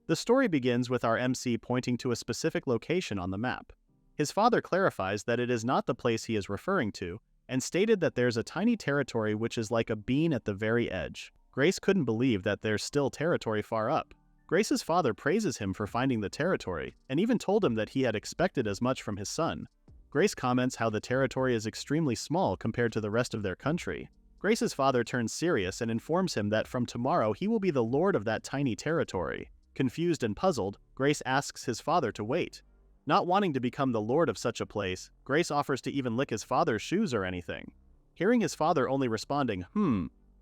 The story begins with our MC pointing to a specific location on the map. His father clarifies that it is not the place he is referring to, and stated that there's a tiny territory which is like a bean at the very edge. Grace couldn't believe that there's still territory far up. Grace's father praises him for finding the territory, and even told him that he had expected as much from his son. Grace comments how the territory is extremely small compared to the rest of their country. Grace's father turns serious and informs him that from tomorrow he will be the lord of that tiny territory. Confused and puzzled, Grace asks his father to wait. Not wanting to become the lord of such a place, Grace offers to even lick his father's shoes or anything. Hearing his father only responding,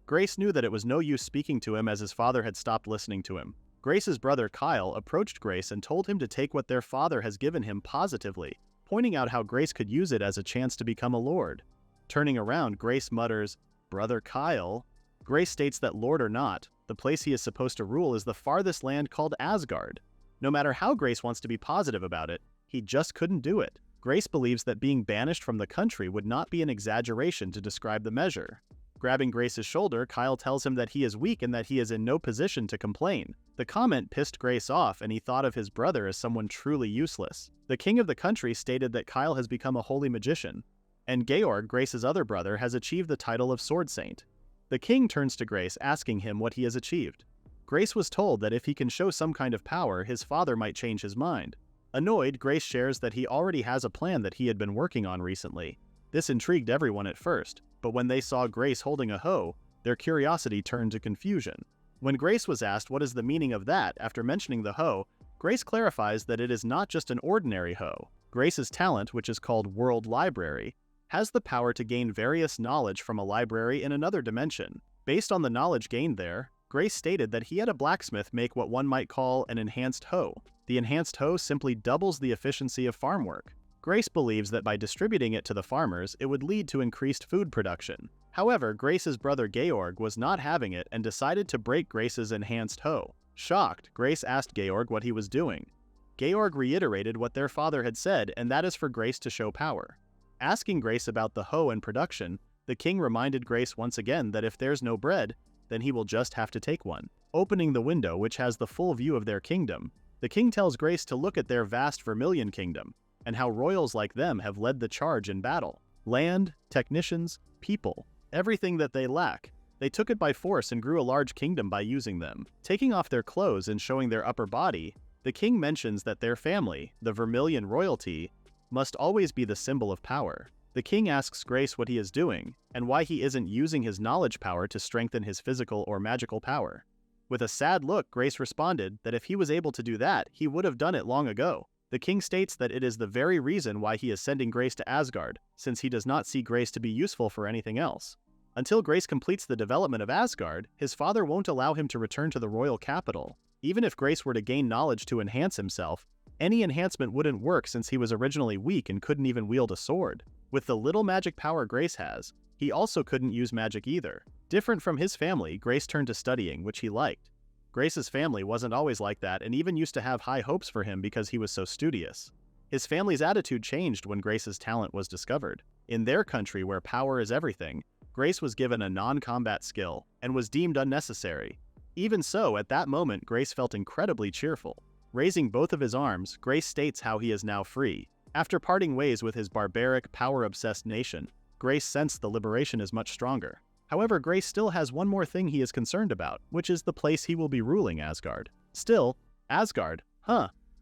Grace knew that it was no use speaking to him as his father had stopped listening to him. Grace's brother Kyle approached Grace and told him to take what their father has given him positively, pointing out how Grace could use it as a chance to become a lord. Turning around, Grace mutters, "Brother Kyle." Grace states that lord or not, the place he is supposed to rule is the farthest land called Asgard. No matter how Grace wants to be positive about it, he just couldn't do it. Grace believes that being banished from the country would not be an exaggeration to describe the measure. Grabbing Grace's shoulder, Kyle tells him that he is weak and that he is in no position to complain. The comment pissed Grace off, and he thought of his brother as someone truly useless. The king of the country stated that Kyle has become a holy magician, and Georg, Grace's other brother, has achieved the title of sword saint. The king turns to Grace, asking him what he has achieved. Grace was told that if he can show some kind of power, his father might change his mind. Annoyed, Grace shares that he already has a plan that he had been working on recently. This intrigued everyone at first, but when they saw Grace holding a hoe, their curiosity turned to confusion. When Grace was asked what is the meaning of that after mentioning the hoe, Grace clarifies that it is not just an ordinary hoe. Grace's talent, which is called World Library, has the power to gain various knowledge from a library in another dimension. Based on the knowledge gained there, Grace stated that he had a blacksmith make what one might call an enhanced hoe. The enhanced hoe simply doubles the efficiency of farm work. Grace believes that by distributing it to the farmers, it would lead to increased food production. However, Grace's brother Georg was not having it and decided to break Grace's enhanced hoe. Shocked, Grace asked Georg what he was doing. Georg reiterated what their father had said, and that is for Grace to show power. Asking Grace about the hoe and production, the king reminded Grace once again that if there's no bread, then he will just have to take one. Opening the window, which has the full view of their kingdom, the king tells Grace to look at their vast Vermillion Kingdom, and how royals like them have led the charge in battle. Land, technicians, people, everything that they lack. They took it by force and grew a large kingdom by using them. Taking off their clothes and showing their upper body, the king mentions that their family, the Vermillion royalty, must always be the symbol of power. The king asks Grace what he is doing, and why he isn't using his knowledge power to strengthen his physical or magical power. With a sad look, Grace responded that if he was able to do that, he would have done it long ago. The king states that it is the very reason why he is sending Grace to Asgard, since he does not see Grace to be useful for anything else. Until Grace completes the development of Asgard, his father won't allow him to return to the royal capital. Even if Grace were to gain knowledge to enhance himself, any enhancement wouldn't work since he was originally weak and couldn't even wield a sword. With the little magic power Grace has, he also couldn't use magic either. Different from his family, Grace turned to studying, which he liked. Grace's family wasn't always like that and even used to have high hopes for him because he was so studious. His family's attitude changed when Grace's talent was discovered. In their country, where power is everything, Grace was given a non-combat skill and was deemed unnecessary. Even so, at that moment, Grace felt incredibly cheerful. Raising both of his arms, Grace states how he is now free. After parting ways with his barbaric, power-obsessed nation, Grace sensed the liberation is much stronger. However, Grace still has one more thing he is concerned about, which is the place he will be ruling Asgard. Still, Asgard,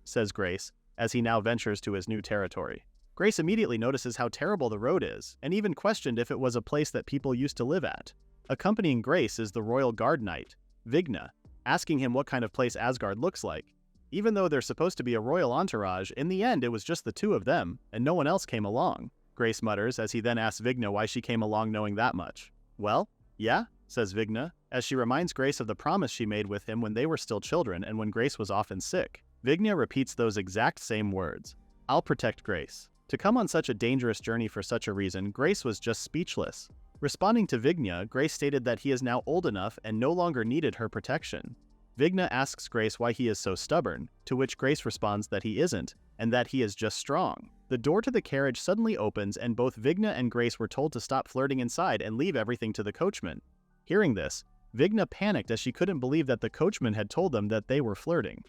says Grace, as he now ventures to his new territory. Grace immediately notices how terrible the road is, and even questioned if it was a place that people used to live at. Accompanying Grace is the royal guard knight, Vigna, asking him what kind of place Asgard looks like. Even though they're supposed to be a royal entourage, in the end it was just the two of them, and no one else came along. Grace mutters as he then asks Vigna why she came along knowing that much. Well, yeah, says Vigna, as she reminds Grace of the promise she made with him when they were still children and when Grace was often sick. Vigna repeats those exact same words. I'll protect Grace. To come on such a dangerous journey for such a reason, Grace was just speechless. Responding to Vigna, Grace stated that he is now old enough and no longer needed her protection. Vigna asks Grace why he is so stubborn, to which Grace responds that he isn't, and that he is just strong. The door to the carriage suddenly opens and both Vigna and Grace were told to stop flirting inside and leave everything to the coachman. Hearing this, Vigna panicked as she couldn't believe that the coachman had told them that they were flirting.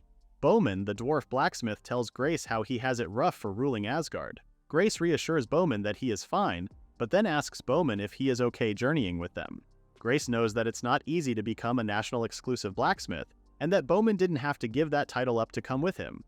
Bowman, the dwarf blacksmith, tells Grace how he has it rough for ruling Asgard. Grace reassures Bowman that he is fine, but then asks Bowman if he is okay journeying with them. Grace knows that it's not easy to become a national exclusive blacksmith, and that Bowman didn't have to give that title up to come with him.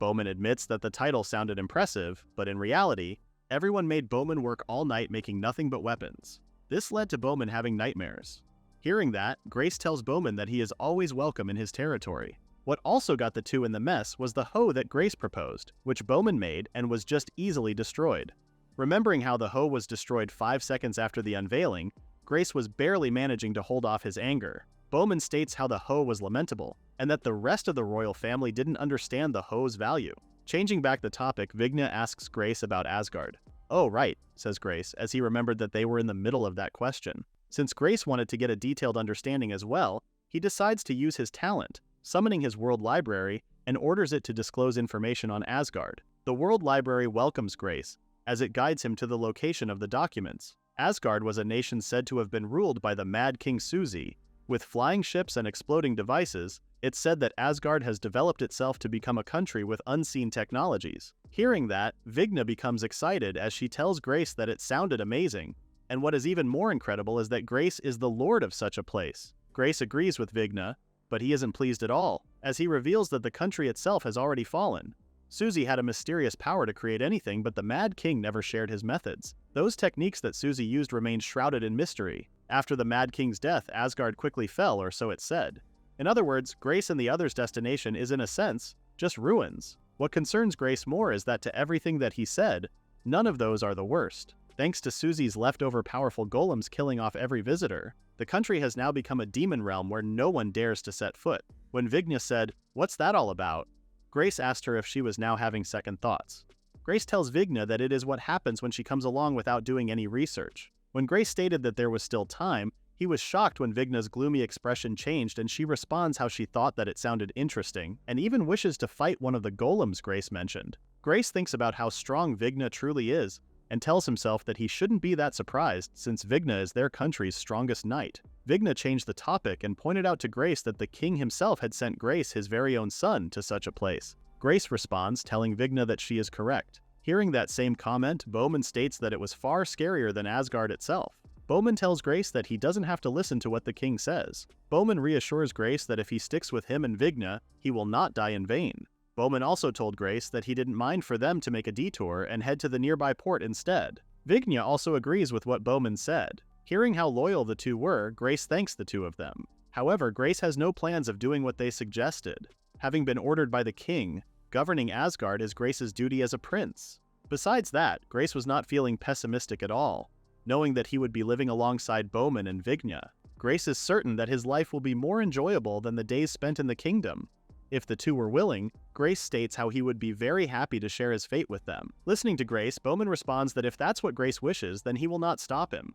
Bowman admits that the title sounded impressive, but in reality, everyone made Bowman work all night making nothing but weapons. This led to Bowman having nightmares. Hearing that, Grace tells Bowman that he is always welcome in his territory. What also got the two in the mess was the hoe that Grace proposed, which Bowman made and was just easily destroyed. Remembering how the hoe was destroyed 5 seconds after the unveiling, Grace was barely managing to hold off his anger. Bowman states how the hoe was lamentable, and that the rest of the royal family didn't understand the hoe's value. Changing back the topic, Vigna asks Grace about Asgard. "Oh, right," says Grace, as he remembered that they were in the middle of that question. Since Grace wanted to get a detailed understanding as well, he decides to use his talent, summoning his world library, and orders it to disclose information on Asgard. The world library welcomes Grace, as it guides him to the location of the documents. Asgard was a nation said to have been ruled by the Mad King Susi. With flying ships and exploding devices, it's said that Asgard has developed itself to become a country with unseen technologies. Hearing that, Vigna becomes excited as she tells Grace that it sounded amazing, and what is even more incredible is that Grace is the lord of such a place. Grace agrees with Vigna, but he isn't pleased at all, as he reveals that the country itself has already fallen. Susi had a mysterious power to create anything, but the Mad King never shared his methods. Those techniques that Susi used remained shrouded in mystery. After the Mad King's death, Asgard quickly fell, or so it's said. In other words, Grace and the others' destination is, in a sense, just ruins. What concerns Grace more is that to everything that he said, none of those are the worst. Thanks to Susi's leftover powerful golems killing off every visitor, the country has now become a demon realm where no one dares to set foot. When Vigna said, "What's that all about?" Grace asked her if she was now having second thoughts. Grace tells Vigna that it is what happens when she comes along without doing any research. When Grace stated that there was still time, he was shocked when Vigna's gloomy expression changed, and she responds how she thought that it sounded interesting, and even wishes to fight one of the golems Grace mentioned. Grace thinks about how strong Vigna truly is, and tells himself that he shouldn't be that surprised since Vigna is their country's strongest knight. Vigna changed the topic and pointed out to Grace that the king himself had sent Grace his very own son to such a place. Grace responds, telling Vigna that she is correct. Hearing that same comment, Bowman states that it was far scarier than Asgard itself. Bowman tells Grace that he doesn't have to listen to what the king says. Bowman reassures Grace that if he sticks with him and Vigna, he will not die in vain. Bowman also told Grace that he didn't mind for them to make a detour and head to the nearby port instead. Vigna also agrees with what Bowman said. Hearing how loyal the two were, Grace thanks the two of them. However, Grace has no plans of doing what they suggested. Having been ordered by the king, governing Asgard is Grace's duty as a prince. Besides that, Grace was not feeling pessimistic at all. Knowing that he would be living alongside Bowman and Vigna, Grace is certain that his life will be more enjoyable than the days spent in the kingdom. If the two were willing, Grace states how he would be very happy to share his fate with them. Listening to Grace, Bowman responds that if that's what Grace wishes, then he will not stop him.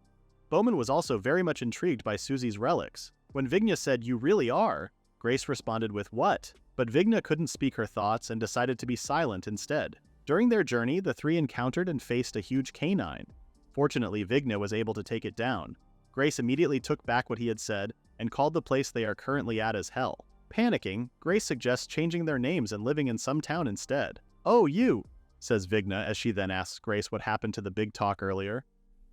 Bowman was also very much intrigued by Susi's relics. When Vigna said, "You really are," Grace responded with, "What?" But Vigna couldn't speak her thoughts and decided to be silent instead. During their journey, the three encountered and faced a huge canine. Fortunately, Vigna was able to take it down. Grace immediately took back what he had said and called the place they are currently at as Hell. Panicking, Grace suggests changing their names and living in some town instead. "Oh, you," says Vigna as she then asks Grace what happened to the big talk earlier.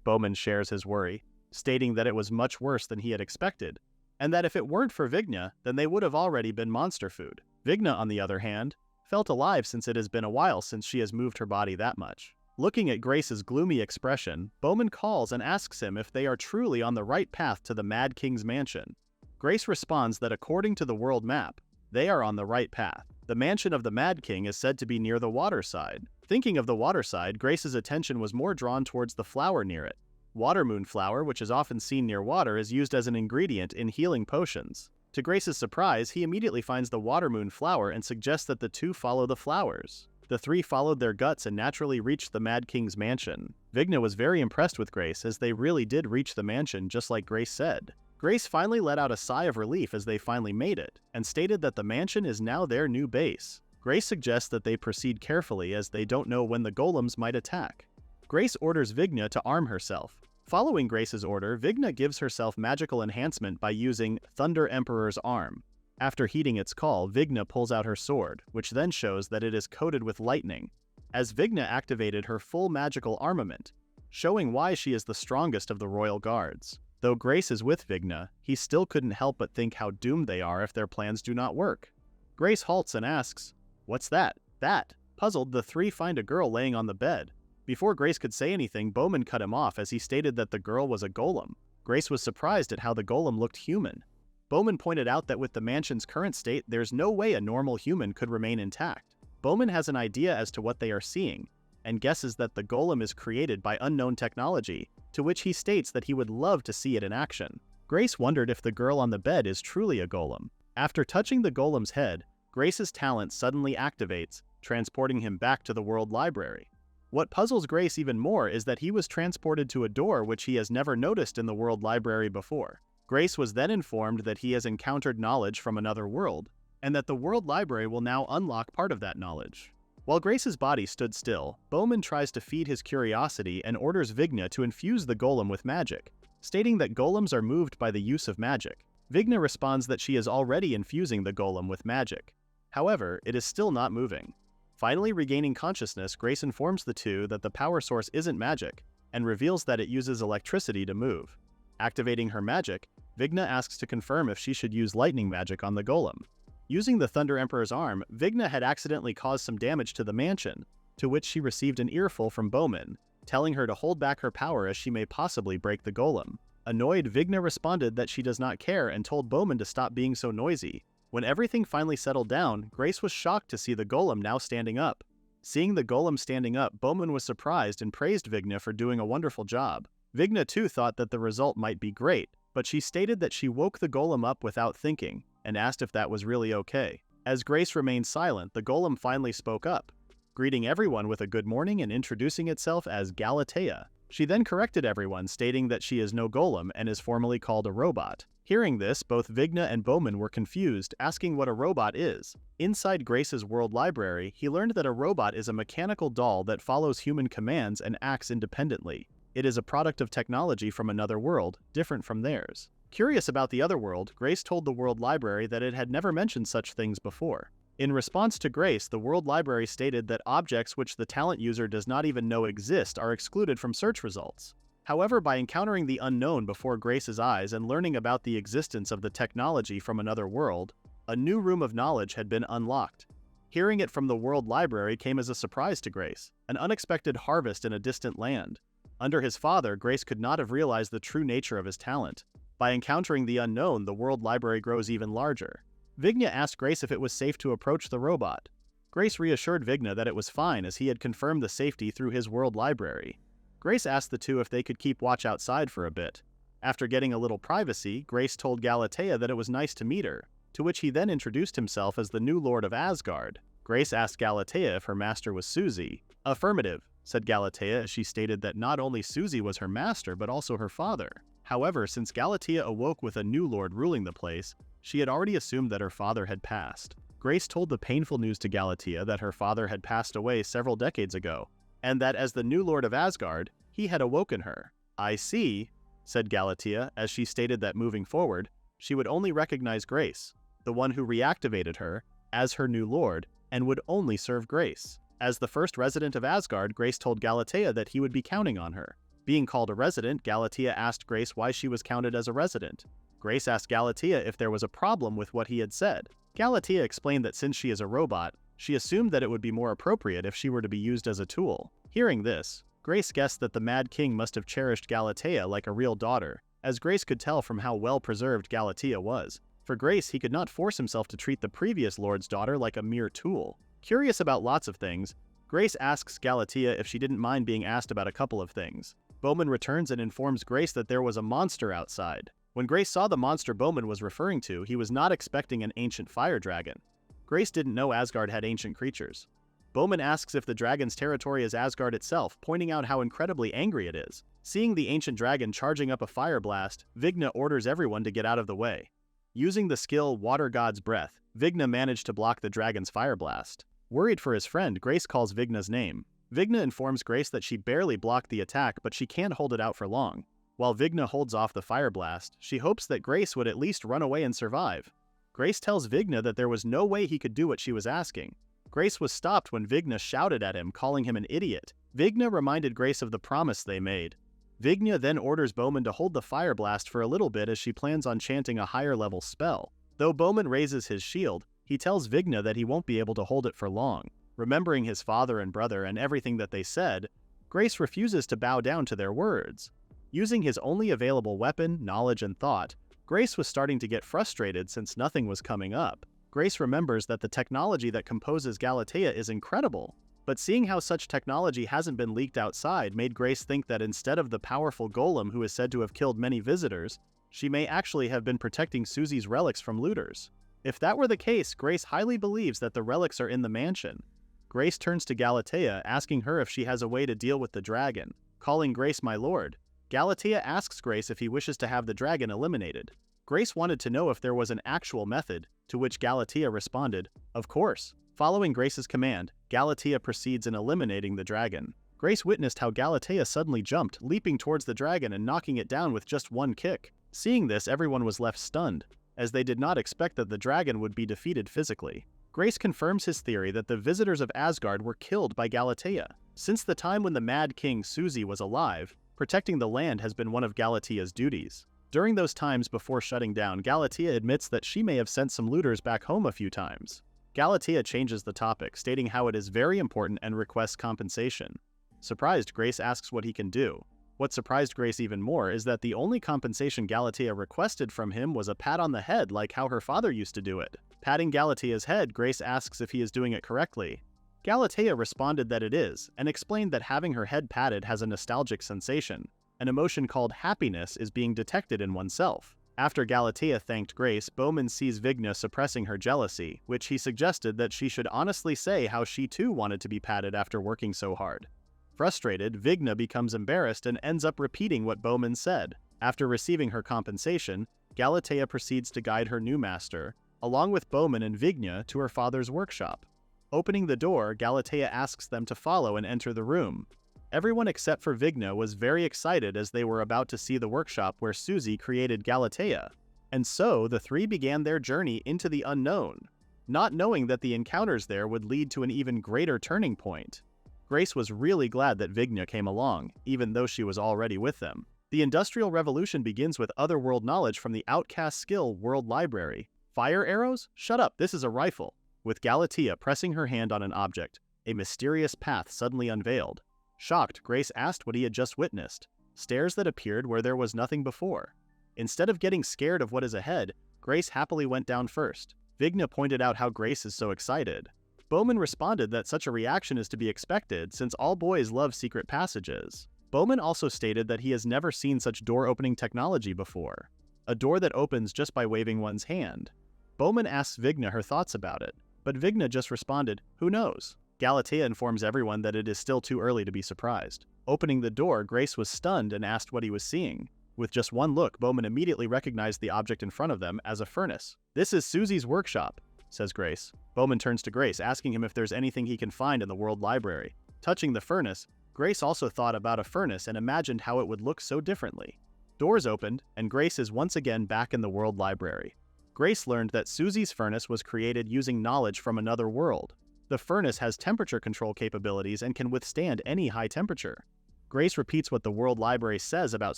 Bowman shares his worry, stating that it was much worse than he had expected, and that if it weren't for Vigna, then they would have already been monster food. Vigna, on the other hand, felt alive since it has been a while since she has moved her body that much. Looking at Grace's gloomy expression, Bowman calls and asks him if they are truly on the right path to the Mad King's mansion. Grace responds that according to the world map, they are on the right path. The mansion of the Mad King is said to be near the water side. Thinking of the water side, Grace's attention was more drawn towards the flower near it. Watermoon flower, which is often seen near water, is used as an ingredient in healing potions. To Grace's surprise, he immediately finds the watermoon flower and suggests that the two follow the flowers. The three followed their guts and naturally reached the Mad King's mansion. Vigna was very impressed with Grace as they really did reach the mansion just like Grace said. Grace finally let out a sigh of relief as they finally made it, and stated that the mansion is now their new base. Grace suggests that they proceed carefully as they don't know when the golems might attack. Grace orders Vigna to arm herself. Following Grace's order, Vigna gives herself magical enhancement by using Thunder Emperor's Arm. After heeding its call, Vigna pulls out her sword, which then shows that it is coated with lightning, as Vigna activated her full magical armament, showing why she is the strongest of the royal guards. Though Grace is with Vigna, he still couldn't help but think how doomed they are if their plans do not work. Grace halts and asks, "What's that?" "That." Puzzled, the three find a girl laying on the bed. Before Grace could say anything, Bowman cut him off as he stated that the girl was a golem. Grace was surprised at how the golem looked human. Bowman pointed out that with the mansion's current state, there's no way a normal human could remain intact. Bowman has an idea as to what they are seeing, and guesses that the golem is created by unknown technology, to which he states that he would love to see it in action. Grace wondered if the girl on the bed is truly a golem. After touching the golem's head, Grace's talent suddenly activates, transporting him back to the World Library. What puzzles Grace even more is that he was transported to a door which he has never noticed in the World Library before. Grace was then informed that he has encountered knowledge from another world, and that the World Library will now unlock part of that knowledge. While Grace's body stood still, Bowman tries to feed his curiosity and orders Vigna to infuse the golem with magic, stating that golems are moved by the use of magic. Vigna responds that she is already infusing the golem with magic. However, it is still not moving. Finally regaining consciousness, Grace informs the two that the power source isn't magic, and reveals that it uses electricity to move. Activating her magic, Vigna asks to confirm if she should use lightning magic on the golem. Using the Thunder Emperor's arm, Vigna had accidentally caused some damage to the mansion, to which she received an earful from Bowman, telling her to hold back her power as she may possibly break the golem. Annoyed, Vigna responded that she does not care and told Bowman to stop being so noisy. When everything finally settled down, Grace was shocked to see the golem now standing up. Seeing the golem standing up, Bowman was surprised and praised Vigna for doing a wonderful job. Vigna too thought that the result might be great, but she stated that she woke the golem up without thinking, and asked if that was really okay. As Grace remained silent, the golem finally spoke up, greeting everyone with a good morning and introducing itself as Galatea. She then corrected everyone, stating that she is no golem and is formally called a robot. Hearing this, both Vigna and Bowman were confused, asking what a robot is. Inside Grace's World Library, he learned that a robot is a mechanical doll that follows human commands and acts independently. It is a product of technology from another world, different from theirs. Curious about the other world, Grace told the World Library that it had never mentioned such things before. In response to Grace, the World Library stated that objects which the talent user does not even know exist are excluded from search results. However, by encountering the unknown before Grace's eyes and learning about the existence of the technology from another world, a new room of knowledge had been unlocked. Hearing it from the World Library came as a surprise to Grace, an unexpected harvest in a distant land. Under his father, Grace could not have realized the true nature of his talent. By encountering the unknown, the World Library grows even larger. Vigna asked Grace if it was safe to approach the robot. Grace reassured Vigna that it was fine as he had confirmed the safety through his World Library. Grace asked the two if they could keep watch outside for a bit. After getting a little privacy, Grace told Galatea that it was nice to meet her, to which he then introduced himself as the new Lord of Asgard. Grace asked Galatea if her master was Susie. "Affirmative," said Galatea as she stated that not only Susie was her master but also her father. However, since Galatea awoke with a new lord ruling the place, she had already assumed that her father had passed. Grace told the painful news to Galatea that her father had passed away several decades ago, and that as the new Lord of Asgard, he had awoken her. "I see," said Galatea, as she stated that moving forward, she would only recognize Grace, the one who reactivated her, as her new lord, and would only serve Grace. As the first resident of Asgard, Grace told Galatea that he would be counting on her. Being called a resident, Galatea asked Grace why she was counted as a resident. Grace asked Galatea if there was a problem with what he had said. Galatea explained that since she is a robot, she assumed that it would be more appropriate if she were to be used as a tool. Hearing this, Grace guessed that the Mad King must have cherished Galatea like a real daughter, as Grace could tell from how well preserved Galatea was. For Grace, he could not force himself to treat the previous lord's daughter like a mere tool. Curious about lots of things, Grace asks Galatea if she didn't mind being asked about a couple of things. Bowman returns and informs Grace that there was a monster outside. When Grace saw the monster Bowman was referring to, he was not expecting an ancient fire dragon. Grace didn't know Asgard had ancient creatures. Bowman asks if the dragon's territory is Asgard itself, pointing out how incredibly angry it is. Seeing the ancient dragon charging up a fire blast, Vigna orders everyone to get out of the way. Using the skill Water God's Breath, Vigna managed to block the dragon's fire blast. Worried for his friend, Grace calls Vigna's name. Vigna informs Grace that she barely blocked the attack, but she can't hold it out for long. While Vigna holds off the fire blast, she hopes that Grace would at least run away and survive. Grace tells Vigna that there was no way he could do what she was asking. Grace was stopped when Vigna shouted at him, calling him an idiot. Vigna reminded Grace of the promise they made. Vigna then orders Bowman to hold the fire blast for a little bit as she plans on chanting a higher level spell. Though Bowman raises his shield, he tells Vigna that he won't be able to hold it for long. Remembering his father and brother and everything that they said, Grace refuses to bow down to their words. Using his only available weapon, knowledge and thought, Grace was starting to get frustrated since nothing was coming up. Grace remembers that the technology that composes Galatea is incredible, but seeing how such technology hasn't been leaked outside made Grace think that instead of the powerful golem who is said to have killed many visitors, she may actually have been protecting Susie's relics from looters. If that were the case, Grace highly believes that the relics are in the mansion. Grace turns to Galatea, asking her if she has a way to deal with the dragon. Calling Grace my lord, Galatea asks Grace if he wishes to have the dragon eliminated. Grace wanted to know if there was an actual method, to which Galatea responded, of course. Following Grace's command, Galatea proceeds in eliminating the dragon. Grace witnessed how Galatea suddenly jumped, leaping towards the dragon and knocking it down with just one kick. Seeing this, everyone was left stunned, as they did not expect that the dragon would be defeated physically. Grace confirms his theory that the visitors of Asgard were killed by Galatea. Since the time when the Mad King Susie was alive, protecting the land has been one of Galatea's duties. During those times before shutting down, Galatea admits that she may have sent some looters back home a few times. Galatea changes the topic, stating how it is very important and requests compensation. Surprised, Grace asks what he can do. What surprised Grace even more is that the only compensation Galatea requested from him was a pat on the head like how her father used to do it. Patting Galatea's head, Grace asks if he is doing it correctly. Galatea responded that it is, and explained that having her head patted has a nostalgic sensation. An emotion called happiness is being detected in oneself. After Galatea thanked Grace, Bowman sees Vigna suppressing her jealousy, which he suggested that she should honestly say how she too wanted to be patted after working so hard. Frustrated, Vigna becomes embarrassed and ends up repeating what Bowman said. After receiving her compensation, Galatea proceeds to guide her new master, along with Bowman and Vigna, to her father's workshop. Opening the door, Galatea asks them to follow and enter the room. Everyone except for Vigna was very excited as they were about to see the workshop where Susie created Galatea. And so, the three began their journey into the unknown, not knowing that the encounters there would lead to an even greater turning point. Grace was really glad that Vigna came along, even though she was already with them. The Industrial Revolution begins with otherworld knowledge from the Outcast Skill World Library. Fire arrows? Shut up, this is a rifle. With Galatea pressing her hand on an object, a mysterious path suddenly unveiled. Shocked, Grace asked what he had just witnessed. Stairs that appeared where there was nothing before. Instead of getting scared of what is ahead, Grace happily went down first. Vigna pointed out how Grace is so excited. Bowman responded that such a reaction is to be expected since all boys love secret passages. Bowman also stated that he has never seen such door-opening technology before. A door that opens just by waving one's hand. Bowman asks Vigna her thoughts about it, but Vigna just responded, "Who knows?" Galatea informs everyone that it is still too early to be surprised. Opening the door, Grace was stunned and asked what he was seeing. With just one look, Bowman immediately recognized the object in front of them as a furnace. "This is Susie's workshop," says Grace. Bowman turns to Grace, asking him if there's anything he can find in the World Library. Touching the furnace, Grace also thought about a furnace and imagined how it would look so differently. Doors opened, and Grace is once again back in the World Library. Grace learned that Susie's furnace was created using knowledge from another world. The furnace has temperature control capabilities and can withstand any high temperature. Grace repeats what the World Library says about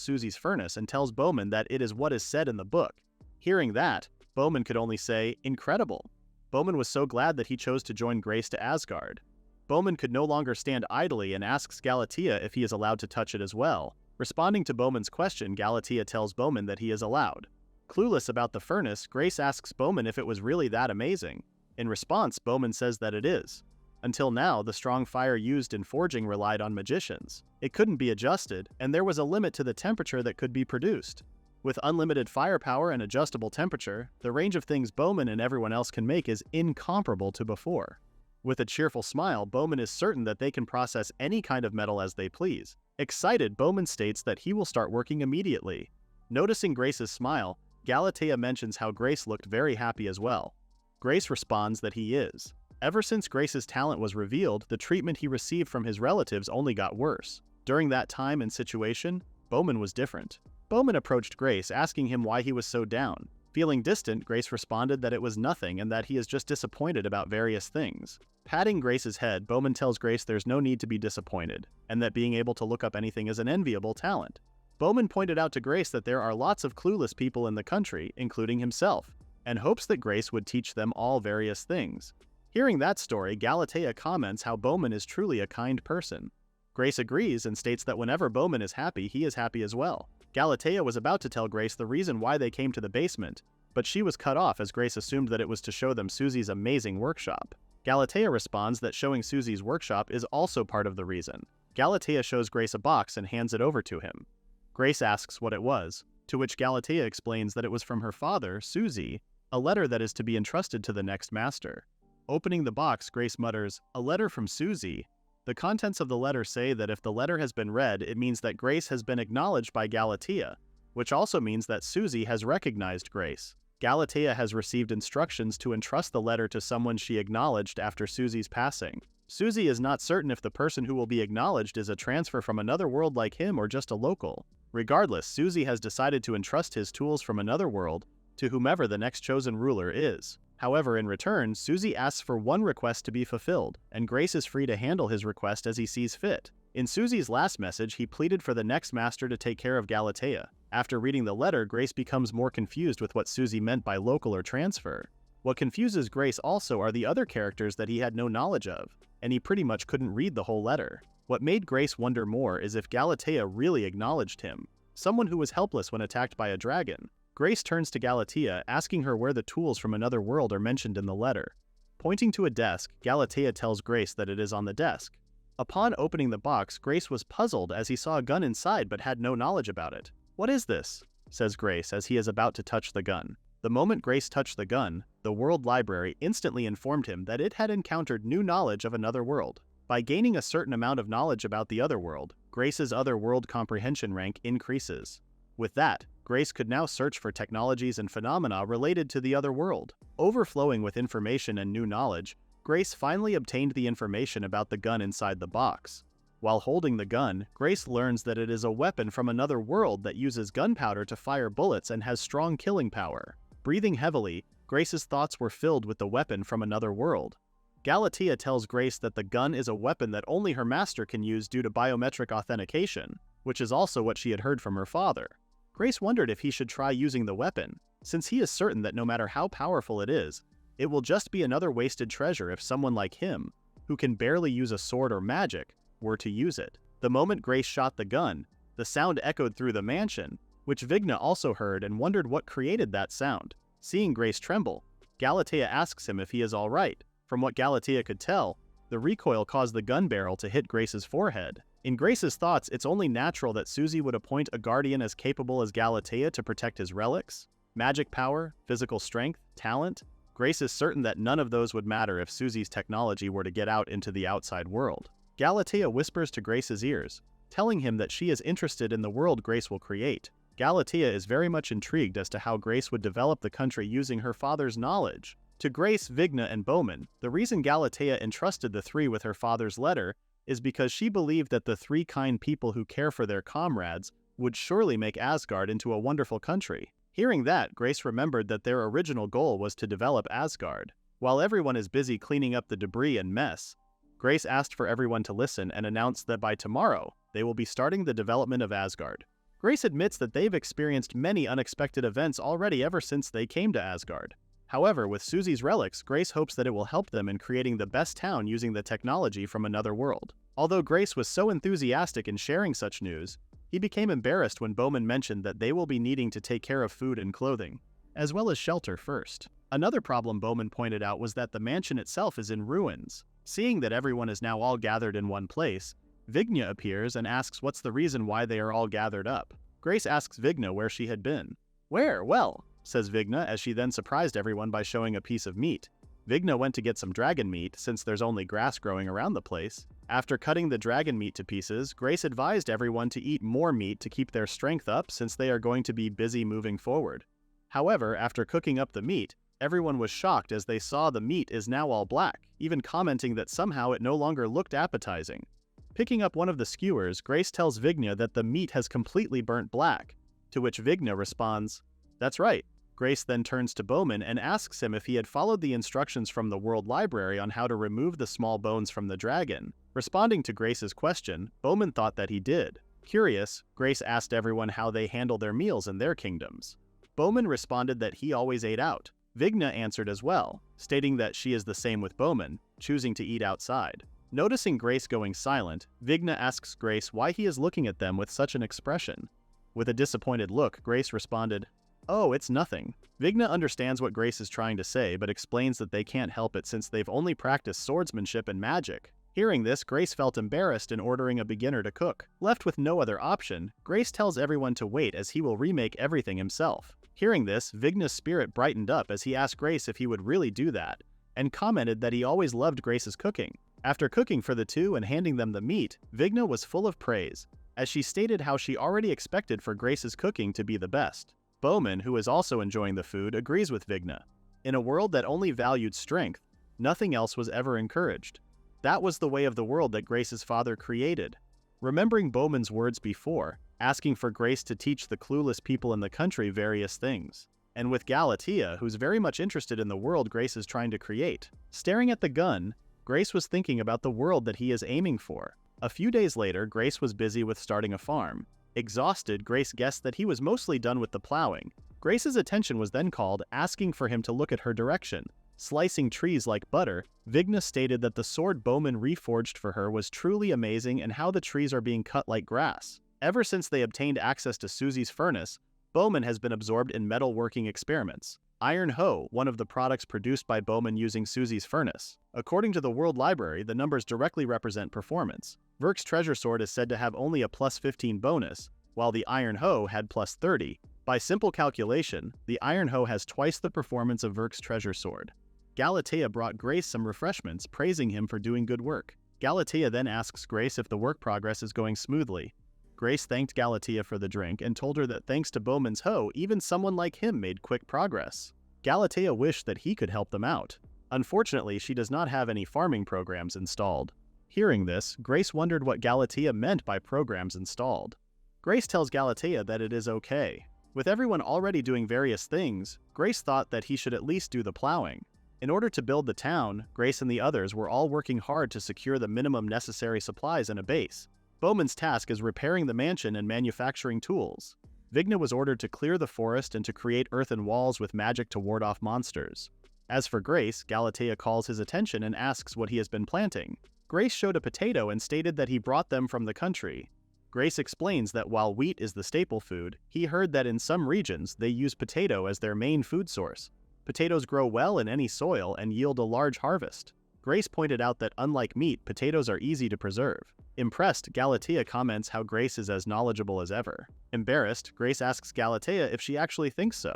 Susie's furnace and tells Bowman that it is what is said in the book. Hearing that, Bowman could only say, "Incredible." Bowman was so glad that he chose to join Grace to Asgard. Bowman could no longer stand idly and asks Galatea if he is allowed to touch it as well. Responding to Bowman's question, Galatea tells Bowman that he is allowed. Clueless about the furnace, Grace asks Bowman if it was really that amazing. In response, Bowman says that it is. Until now, the strong fire used in forging relied on magicians. It couldn't be adjusted, and there was a limit to the temperature that could be produced. With unlimited firepower and adjustable temperature, the range of things Bowman and everyone else can make is incomparable to before. With a cheerful smile, Bowman is certain that they can process any kind of metal as they please. Excited, Bowman states that he will start working immediately. Noticing Grace's smile, Galatea mentions how Grace looked very happy as well. Grace responds that he is. Ever since Grace's talent was revealed, the treatment he received from his relatives only got worse. During that time and situation, Bowman was different. Bowman approached Grace, asking him why he was so down. Feeling distant, Grace responded that it was nothing and that he is just disappointed about various things. Patting Grace's head, Bowman tells Grace there's no need to be disappointed, and that being able to look up anything is an enviable talent. Bowman pointed out to Grace that there are lots of clueless people in the country, including himself, and hopes that Grace would teach them all various things. Hearing that story, Galatea comments how Bowman is truly a kind person. Grace agrees and states that whenever Bowman is happy, he is happy as well. Galatea was about to tell Grace the reason why they came to the basement, but she was cut off as Grace assumed that it was to show them Susie's amazing workshop. Galatea responds that showing Susie's workshop is also part of the reason. Galatea shows Grace a box and hands it over to him. Grace asks what it was, to which Galatea explains that it was from her father, Susie, a letter that is to be entrusted to the next master. Opening the box, Grace mutters, "A letter from Susie." The contents of the letter say that if the letter has been read, it means that Grace has been acknowledged by Galatea, which also means that Susie has recognized Grace. Galatea has received instructions to entrust the letter to someone she acknowledged after Susie's passing. Susie is not certain if the person who will be acknowledged is a transfer from another world like him or just a local. Regardless, Susie has decided to entrust his tools from another world to whomever the next chosen ruler is. However, in return, Susie asks for one request to be fulfilled, and Grace is free to handle his request as he sees fit. In Susie's last message, he pleaded for the next master to take care of Galatea. After reading the letter, Grace becomes more confused with what Susie meant by local or transfer. What confuses Grace also are the other characters that he had no knowledge of, and he pretty much couldn't read the whole letter. What made Grace wonder more is if Galatea really acknowledged him, someone who was helpless when attacked by a dragon. Grace turns to Galatea, asking her where the tools from another world are mentioned in the letter. Pointing to a desk, Galatea tells Grace that it is on the desk. Upon opening the box, Grace was puzzled as he saw a gun inside but had no knowledge about it. "What is this?" says Grace as he is about to touch the gun. The moment Grace touched the gun, the World Library instantly informed him that it had encountered new knowledge of another world. By gaining a certain amount of knowledge about the other world, Grace's other world comprehension rank increases. With that, Grace could now search for technologies and phenomena related to the other world. Overflowing with information and new knowledge, Grace finally obtained the information about the gun inside the box. While holding the gun, Grace learns that it is a weapon from another world that uses gunpowder to fire bullets and has strong killing power. Breathing heavily, Grace's thoughts were filled with the weapon from another world. Galatea tells Grace that the gun is a weapon that only her master can use due to biometric authentication, which is also what she had heard from her father. Grace wondered if he should try using the weapon, since he is certain that no matter how powerful it will just be another wasted treasure if someone like him, who can barely use a sword or magic, were to use it. The moment Grace shot the gun, the sound echoed through the mansion, which Vigna also heard and wondered what created that sound. Seeing Grace tremble, Galatea asks him if he is alright. From what Galatea could tell, the recoil caused the gun barrel to hit Grace's forehead. In Grace's thoughts, it's only natural that Susie would appoint a guardian as capable as Galatea to protect his relics. Magic power, physical strength, talent. Grace is certain that none of those would matter if Susie's technology were to get out into the outside world. Galatea whispers to Grace's ears, telling him that she is interested in the world Grace will create. Galatea is very much intrigued as to how Grace would develop the country using her father's knowledge. To Grace, Vigna, and Bowman, the reason Galatea entrusted the three with her father's letter is because she believed that the three kind people who care for their comrades would surely make Asgard into a wonderful country. Hearing that, Grace remembered that their original goal was to develop Asgard. While everyone is busy cleaning up the debris and mess, Grace asked for everyone to listen and announced that by tomorrow, they will be starting the development of Asgard. Grace admits that they've experienced many unexpected events already ever since they came to Asgard. However, with Susie's relics, Grace hopes that it will help them in creating the best town using the technology from another world. Although Grace was so enthusiastic in sharing such news, he became embarrassed when Bowman mentioned that they will be needing to take care of food and clothing, as well as shelter first. Another problem Bowman pointed out was that the mansion itself is in ruins. Seeing that everyone is now all gathered in one place, Vigna appears and asks what's the reason why they are all gathered up. Grace asks Vigna where she had been. "Where? Well," says Vigna as she then surprised everyone by showing a piece of meat. Vigna went to get some dragon meat since there's only grass growing around the place. After cutting the dragon meat to pieces, Grace advised everyone to eat more meat to keep their strength up since they are going to be busy moving forward. However, after cooking up the meat, everyone was shocked as they saw the meat is now all black, even commenting that somehow it no longer looked appetizing. Picking up one of the skewers, Grace tells Vigna that the meat has completely burnt black, to which Vigna responds, "That's right, Grace then turns to Bowman and asks him if he had followed the instructions from the World Library on how to remove the small bones from the dragon. Responding to Grace's question, Bowman thought that he did. Curious, Grace asked everyone how they handle their meals in their kingdoms. Bowman responded that he always ate out. Vigna answered as well, stating that she is the same with Bowman, choosing to eat outside. Noticing Grace going silent, Vigna asks Grace why he is looking at them with such an expression. With a disappointed look, Grace responded, "Oh, it's nothing." Vigna understands what Grace is trying to say, but explains that they can't help it since they've only practiced swordsmanship and magic. Hearing this, Grace felt embarrassed in ordering a beginner to cook. Left with no other option, Grace tells everyone to wait as he will remake everything himself. Hearing this, Vigna's spirit brightened up as he asked Grace if he would really do that, and commented that he always loved Grace's cooking. After cooking for the two and handing them the meat, Vigna was full of praise, as she stated how she already expected for Grace's cooking to be the best. Bowman, who is also enjoying the food, agrees with Vigna. In a world that only valued strength, nothing else was ever encouraged. That was the way of the world that Grace's father created. Remembering Bowman's words before, asking for Grace to teach the clueless people in the country various things. And with Galatea, who's very much interested in the world Grace is trying to create. Staring at the gun, Grace was thinking about the world that he is aiming for. A few days later, Grace was busy with starting a farm. Exhausted, Grace guessed that he was mostly done with the plowing. Grace's attention was then called, asking for him to look at her direction. Slicing trees like butter, Vigna stated that the sword Bowman reforged for her was truly amazing and how the trees are being cut like grass. Ever since they obtained access to Susie's furnace, Bowman has been absorbed in metalworking experiments. Iron hoe, one of the products produced by Bowman using Susie's furnace. According to the World Library, the numbers directly represent performance. Verk's treasure sword is said to have only a plus 15 bonus, while the iron hoe had plus 30. By simple calculation, the iron hoe has twice the performance of Verk's treasure sword. Galatea brought Grace some refreshments, praising him for doing good work. Galatea then asks Grace if the work progress is going smoothly. Grace thanked Galatea for the drink and told her that thanks to Bowman's hoe, even someone like him made quick progress. Galatea wished that he could help them out. Unfortunately, she does not have any farming programs installed. Hearing this, Grace wondered what Galatea meant by programs installed. Grace tells Galatea that it is okay. With everyone already doing various things, Grace thought that he should at least do the plowing. In order to build the town, Grace and the others were all working hard to secure the minimum necessary supplies and a base. Bowman's task is repairing the mansion and manufacturing tools. Vigna was ordered to clear the forest and to create earthen walls with magic to ward off monsters. As for Grace, Galatea calls his attention and asks what he has been planting. Grace showed a potato and stated that he brought them from the country. Grace explains that while wheat is the staple food, he heard that in some regions they use potato as their main food source. Potatoes grow well in any soil and yield a large harvest. Grace pointed out that unlike meat, potatoes are easy to preserve. Impressed, Galatea comments how Grace is as knowledgeable as ever. Embarrassed, Grace asks Galatea if she actually thinks so.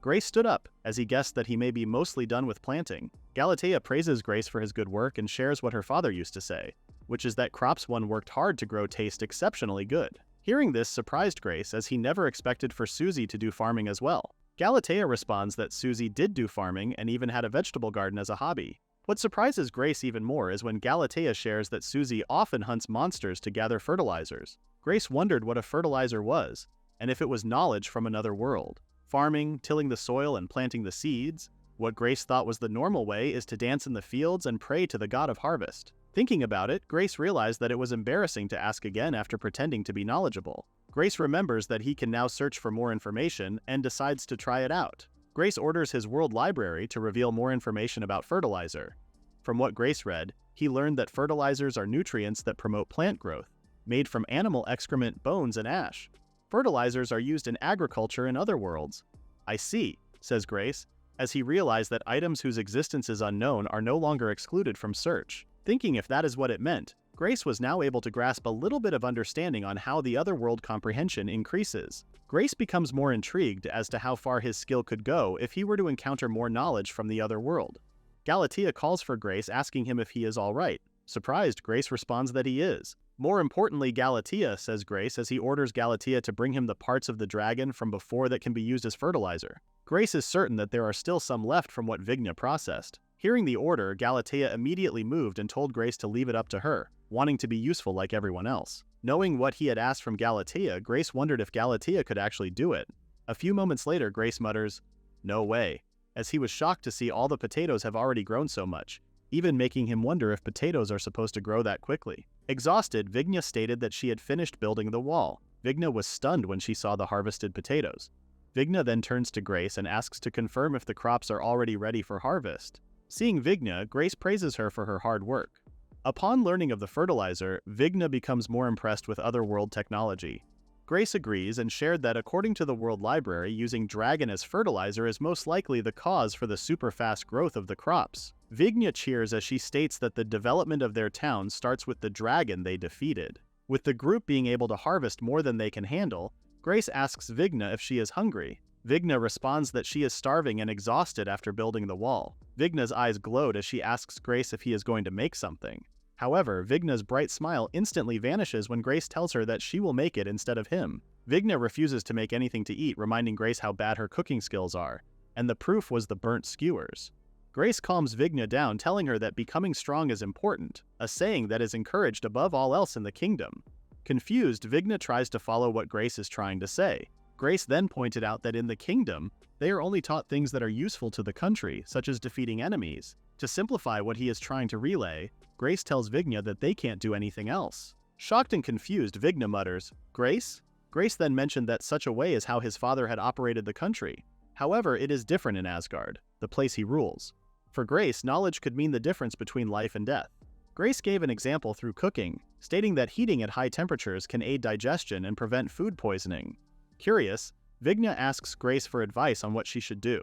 Grace stood up, as he guessed that he may be mostly done with planting. Galatea praises Grace for his good work and shares what her father used to say, which is that crops one worked hard to grow taste exceptionally good. Hearing this surprised Grace, as he never expected for Susie to do farming as well. Galatea responds that Susie did do farming and even had a vegetable garden as a hobby. What surprises Grace even more is when Galatea shares that Susie often hunts monsters to gather fertilizers. Grace wondered what a fertilizer was, and if it was knowledge from another world. Farming, tilling the soil, and planting the seeds. What Grace thought was the normal way is to dance in the fields and pray to the god of harvest. Thinking about it, Grace realized that it was embarrassing to ask again after pretending to be knowledgeable. Grace remembers that he can now search for more information and decides to try it out. Grace orders his world library to reveal more information about fertilizer. From what Grace read, he learned that fertilizers are nutrients that promote plant growth, made from animal excrement, bones, and ash. Fertilizers are used in agriculture in other worlds. I see, says Grace, as he realized that items whose existence is unknown are no longer excluded from search. Thinking if that is what it meant, Grace was now able to grasp a little bit of understanding on how the other world comprehension increases. Grace becomes more intrigued as to how far his skill could go if he were to encounter more knowledge from the other world. Galatea calls for Grace, asking him if he is all right. Surprised, Grace responds that he is. More importantly, Galatea, says Grace as he orders Galatea to bring him the parts of the dragon from before that can be used as fertilizer. Grace is certain that there are still some left from what Vigna processed. Hearing the order, Galatea immediately moved and told Grace to leave it up to her, wanting to be useful like everyone else. Knowing what he had asked from Galatea, Grace wondered if Galatea could actually do it. A few moments later, Grace mutters, No way, as he was shocked to see all the potatoes have already grown so much, even making him wonder if potatoes are supposed to grow that quickly. Exhausted, Vigna stated that she had finished building the wall. Vigna was stunned when she saw the harvested potatoes. Vigna then turns to Grace and asks to confirm if the crops are already ready for harvest. Seeing Vigna, Grace praises her for her hard work. Upon learning of the fertilizer, Vigna becomes more impressed with otherworld technology. Grace agrees and shared that according to the World Library, using dragon as fertilizer is most likely the cause for the super fast growth of the crops. Vigna cheers as she states that the development of their town starts with the dragon they defeated. With the group being able to harvest more than they can handle, Grace asks Vigna if she is hungry. Vigna responds that she is starving and exhausted after building the wall. Vigna's eyes glowed as she asks Grace if he is going to make something. However, Vigna's bright smile instantly vanishes when Grace tells her that she will make it instead of him. Vigna refuses to make anything to eat, reminding Grace how bad her cooking skills are, and the proof was the burnt skewers. Grace calms Vigna down, telling her that becoming strong is important, a saying that is encouraged above all else in the kingdom. Confused, Vigna tries to follow what Grace is trying to say. Grace then pointed out that in the kingdom, they are only taught things that are useful to the country, such as defeating enemies. To simplify what he is trying to relay, Grace tells Vigna that they can't do anything else. Shocked and confused, Vigna mutters, "Grace?" Grace then mentioned that such a way is how his father had operated the country. However, it is different in Asgard, the place he rules. For Grace, knowledge could mean the difference between life and death. Grace gave an example through cooking, stating that heating at high temperatures can aid digestion and prevent food poisoning. Curious, Vigna asks Grace for advice on what she should do.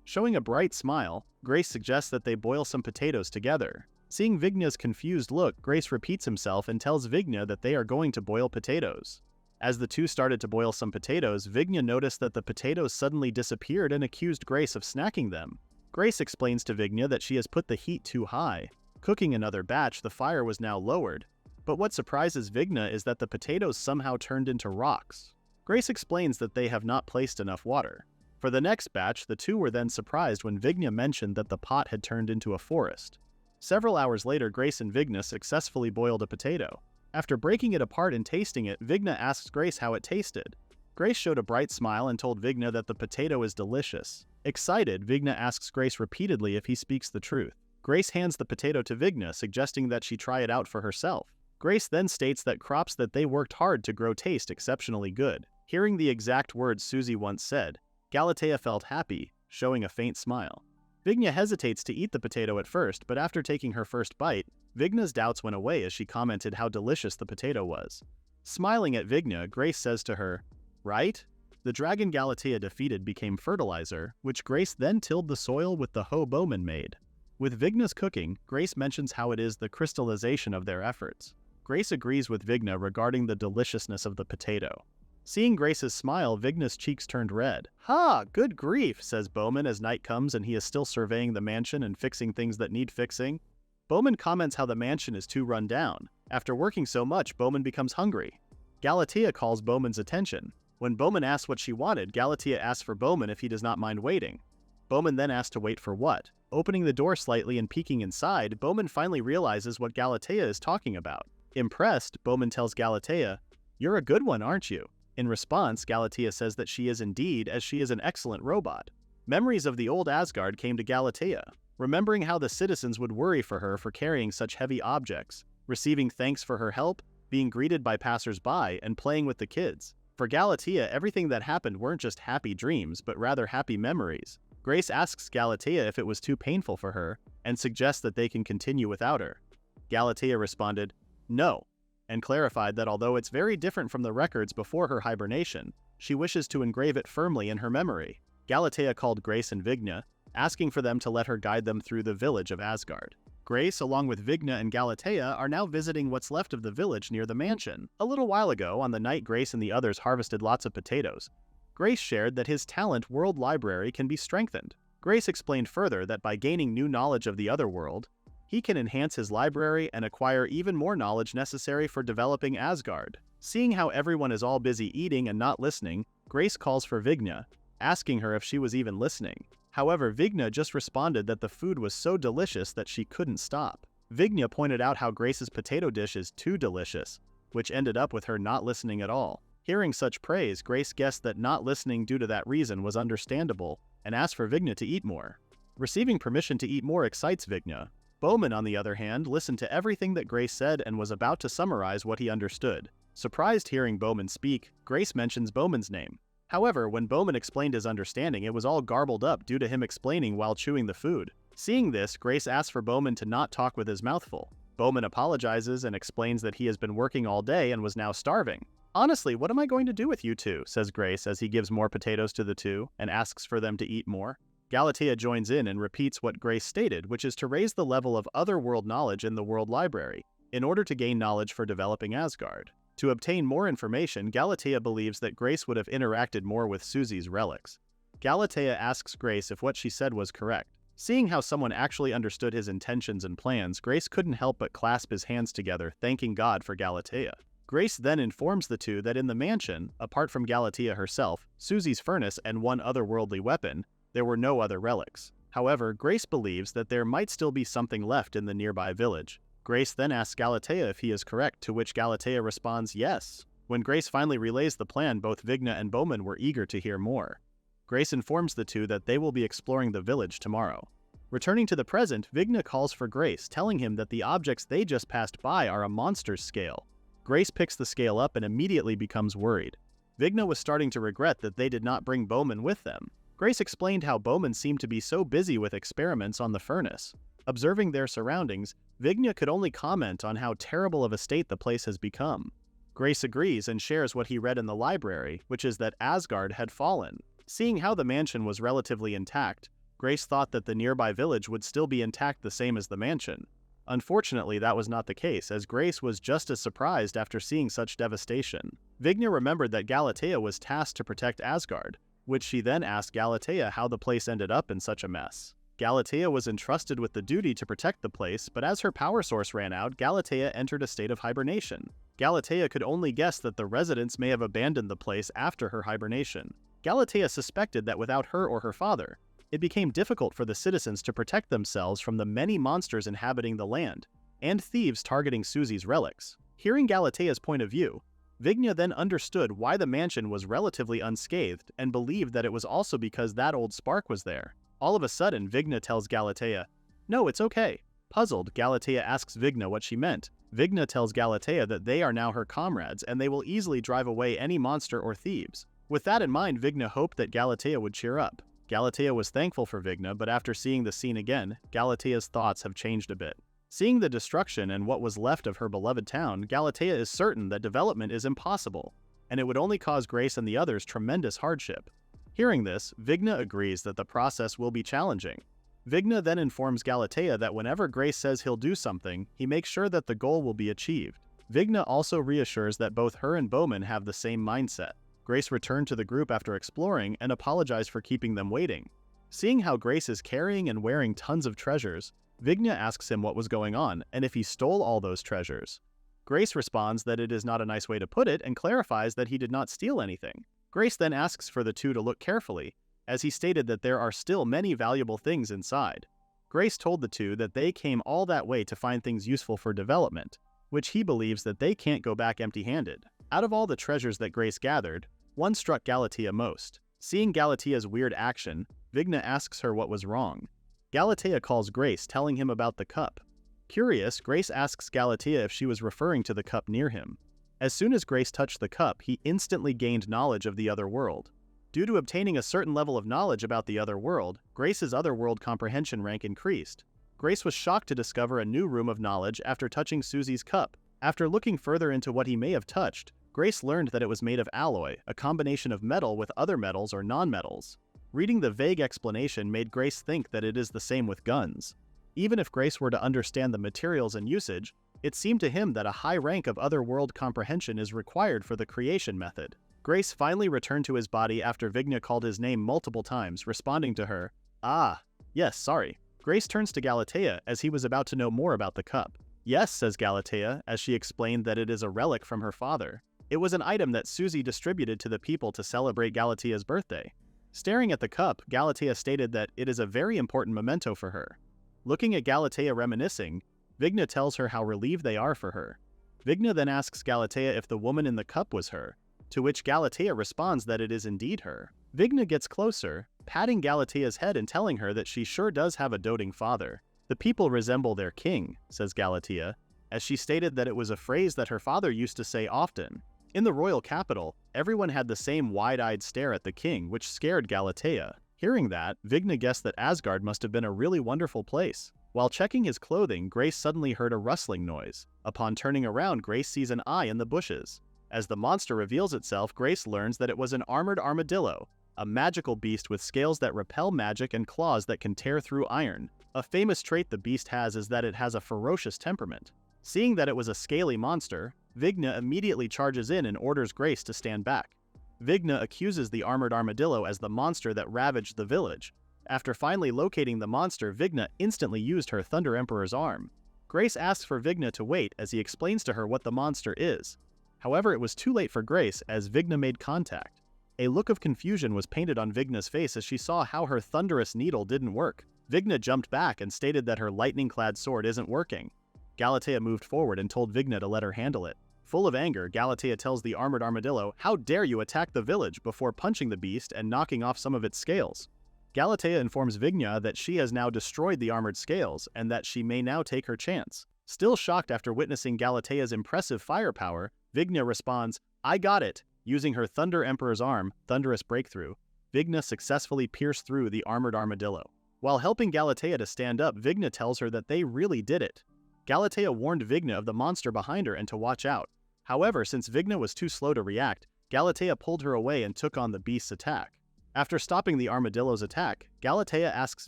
Showing a bright smile, Grace suggests that they boil some potatoes together. Seeing Vigna's confused look, Grace repeats himself and tells Vigna that they are going to boil potatoes. As the two started to boil some potatoes, Vigna noticed that the potatoes suddenly disappeared and accused Grace of snacking them. Grace explains to Vigna that she has put the heat too high. Cooking another batch, the fire was now lowered. But what surprises Vigna is that the potatoes somehow turned into rocks. Grace explains that they have not placed enough water. For the next batch, the two were then surprised when Vigna mentioned that the pot had turned into a forest. Several hours later, Grace and Vigna successfully boiled a potato. After breaking it apart and tasting it, Vigna asks Grace how it tasted. Grace showed a bright smile and told Vigna that the potato is delicious. Excited, Vigna asks Grace repeatedly if he speaks the truth. Grace hands the potato to Vigna, suggesting that she try it out for herself. Grace then states that crops that they worked hard to grow taste exceptionally good. Hearing the exact words Susie once said, Galatea felt happy, showing a faint smile. Vigna hesitates to eat the potato at first, but after taking her first bite, Vigna's doubts went away as she commented how delicious the potato was. Smiling at Vigna, Grace says to her, "Right?" The dragon Galatea defeated became fertilizer, which Grace then tilled the soil with the hoe Bowman made. With Vigna's cooking, Grace mentions how it is the crystallization of their efforts. Grace agrees with Vigna regarding the deliciousness of the potato. Seeing Grace's smile, Vigna's cheeks turned red. "Ha! Good grief," says Bowman as night comes and he is still surveying the mansion and fixing things that need fixing. Bowman comments how the mansion is too run down. After working so much, Bowman becomes hungry. Galatea calls Bowman's attention. When Bowman asks what she wanted, Galatea asks for Bowman if he does not mind waiting. Bowman then asks to wait for what? Opening the door slightly and peeking inside, Bowman finally realizes what Galatea is talking about. Impressed, Bowman tells Galatea, "You're a good one, aren't you?" In response, Galatea says that she is indeed, as she is an excellent robot. Memories of the old Asgard came to Galatea, remembering how the citizens would worry for her for carrying such heavy objects, receiving thanks for her help, being greeted by passers-by, and playing with the kids. For Galatea, everything that happened weren't just happy dreams, but rather happy memories. Grace asks Galatea if it was too painful for her, and suggests that they can continue without her. Galatea responded, "No," and clarified that although it's very different from the records before her hibernation, she wishes to engrave it firmly in her memory. Galatea called Grace and Vigna, asking for them to let her guide them through the village of Asgard. Grace, along with Vigna and Galatea, are now visiting what's left of the village near the mansion. A little while ago, on the night Grace and the others harvested lots of potatoes, Grace shared that his talent World Library can be strengthened. Grace explained further that by gaining new knowledge of the other world, he can enhance his library and acquire even more knowledge necessary for developing Asgard. Seeing how everyone is all busy eating and not listening, Grace calls for Vigna, asking her if she was even listening. However, Vigna just responded that the food was so delicious that she couldn't stop. Vigna pointed out how Grace's potato dish is too delicious, which ended up with her not listening at all. Hearing such praise, Grace guessed that not listening due to that reason was understandable, and asks for Vigna to eat more. Receiving permission to eat more excites Vigna. Bowman, on the other hand, listened to everything that Grace said and was about to summarize what he understood. Surprised hearing Bowman speak, Grace mentions Bowman's name. However, when Bowman explained his understanding, it was all garbled up due to him explaining while chewing the food. Seeing this, Grace asks for Bowman to not talk with his mouth full. Bowman apologizes and explains that he has been working all day and was now starving. "Honestly, what am I going to do with you two?" says Grace as he gives more potatoes to the two and asks for them to eat more. Galatea joins in and repeats what Grace stated, which is to raise the level of other-world knowledge in the World Library, in order to gain knowledge for developing Asgard. To obtain more information, Galatea believes that Grace would have interacted more with Susie's relics. Galatea asks Grace if what she said was correct. Seeing how someone actually understood his intentions and plans, Grace couldn't help but clasp his hands together, thanking God for Galatea. Grace then informs the two that in the mansion, apart from Galatea herself, Susie's furnace, and one otherworldly weapon, there were no other relics. However, Grace believes that there might still be something left in the nearby village. Grace then asks Galatea if he is correct, to which Galatea responds yes. When Grace finally relays the plan, both Vigna and Bowman were eager to hear more. Grace informs the two that they will be exploring the village tomorrow. Returning to the present, Vigna calls for Grace, telling him that the objects they just passed by are a monster's scale. Grace picks the scale up and immediately becomes worried. Vigna was starting to regret that they did not bring Bowman with them. Grace explained how Bowman seemed to be so busy with experiments on the furnace. Observing their surroundings, Vigna could only comment on how terrible of a state the place has become. Grace agrees and shares what he read in the library, which is that Asgard had fallen. Seeing how the mansion was relatively intact, Grace thought that the nearby village would still be intact the same as the mansion. Unfortunately, that was not the case, as Grace was just as surprised after seeing such devastation. Vigna remembered that Galatea was tasked to protect Asgard, which she then asked Galatea how the place ended up in such a mess. Galatea was entrusted with the duty to protect the place, but as her power source ran out, Galatea entered a state of hibernation. Galatea could only guess that the residents may have abandoned the place after her hibernation. Galatea suspected that without her or her father, it became difficult for the citizens to protect themselves from the many monsters inhabiting the land, and thieves targeting Susie's relics. Hearing Galatea's point of view, Vigna then understood why the mansion was relatively unscathed and believed that it was also because that old spark was there. All of a sudden, Vigna tells Galatea, "No, it's okay." Puzzled, Galatea asks Vigna what she meant. Vigna tells Galatea that they are now her comrades and they will easily drive away any monster or thieves. With that in mind, Vigna hoped that Galatea would cheer up. Galatea was thankful for Vigna, but after seeing the scene again, Galatea's thoughts have changed a bit. Seeing the destruction and what was left of her beloved town, Galatea is certain that development is impossible, and it would only cause Grace and the others tremendous hardship. Hearing this, Vigna agrees that the process will be challenging. Vigna then informs Galatea that whenever Grace says he'll do something, he makes sure that the goal will be achieved. Vigna also reassures that both her and Bowman have the same mindset. Grace returned to the group after exploring and apologized for keeping them waiting. Seeing how Grace is carrying and wearing tons of treasures, Vigna asks him what was going on and if he stole all those treasures. Grace responds that it is not a nice way to put it and clarifies that he did not steal anything. Grace then asks for the two to look carefully, as he stated that there are still many valuable things inside. Grace told the two that they came all that way to find things useful for development, which he believes that they can't go back empty-handed. Out of all the treasures that Grace gathered, one struck Galatea most. Seeing Galatea's weird action, Vigna asks her what was wrong. Galatea calls Grace, telling him about the cup. Curious, Grace asks Galatea if she was referring to the cup near him. As soon as Grace touched the cup, he instantly gained knowledge of the other world. Due to obtaining a certain level of knowledge about the other world, Grace's otherworld comprehension rank increased. Grace was shocked to discover a new room of knowledge after touching Susie's cup. After looking further into what he may have touched, Grace learned that it was made of alloy, a combination of metal with other metals or non-metals. Reading the vague explanation made Grace think that it is the same with guns. Even if Grace were to understand the materials and usage, it seemed to him that a high rank of other-world comprehension is required for the creation method. Grace finally returned to his body after Vigna called his name multiple times, responding to her, "Ah, yes, sorry." Grace turns to Galatea as he was about to know more about the cup. "Yes," says Galatea, as she explained that it is a relic from her father. It was an item that Susie distributed to the people to celebrate Galatea's birthday. Staring at the cup, Galatea stated that it is a very important memento for her. Looking at Galatea reminiscing, Vigna tells her how relieved they are for her. Vigna then asks Galatea if the woman in the cup was her, to which Galatea responds that it is indeed her. Vigna gets closer, patting Galatea's head and telling her that she sure does have a doting father. "The people resemble their king," says Galatea, as she stated that it was a phrase that her father used to say often. In the royal capital, everyone had the same wide-eyed stare at the king, which scared Galatea. Hearing that, Vigna guessed that Asgard must have been a really wonderful place. While checking his clothing, Grace suddenly heard a rustling noise. Upon turning around, Grace sees an eye in the bushes. As the monster reveals itself, Grace learns that it was an armored armadillo, a magical beast with scales that repel magic and claws that can tear through iron. A famous trait the beast has is that it has a ferocious temperament. Seeing that it was a scaly monster, Vigna immediately charges in and orders Grace to stand back. Vigna accuses the armored armadillo as the monster that ravaged the village. After finally locating the monster, Vigna instantly used her Thunder Emperor's arm. Grace asks for Vigna to wait as he explains to her what the monster is. However, it was too late for Grace as Vigna made contact. A look of confusion was painted on Vigna's face as she saw how her thunderous needle didn't work. Vigna jumped back and stated that her lightning-clad sword isn't working. Galatea moved forward and told Vigna to let her handle it. Full of anger, Galatea tells the armored armadillo, "How dare you attack the village," before punching the beast and knocking off some of its scales. Galatea informs Vigna that she has now destroyed the armored scales and that she may now take her chance. Still shocked after witnessing Galatea's impressive firepower, Vigna responds, "I got it." Using her Thunder Emperor's arm, Thunderous Breakthrough, Vigna successfully pierced through the armored armadillo. While helping Galatea to stand up, Vigna tells her that they really did it. Galatea warned Vigna of the monster behind her and to watch out. However, since Vigna was too slow to react, Galatea pulled her away and took on the beast's attack. After stopping the armadillo's attack, Galatea asks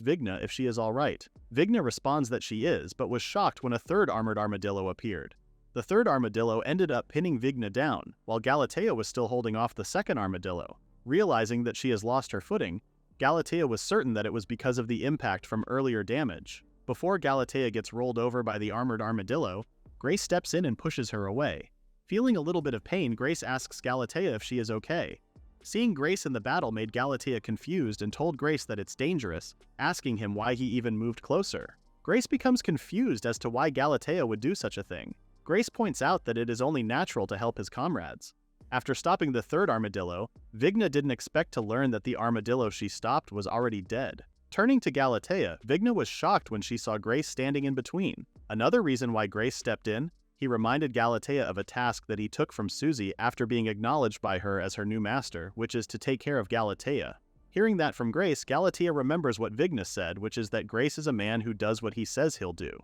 Vigna if she is alright. Vigna responds that she is, but was shocked when a third armored armadillo appeared. The third armadillo ended up pinning Vigna down, while Galatea was still holding off the second armadillo. Realizing that she has lost her footing, Galatea was certain that it was because of the impact from earlier damage. Before Galatea gets rolled over by the armored armadillo, Grace steps in and pushes her away. Feeling a little bit of pain, Grace asks Galatea if she is okay. Seeing Grace in the battle made Galatea confused and told Grace that it's dangerous, asking him why he even moved closer. Grace becomes confused as to why Galatea would do such a thing. Grace points out that it is only natural to help his comrades. After stopping the third armadillo, Vigna didn't expect to learn that the armadillo she stopped was already dead. Turning to Galatea, Vigna was shocked when she saw Grace standing in between. Another reason why Grace stepped in, he reminded Galatea of a task that he took from Susie after being acknowledged by her as her new master, which is to take care of Galatea. Hearing that from Grace, Galatea remembers what Vigna said, which is that Grace is a man who does what he says he'll do.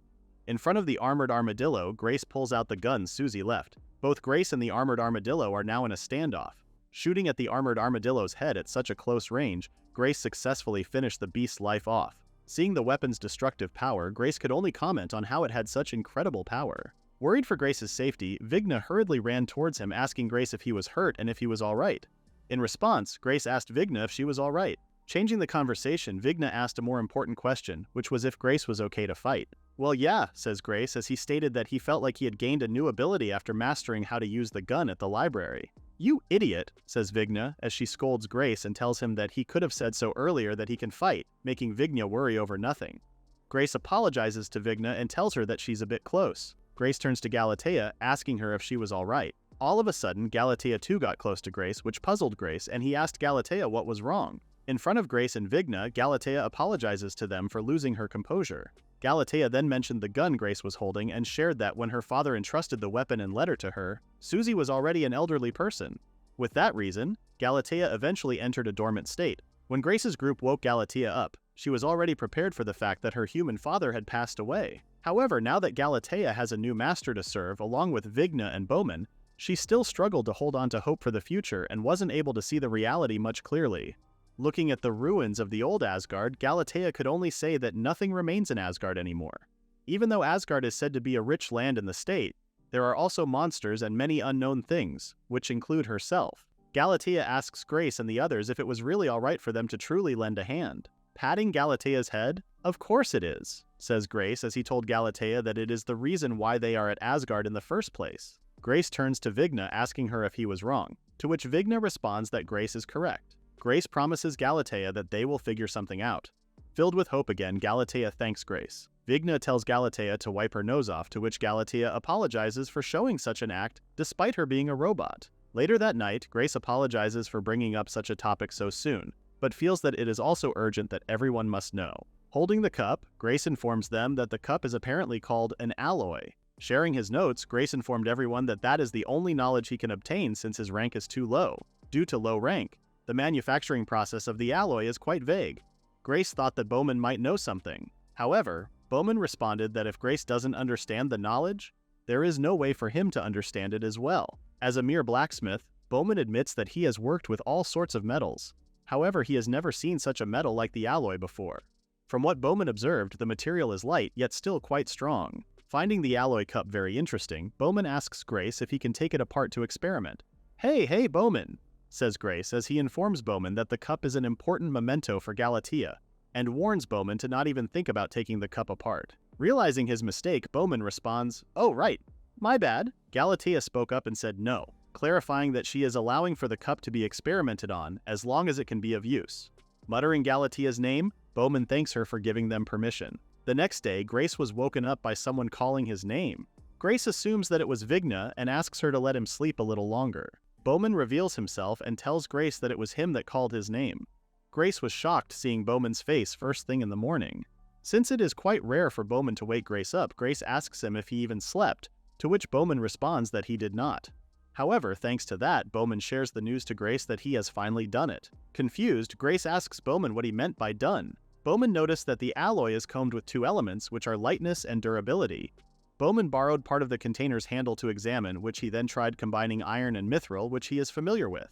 In front of the armored armadillo, Grace pulls out the gun Susie left. Both Grace and the armored armadillo are now in a standoff. Shooting at the armored armadillo's head at such a close range, Grace successfully finished the beast's life off. Seeing the weapon's destructive power, Grace could only comment on how it had such incredible power. Worried for Grace's safety, Vigna hurriedly ran towards him, asking Grace if he was hurt and if he was alright. In response, Grace asked Vigna if she was alright. Changing the conversation, Vigna asked a more important question, which was if Grace was okay to fight. "Well, yeah," says Grace, as he stated that he felt like he had gained a new ability after mastering how to use the gun at the library. "You idiot," says Vigna, as she scolds Grace and tells him that he could have said so earlier that he can fight, making Vigna worry over nothing. Grace apologizes to Vigna and tells her that she's a bit close. Grace turns to Galatea, asking her if she was alright. All of a sudden, Galatea too got close to Grace, which puzzled Grace, and he asked Galatea what was wrong. In front of Grace and Vigna, Galatea apologizes to them for losing her composure. Galatea then mentioned the gun Grace was holding and shared that when her father entrusted the weapon and letter to her, Susie was already an elderly person. With that reason, Galatea eventually entered a dormant state. When Grace's group woke Galatea up, she was already prepared for the fact that her human father had passed away. However, now that Galatea has a new master to serve, along with Vigna and Bowman, she still struggled to hold on to hope for the future and wasn't able to see the reality much clearly. Looking at the ruins of the old Asgard, Galatea could only say that nothing remains in Asgard anymore. Even though Asgard is said to be a rich land in the state, there are also monsters and many unknown things, which include herself. Galatea asks Grace and the others if it was really alright for them to truly lend a hand. Patting Galatea's head, "Of course it is," says Grace as he told Galatea that it is the reason why they are at Asgard in the first place. Grace turns to Vigna asking her if he was wrong, to which Vigna responds that Grace is correct. Grace promises Galatea that they will figure something out. Filled with hope again, Galatea thanks Grace. Vigna tells Galatea to wipe her nose off, to which Galatea apologizes for showing such an act despite her being a robot. Later that night, Grace apologizes for bringing up such a topic so soon. but feels that it is also urgent that everyone must know. Holding the cup, Grace informs them that the cup is apparently called an alloy. Sharing his notes, Grace informed everyone that that is the only knowledge he can obtain since his rank is too low. Due to low rank, the manufacturing process of the alloy is quite vague. Grace thought that Bowman might know something. However, Bowman responded that if Grace doesn't understand the knowledge, there is no way for him to understand it as well. As a mere blacksmith, Bowman admits that he has worked with all sorts of metals. However, he has never seen such a metal like the alloy before. From what Bowman observed, the material is light yet still quite strong. Finding the alloy cup very interesting, Bowman asks Grace if he can take it apart to experiment. Hey, Bowman, says Grace as he informs Bowman that the cup is an important memento for Galatea, and warns Bowman to not even think about taking the cup apart. Realizing his mistake, Bowman responds, "Oh right, my bad." Galatea spoke up and said no, clarifying that she is allowing for the cup to be experimented on as long as it can be of use. Muttering Galatea's name, Bowman thanks her for giving them permission. The next day, Grace was woken up by someone calling his name. Grace assumes that it was Vigna and asks her to let him sleep a little longer. Bowman reveals himself and tells Grace that it was him that called his name. Grace was shocked seeing Bowman's face first thing in the morning. Since it is quite rare for Bowman to wake Grace up, Grace asks him if he even slept, to which Bowman responds that he did not. However, thanks to that, Bowman shares the news to Grace that he has finally done it. Confused, Grace asks Bowman what he meant by done. Bowman noticed that the alloy is combed with two elements, which are lightness and durability. Bowman borrowed part of the container's handle to examine, which he then tried combining iron and mithril, which he is familiar with.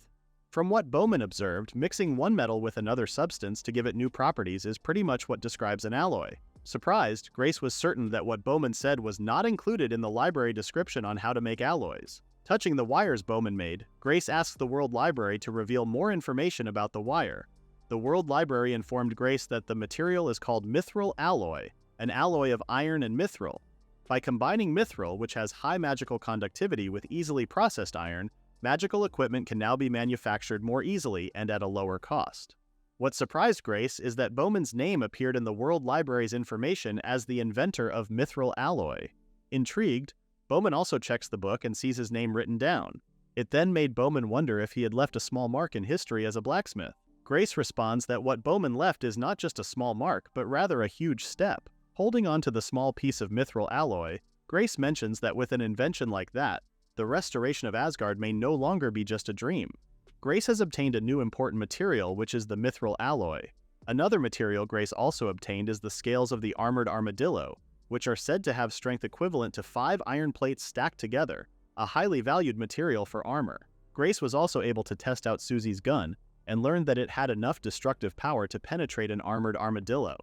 From what Bowman observed, mixing one metal with another substance to give it new properties is pretty much what describes an alloy. Surprised, Grace was certain that what Bowman said was not included in the library description on how to make alloys. Touching the wires Bowman made, Grace asked the World Library to reveal more information about the wire. The World Library informed Grace that the material is called mithril alloy, an alloy of iron and mithril. By combining mithril, which has high magical conductivity, with easily processed iron, magical equipment can now be manufactured more easily and at a lower cost. What surprised Grace is that Bowman's name appeared in the World Library's information as the inventor of mithril alloy. Intrigued, Bowman also checks the book and sees his name written down. It then made Bowman wonder if he had left a small mark in history as a blacksmith. Grace responds that what Bowman left is not just a small mark, but rather a huge step. Holding on to the small piece of mithril alloy, Grace mentions that with an invention like that, the restoration of Asgard may no longer be just a dream. Grace has obtained a new important material, which is the mithril alloy. Another material Grace also obtained is the scales of the armored armadillo, which are said to have strength equivalent to 5 iron plates stacked together, a highly valued material for armor. Grace was also able to test out Susie's gun, and learned that it had enough destructive power to penetrate an armored armadillo.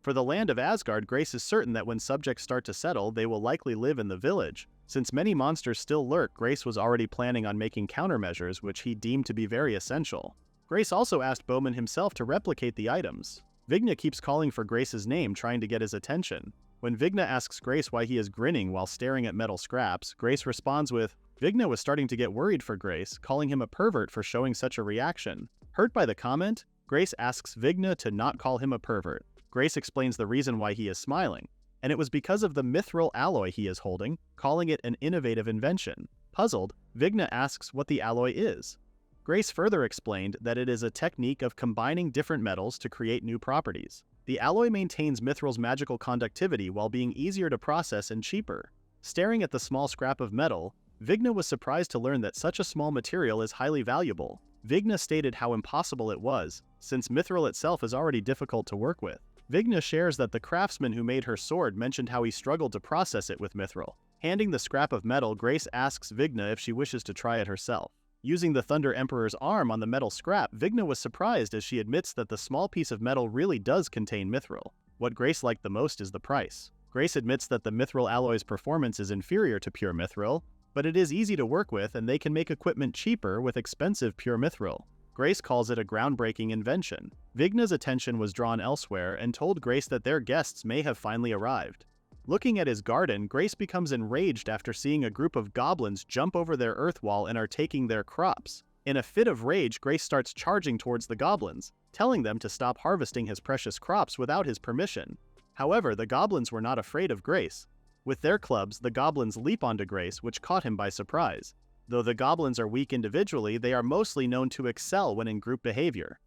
For the land of Asgard, Grace is certain that when subjects start to settle, they will likely live in the village. Since many monsters still lurk, Grace was already planning on making countermeasures, which he deemed to be very essential. Grace also asked Bowman himself to replicate the items. Vigna keeps calling for Grace's name, trying to get his attention. When Vigna asks Grace why he is grinning while staring at metal scraps, Grace responds with, Vigna was starting to get worried for Grace, calling him a pervert for showing such a reaction. Hurt by the comment, Grace asks Vigna to not call him a pervert. Grace explains the reason why he is smiling, and it was because of the mithril alloy he is holding, calling it an innovative invention. Puzzled, Vigna asks what the alloy is. Grace further explained that it is a technique of combining different metals to create new properties. The alloy maintains mithril's magical conductivity while being easier to process and cheaper. Staring at the small scrap of metal, Vigna was surprised to learn that such a small material is highly valuable. Vigna stated how impossible it was, since mithril itself is already difficult to work with. Vigna shares that the craftsman who made her sword mentioned how he struggled to process it with mithril. Handing the scrap of metal, Grace asks Vigna if she wishes to try it herself. Using the Thunder Emperor's arm on the metal scrap, Vigna was surprised as she admits that the small piece of metal really does contain mithril. What Grace liked the most is the price. Grace admits that the mithril alloy's performance is inferior to pure mithril, but it is easy to work with and they can make equipment cheaper with expensive pure mithril. Grace calls it a groundbreaking invention. Vigna's attention was drawn elsewhere and told Grace that their guests may have finally arrived. Looking at his garden, Grace becomes enraged after seeing a group of goblins jump over their earth wall and are taking their crops. In a fit of rage, Grace starts charging towards the goblins, telling them to stop harvesting his precious crops without his permission. However, the goblins were not afraid of Grace. With their clubs, the goblins leap onto Grace, which caught him by surprise. Though the goblins are weak individually, they are mostly known to excel when in group behavior.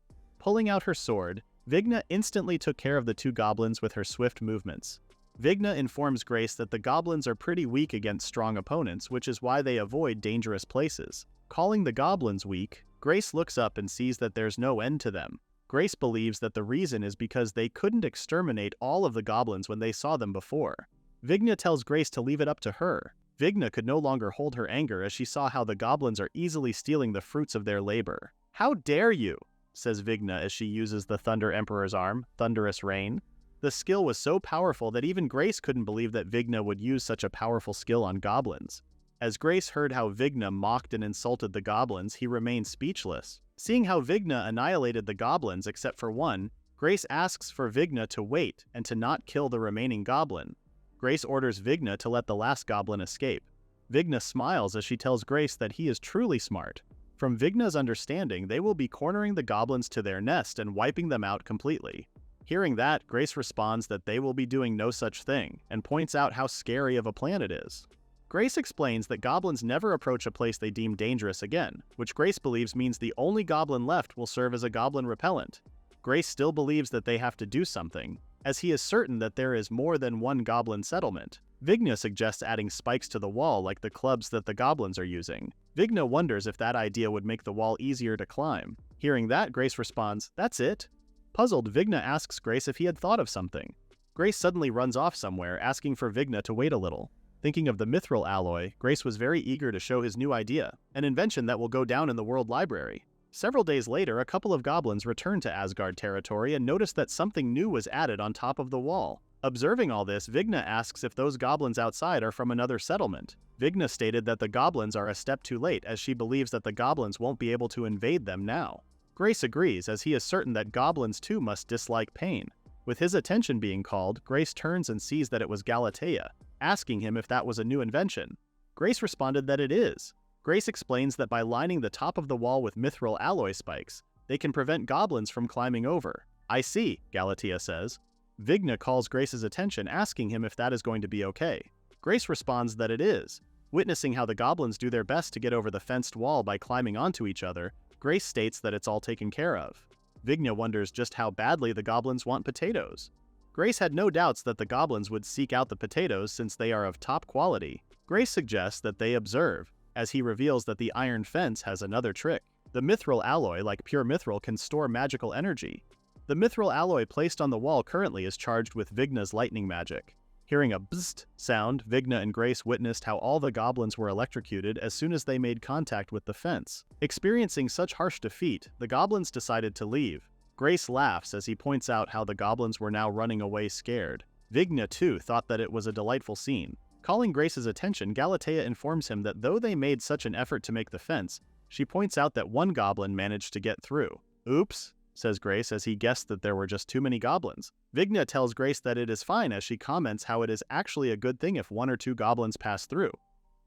Pulling out her sword, Vigna instantly took care of the two goblins with her swift movements. Vigna informs Grace that the goblins are pretty weak against strong opponents, which is why they avoid dangerous places. Calling the goblins weak, Grace looks up and sees that there's no end to them. Grace believes that the reason is because they couldn't exterminate all of the goblins when they saw them before. Vigna tells Grace to leave it up to her. Vigna could no longer hold her anger as she saw how the goblins are easily stealing the fruits of their labor. "How dare you?" says Vigna as she uses the Thunder Emperor's arm, Thunderous Rain. The skill was so powerful that even Grace couldn't believe that Vigna would use such a powerful skill on goblins. As Grace heard how Vigna mocked and insulted the goblins, he remained speechless. Seeing how Vigna annihilated the goblins except for one, Grace asks for Vigna to wait and to not kill the remaining goblin. Grace orders Vigna to let the last goblin escape. Vigna smiles as she tells Grace that he is truly smart. From Vigna's understanding, they will be cornering the goblins to their nest and wiping them out completely. Hearing that, Grace responds that they will be doing no such thing, and points out how scary of a plan it is. Grace explains that goblins never approach a place they deem dangerous again, which Grace believes means the only goblin left will serve as a goblin repellent. Grace still believes that they have to do something, as he is certain that there is more than one goblin settlement. Vigna suggests adding spikes to the wall like the clubs that the goblins are using. Vigna wonders if that idea would make the wall easier to climb. Hearing that, Grace responds, "That's it." Puzzled, Vigna asks Grace if he had thought of something. Grace suddenly runs off somewhere, asking for Vigna to wait a little. Thinking of the mithril alloy, Grace was very eager to show his new idea, an invention that will go down in the World Library. Several days later, a couple of goblins returned to Asgard territory and noticed that something new was added on top of the wall. Observing all this, Vigna asks if those goblins outside are from another settlement. Vigna stated that the goblins are a step too late, as she believes that the goblins won't be able to invade them now. Grace agrees, as he is certain that goblins too must dislike pain. With his attention being called, Grace turns and sees that it was Galatea, asking him if that was a new invention. Grace responded that it is. Grace explains that by lining the top of the wall with mithril alloy spikes, they can prevent goblins from climbing over. "I see," Galatea says. Vigna calls Grace's attention, asking him if that is going to be okay. Grace responds that it is. Witnessing how the goblins do their best to get over the fenced wall by climbing onto each other, Grace states that it's all taken care of. Vigna wonders just how badly the goblins want potatoes. Grace had no doubts that the goblins would seek out the potatoes since they are of top quality. Grace suggests that they observe, as he reveals that the iron fence has another trick. The mithril alloy, like pure mithril, can store magical energy. The mithril alloy placed on the wall currently is charged with Vigna's lightning magic. Hearing a bzzzt sound, Vigna and Grace witnessed how all the goblins were electrocuted as soon as they made contact with the fence. Experiencing such harsh defeat, the goblins decided to leave. Grace laughs as he points out how the goblins were now running away scared. Vigna, too, thought that it was a delightful scene. Calling Grace's attention, Galatea informs him that though they made such an effort to make the fence, she points out that one goblin managed to get through. "Oops," says Grace as he guessed that there were just too many goblins. Vigna tells Grace that it is fine as she comments how it is actually a good thing if one or two goblins pass through.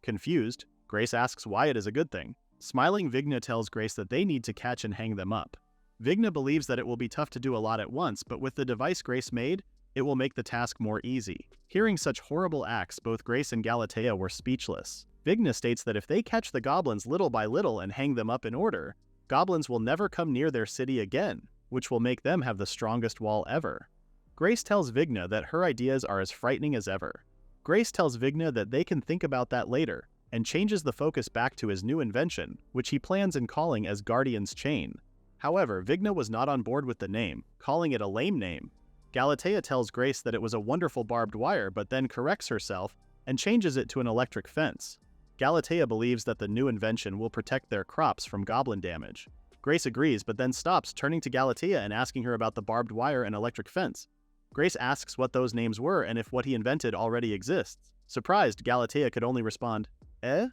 Confused, Grace asks why it is a good thing. Smiling, Vigna tells Grace that they need to catch and hang them up. Vigna believes that it will be tough to do a lot at once, but with the device Grace made, it will make the task more easy. Hearing such horrible acts, both Grace and Galatea were speechless. Vigna states that if they catch the goblins little by little and hang them up in order, goblins will never come near their city again, which will make them have the strongest wall ever. Grace tells Vigna that her ideas are as frightening as ever. Grace tells Vigna that they can think about that later, and changes the focus back to his new invention, which he plans in calling as Guardian's Chain. However, Vigna was not on board with the name, calling it a lame name. Galatea tells Grace that it was a wonderful barbed wire, but then corrects herself and changes it to an electric fence. Galatea believes that the new invention will protect their crops from goblin damage. Grace agrees, but then stops, turning to Galatea and asking her about the barbed wire and electric fence. Grace asks what those names were and if what he invented already exists. Surprised, Galatea could only respond, "Eh?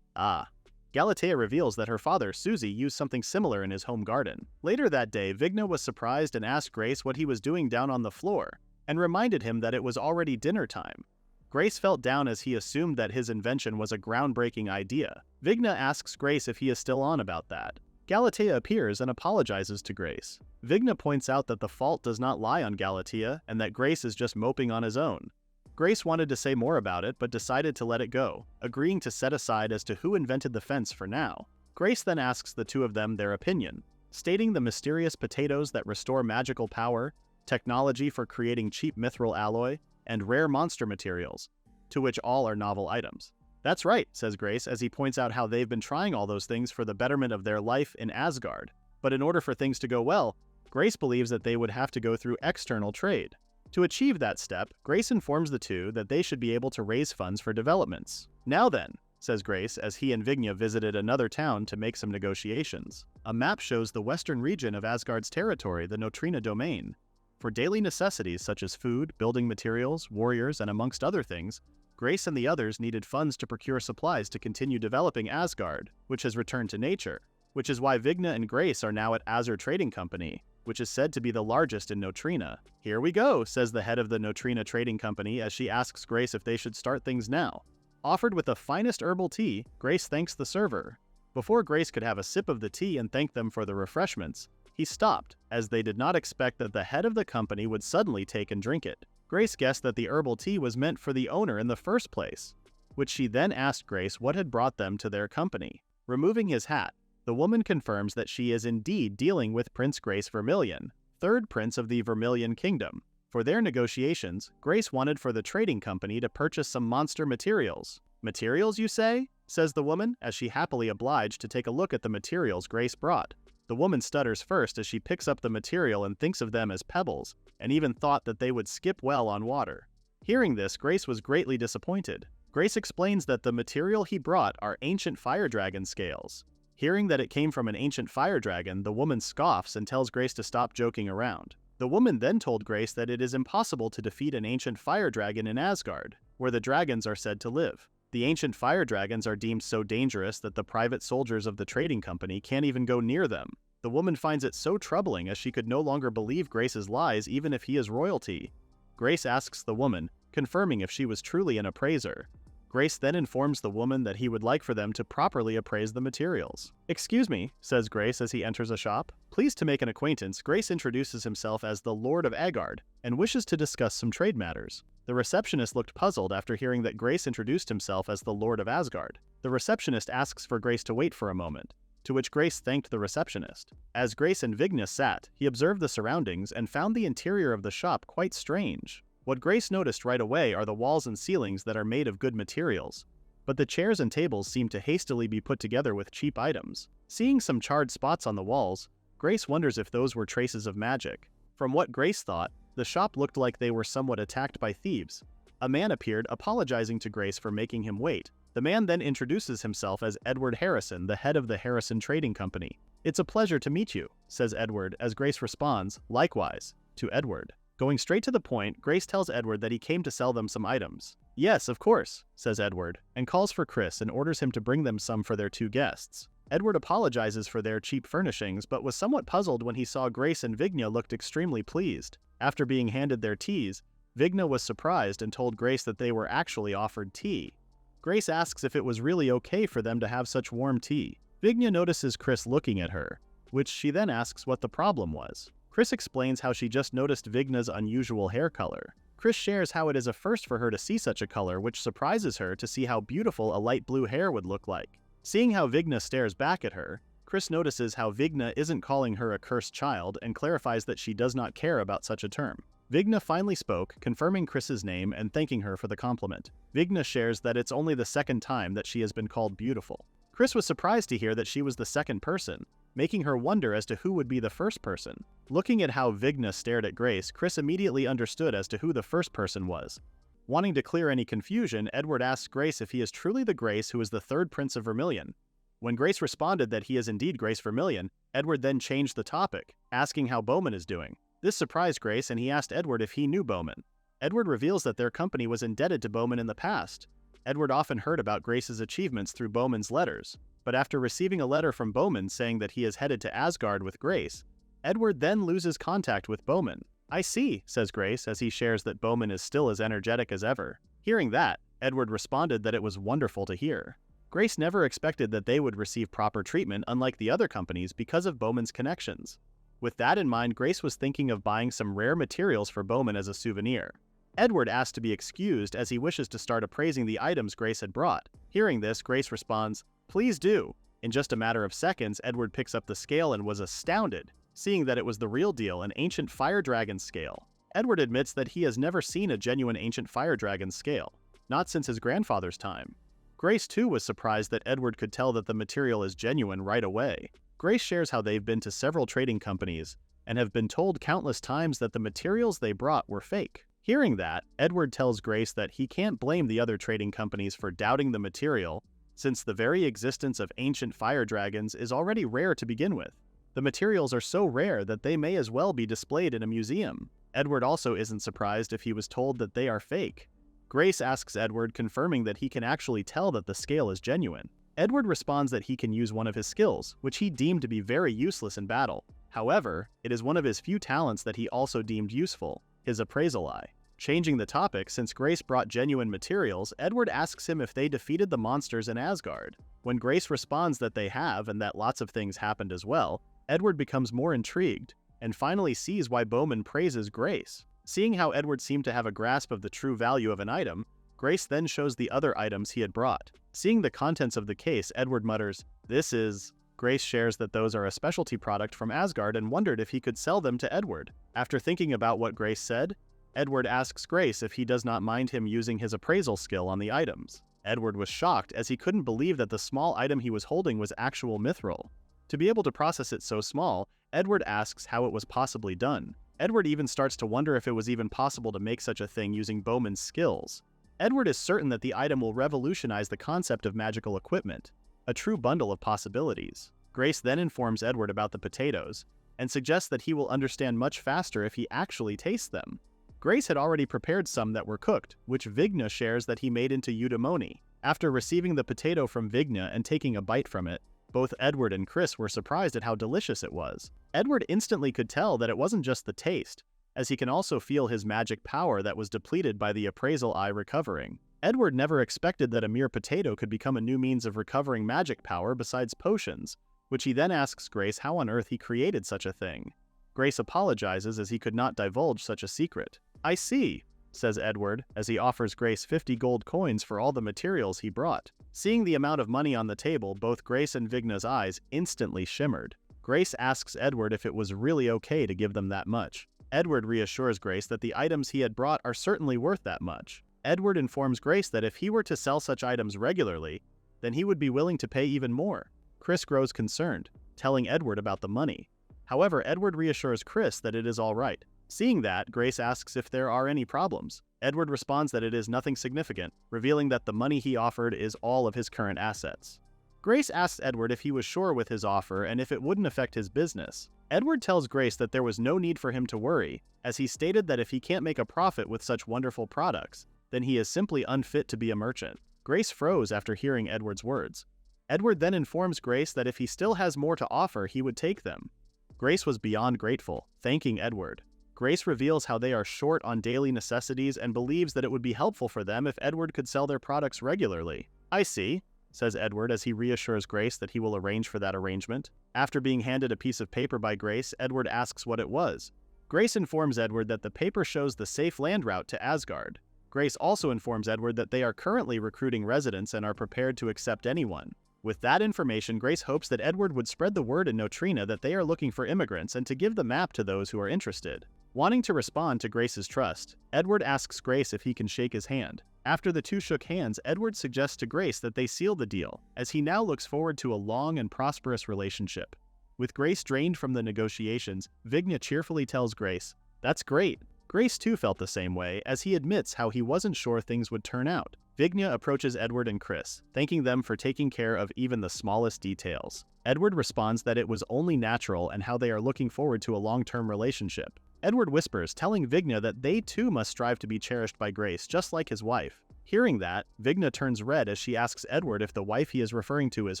Ah." Galatea reveals that her father, Susie, used something similar in his home garden. Later that day, Vigna was surprised and asked Grace what he was doing down on the floor, and reminded him that it was already dinner time. Grace felt down as he assumed that his invention was a groundbreaking idea. Vigna asks Grace if he is still on about that. Galatea appears and apologizes to Grace. Vigna points out that the fault does not lie on Galatea, and that Grace is just moping on his own. Grace wanted to say more about it, but decided to let it go, agreeing to set aside as to who invented the fence for now. Grace then asks the two of them their opinion. stating the mysterious potatoes that restore magical power, technology for creating cheap mithril alloy, and rare monster materials, to which all are novel items. That's right, says Grace as he points out how they've been trying all those things for the betterment of their life in Asgard. But in order for things to go well, Grace believes that they would have to go through external trade. To achieve that step, Grace informs the two that they should be able to raise funds for developments. Now then, says Grace as he and Vigna visited another town to make some negotiations. A map shows the western region of Asgard's territory, the Notrina domain. For daily necessities such as food, building materials, warriors, and amongst other things, Grace and the others needed funds to procure supplies to continue developing Asgard, which has returned to nature, which is why Vigna and Grace are now at Azur Trading Company, which is said to be the largest in Notrina. Here we go, says the head of the Notrina Trading Company as she asks Grace if they should start things now. Offered with the finest herbal tea, Grace thanks the server. Before Grace could have a sip of the tea and thank them for the refreshments, he stopped, as they did not expect that the head of the company would suddenly take and drink it. Grace guessed that the herbal tea was meant for the owner in the first place, which she then asked Grace what had brought them to their company. Removing his hat, the woman confirms that she is indeed dealing with Prince Grace Vermillion, third prince of the Vermillion Kingdom. For their negotiations, Grace wanted for the trading company to purchase some monster materials. Materials, you say? Says the woman, as she happily obliged to take a look at the materials Grace brought. The woman stutters first as she picks up the material and thinks of them as pebbles, and even thought that they would skip well on water. Hearing this, Grace was greatly disappointed. Grace explains that the material he brought are ancient fire dragon scales. Hearing that it came from an ancient fire dragon, the woman scoffs and tells Grace to stop joking around. The woman then told Grace that it is impossible to defeat an ancient fire dragon in Asgard, where the dragons are said to live. The ancient fire dragons are deemed so dangerous that the private soldiers of the trading company can't even go near them. The woman finds it so troubling as she could no longer believe Grace's lies even if he is royalty. Grace asks the woman, confirming if she was truly an appraiser. Grace then informs the woman that he would like for them to properly appraise the materials. "Excuse me," says Grace as he enters a shop. Pleased to make an acquaintance, Grace introduces himself as the Lord of Asgard and wishes to discuss some trade matters. The receptionist looked puzzled after hearing that Grace introduced himself as the Lord of Asgard. The receptionist asks for Grace to wait for a moment, to which Grace thanked the receptionist. As Grace and Vigna sat, he observed the surroundings and found the interior of the shop quite strange. What Grace noticed right away are the walls and ceilings that are made of good materials, but the chairs and tables seem to hastily be put together with cheap items. Seeing some charred spots on the walls, Grace wonders if those were traces of magic. From what Grace thought, the shop looked like they were somewhat attacked by thieves. A man appeared, apologizing to Grace for making him wait. The man then introduces himself as Edward Harrison, the head of the Harrison Trading Company. "It's a pleasure to meet you," says Edward, as Grace responds, likewise, to Edward. Going straight to the point, Grace tells Edward that he came to sell them some items. "Yes, of course," says Edward, and calls for Chris and orders him to bring them some for their two guests. Edward apologizes for their cheap furnishings, but was somewhat puzzled when he saw Grace and Vigna looked extremely pleased. After being handed their teas, Vigna was surprised and told Grace that they were actually offered tea. Grace asks if it was really okay for them to have such warm tea. Vigna notices Chris looking at her, which she then asks what the problem was. Chris explains how she just noticed Vigna's unusual hair color. Chris shares how it is a first for her to see such a color, which surprises her to see how beautiful a light blue hair would look like. Seeing how Vigna stares back at her, Chris notices how Vigna isn't calling her a cursed child and clarifies that she does not care about such a term. Vigna finally spoke, confirming Chris's name and thanking her for the compliment. Vigna shares that it's only the second time that she has been called beautiful. Chris was surprised to hear that she was the second person, making her wonder as to who would be the first person. Looking at how Vigna stared at Grace, Chris immediately understood as to who the first person was. Wanting to clear any confusion, Edward asks Grace if he is truly the Grace who is the third prince of Vermillion. When Grace responded that he is indeed Grace Vermillion, Edward then changed the topic, asking how Bowman is doing. This surprised Grace and he asked Edward if he knew Bowman. Edward reveals that their company was indebted to Bowman in the past. Edward often heard about Grace's achievements through Bowman's letters, but after receiving a letter from Bowman saying that he is headed to Asgard with Grace, Edward then loses contact with Bowman. "I see," says Grace as he shares that Bowman is still as energetic as ever. Hearing that, Edward responded that it was wonderful to hear. Grace never expected that they would receive proper treatment unlike the other companies because of Bowman's connections. With that in mind, Grace was thinking of buying some rare materials for Bowman as a souvenir. Edward asked to be excused as he wishes to start appraising the items Grace had brought. Hearing this, Grace responds, "Please do," In just a matter of seconds, Edward picks up the scale and was astounded, seeing that it was the real deal, an ancient fire dragon scale. Edward admits that he has never seen a genuine ancient fire dragon scale, not since his grandfather's time. Grace too was surprised that Edward could tell that the material is genuine right away. Grace shares how they've been to several trading companies and have been told countless times that the materials they brought were fake. Hearing that, Edward tells Grace that he can't blame the other trading companies for doubting the material, since the very existence of ancient fire dragons is already rare to begin with. The materials are so rare that they may as well be displayed in a museum. Edward also isn't surprised if he was told that they are fake. Grace asks Edward, confirming that he can actually tell that the scale is genuine. Edward responds that he can use one of his skills, which he deemed to be very useless in battle. However, it is one of his few talents that he also deemed useful, his appraisal eye. Changing the topic, since Grace brought genuine materials, Edward asks him if they defeated the monsters in Asgard. When Grace responds that they have and that lots of things happened as well, Edward becomes more intrigued, and finally sees why Bowman praises Grace. Seeing how Edward seemed to have a grasp of the true value of an item, Grace then shows the other items he had brought. Seeing the contents of the case, Edward mutters, "This is..." Grace shares that those are a specialty product from Asgard and wondered if he could sell them to Edward. After thinking about what Grace said, Edward asks Grace if he does not mind him using his appraisal skill on the items. Edward was shocked, as he couldn't believe that the small item he was holding was actual mithril. To be able to process it so small, Edward asks how it was possibly done. Edward even starts to wonder if it was even possible to make such a thing using Bowman's skills. Edward is certain that the item will revolutionize the concept of magical equipment, a true bundle of possibilities. Grace then informs Edward about the potatoes, and suggests that he will understand much faster if he actually tastes them. Grace had already prepared some that were cooked, which Vigna shares that he made into eudaimoni. After receiving the potato from Vigna and taking a bite from it, both Edward and Chris were surprised at how delicious it was. Edward instantly could tell that it wasn't just the taste, as he can also feel his magic power that was depleted by the appraisal eye recovering. Edward never expected that a mere potato could become a new means of recovering magic power besides potions, which he then asks Grace how on earth he created such a thing. Grace apologizes as he could not divulge such a secret. "I see," says Edward, as he offers Grace 50 gold coins for all the materials he brought. Seeing the amount of money on the table, both Grace and Vigna's eyes instantly shimmered. Grace asks Edward if it was really okay to give them that much. Edward reassures Grace that the items he had brought are certainly worth that much. Edward informs Grace that if he were to sell such items regularly, then he would be willing to pay even more. Chris grows concerned, telling Edward about the money. However, Edward reassures Chris that it is all right. Seeing that, Grace asks if there are any problems. Edward responds that it is nothing significant, revealing that the money he offered is all of his current assets. Grace asks Edward if he was sure with his offer and if it wouldn't affect his business. Edward tells Grace that there was no need for him to worry, as he stated that if he can't make a profit with such wonderful products, then he is simply unfit to be a merchant. Grace froze after hearing Edward's words. Edward then informs Grace that if he still has more to offer, he would take them. Grace was beyond grateful, thanking Edward. Grace reveals how they are short on daily necessities and believes that it would be helpful for them if Edward could sell their products regularly. "I see," says Edward as he reassures Grace that he will arrange for that arrangement. After being handed a piece of paper by Grace, Edward asks what it was. Grace informs Edward that the paper shows the safe land route to Asgard. Grace also informs Edward that they are currently recruiting residents and are prepared to accept anyone. With that information, Grace hopes that Edward would spread the word in Notrina that they are looking for immigrants and to give the map to those who are interested. Wanting to respond to Grace's trust, Edward asks Grace if he can shake his hand. After the two shook hands, Edward suggests to Grace that they seal the deal, as he now looks forward to a long and prosperous relationship. With Grace drained from the negotiations, Vigna cheerfully tells Grace, "That's great." Grace too felt the same way, as he admits how he wasn't sure things would turn out. Vigna approaches Edward and Chris, thanking them for taking care of even the smallest details. Edward responds that it was only natural and how they are looking forward to a long-term relationship. Edward whispers, telling Vigna that they too must strive to be cherished by Grace, just like his wife. Hearing that, Vigna turns red as she asks Edward if the wife he is referring to is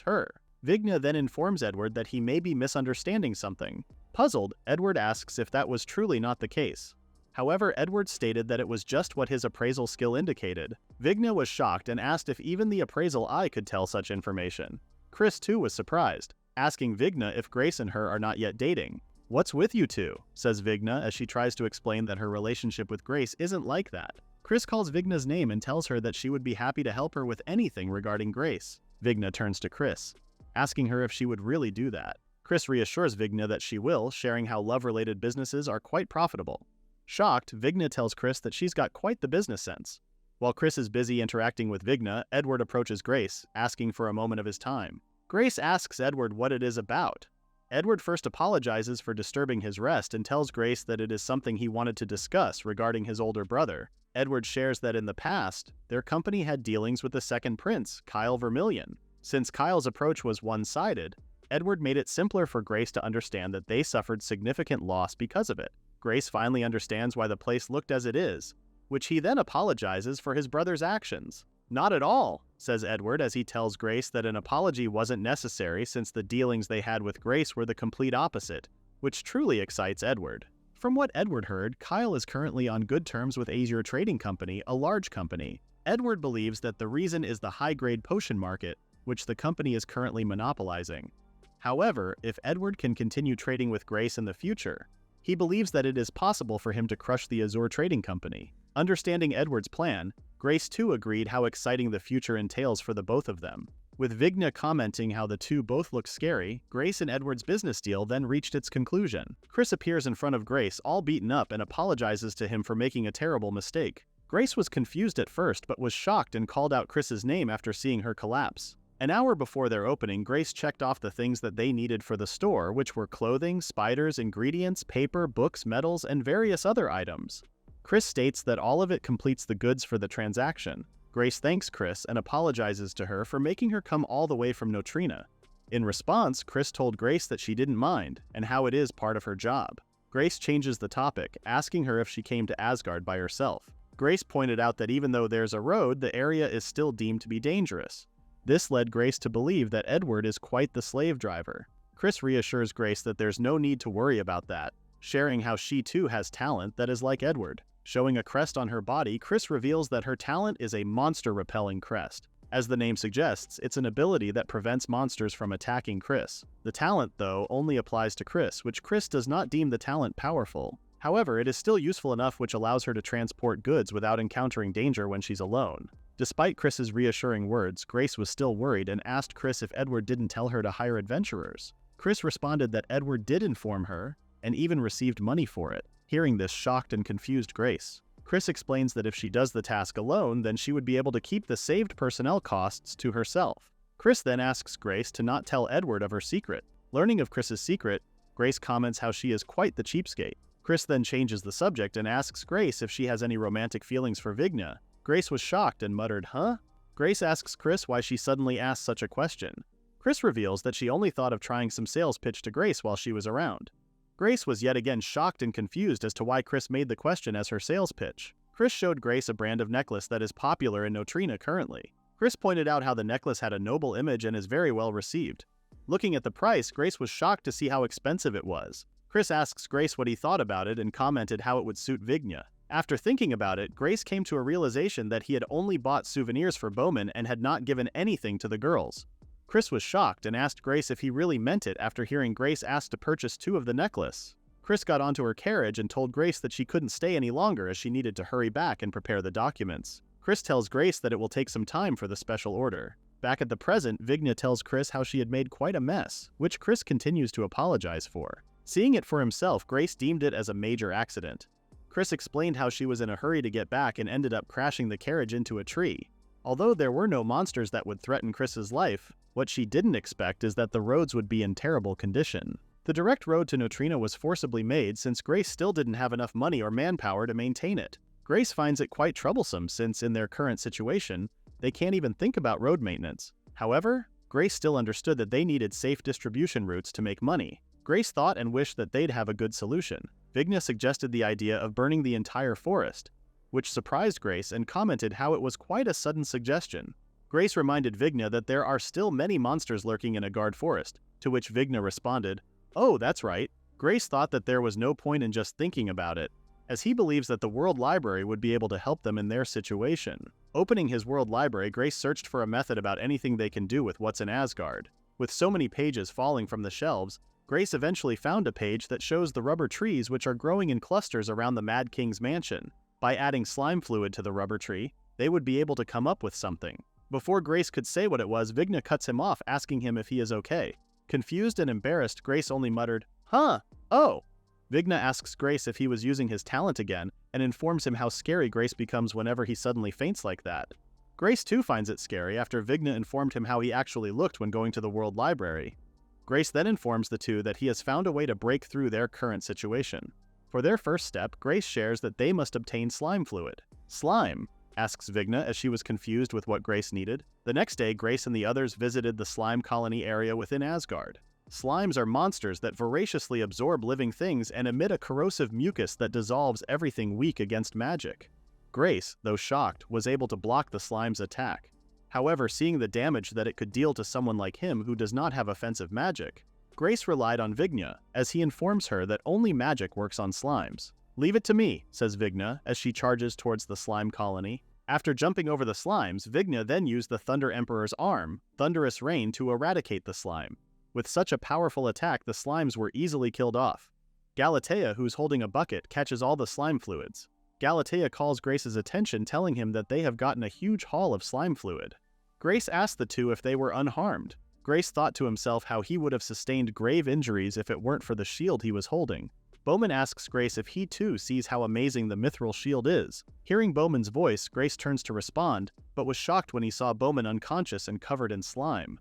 her. Vigna then informs Edward that he may be misunderstanding something. Puzzled, Edward asks if that was truly not the case. However, Edward stated that it was just what his appraisal skill indicated. Vigna was shocked and asked if even the appraisal eye could tell such information. Chris too was surprised, asking Vigna if Grace and her are not yet dating. "What's with you two?" says Vigna as she tries to explain that her relationship with Grace isn't like that. Chris calls Vigna's name and tells her that she would be happy to help her with anything regarding Grace. Vigna turns to Chris. asking her if she would really do that. Chris reassures Vigna that she will, sharing how love-related businesses are quite profitable. Shocked, Vigna tells Chris that she's got quite the business sense. While Chris is busy interacting with Vigna, Edward approaches Grace, asking for a moment of his time. Grace asks Edward what it is about. Edward first apologizes for disturbing his rest and tells Grace that it is something he wanted to discuss regarding his older brother. Edward shares that in the past, their company had dealings with the second prince, Kyle Vermillion. Since Kyle's approach was one-sided, Edward made it simpler for Grace to understand that they suffered significant loss because of it. Grace finally understands why the place looked as it is, which he then apologizes for his brother's actions. "Not at all," says Edward as he tells Grace that an apology wasn't necessary since the dealings they had with Grace were the complete opposite, which truly excites Edward. From what Edward heard, Kyle is currently on good terms with Azure Trading Company, a large company. Edward believes that the reason is the high-grade potion market, which the company is currently monopolizing. However, if Edward can continue trading with Grace in the future, he believes that it is possible for him to crush the Azure Trading Company. Understanding Edward's plan, Grace too agreed how exciting the future entails for the both of them. With Vigna commenting how the two both look scary, Grace and Edward's business deal then reached its conclusion. Chris appears in front of Grace all beaten up and apologizes to him for making a terrible mistake. Grace was confused at first but was shocked and called out Chris's name after seeing her collapse. An hour before their opening, Grace checked off the things that they needed for the store, which were clothing, spiders, ingredients, paper, books, metals, and various other items. Chris states that all of it completes the goods for the transaction. Grace thanks Chris and apologizes to her for making her come all the way from Notrina. In response, Chris told Grace that she didn't mind, and how it is part of her job. Grace changes the topic, asking her if she came to Asgard by herself. Grace pointed out that even though there's a road, the area is still deemed to be dangerous. This led Grace to believe that Edward is quite the slave driver. Chris reassures Grace that there's no need to worry about that, sharing how she too has talent that is like Edward. Showing a crest on her body, Chris reveals that her talent is a monster-repelling crest. As the name suggests, it's an ability that prevents monsters from attacking Chris. The talent, though, only applies to Chris, which Chris does not deem the talent powerful. However, it is still useful enough which allows her to transport goods without encountering danger when she's alone. Despite Chris's reassuring words, Grace was still worried and asked Chris if Edward didn't tell her to hire adventurers. Chris responded that Edward did inform her, and even received money for it. Hearing this shocked and confused Grace. Chris explains that if she does the task alone, then she would be able to keep the saved personnel costs to herself. Chris then asks Grace to not tell Edward of her secret. Learning of Chris's secret, Grace comments how she is quite the cheapskate. Chris then changes the subject and asks Grace if she has any romantic feelings for Vigna. Grace was shocked and muttered, "Huh?" Grace asks Chris why she suddenly asked such a question. Chris reveals that she only thought of trying some sales pitch to Grace while she was around. Grace was yet again shocked and confused as to why Chris made the question as her sales pitch. Chris showed Grace a brand of necklace that is popular in Notrina currently. Chris pointed out how the necklace had a noble image and is very well received. Looking at the price, Grace was shocked to see how expensive it was. Chris asks Grace what he thought about it and commented how it would suit Vigna. After thinking about it, Grace came to a realization that he had only bought souvenirs for Bowman and had not given anything to the girls. Chris was shocked and asked Grace if he really meant it after hearing Grace ask to purchase 2 of the necklace. Chris got onto her carriage and told Grace that she couldn't stay any longer as she needed to hurry back and prepare the documents. Chris tells Grace that it will take some time for the special order. Back at the present, Vigna tells Chris how she had made quite a mess, which Chris continues to apologize for. Seeing it for himself, Grace deemed it as a major accident. Chris explained how she was in a hurry to get back and ended up crashing the carriage into a tree. Although there were no monsters that would threaten Chris's life, what she didn't expect is that the roads would be in terrible condition. The direct road to Notrina was forcibly made since Grace still didn't have enough money or manpower to maintain it. Grace finds it quite troublesome since, in their current situation, they can't even think about road maintenance. However, Grace still understood that they needed safe distribution routes to make money. Grace thought and wished that they'd have a good solution. Vigna suggested the idea of burning the entire forest, which surprised Grace and commented how it was quite a sudden suggestion. Grace reminded Vigna that there are still many monsters lurking in Asgard forest, to which Vigna responded, "Oh, that's right." Grace thought that there was no point in just thinking about it, as he believes that the World Library would be able to help them in their situation. Opening his World Library, Grace searched for a method about anything they can do with what's in Asgard. With so many pages falling from the shelves, Grace eventually found a page that shows the rubber trees which are growing in clusters around the Mad King's mansion. By adding slime fluid to the rubber tree, they would be able to come up with something. Before Grace could say what it was, Vigna cuts him off, asking him if he is okay. Confused and embarrassed, Grace only muttered, "Huh? Oh." Vigna asks Grace if he was using his talent again, and informs him how scary Grace becomes whenever he suddenly faints like that. Grace too finds it scary after Vigna informed him how he actually looked when going to the World Library. Grace then informs the two that he has found a way to break through their current situation. For their first step, Grace shares that they must obtain slime fluid. Slime? Asks Vigna as she was confused with what Grace needed. The next day, Grace and the others visited the slime colony area within Asgard. Slimes are monsters that voraciously absorb living things and emit a corrosive mucus that dissolves everything weak against magic. Grace, though shocked, was able to block the slime's attack. However, seeing the damage that it could deal to someone like him who does not have offensive magic, Grace relied on Vigna, as he informs her that only magic works on slimes. "Leave it to me," says Vigna, as she charges towards the slime colony. After jumping over the slimes, Vigna then used the Thunder Emperor's arm, Thunderous Rain, to eradicate the slime. With such a powerful attack, the slimes were easily killed off. Galatea, who's holding a bucket, catches all the slime fluids. Galatea calls Grace's attention, telling him that they have gotten a huge haul of slime fluid. Grace asked the two if they were unharmed. Grace thought to himself how he would have sustained grave injuries if it weren't for the shield he was holding. Bowman asks Grace if he too sees how amazing the mithril shield is. Hearing Bowman's voice, Grace turns to respond, but was shocked when he saw Bowman unconscious and covered in slime.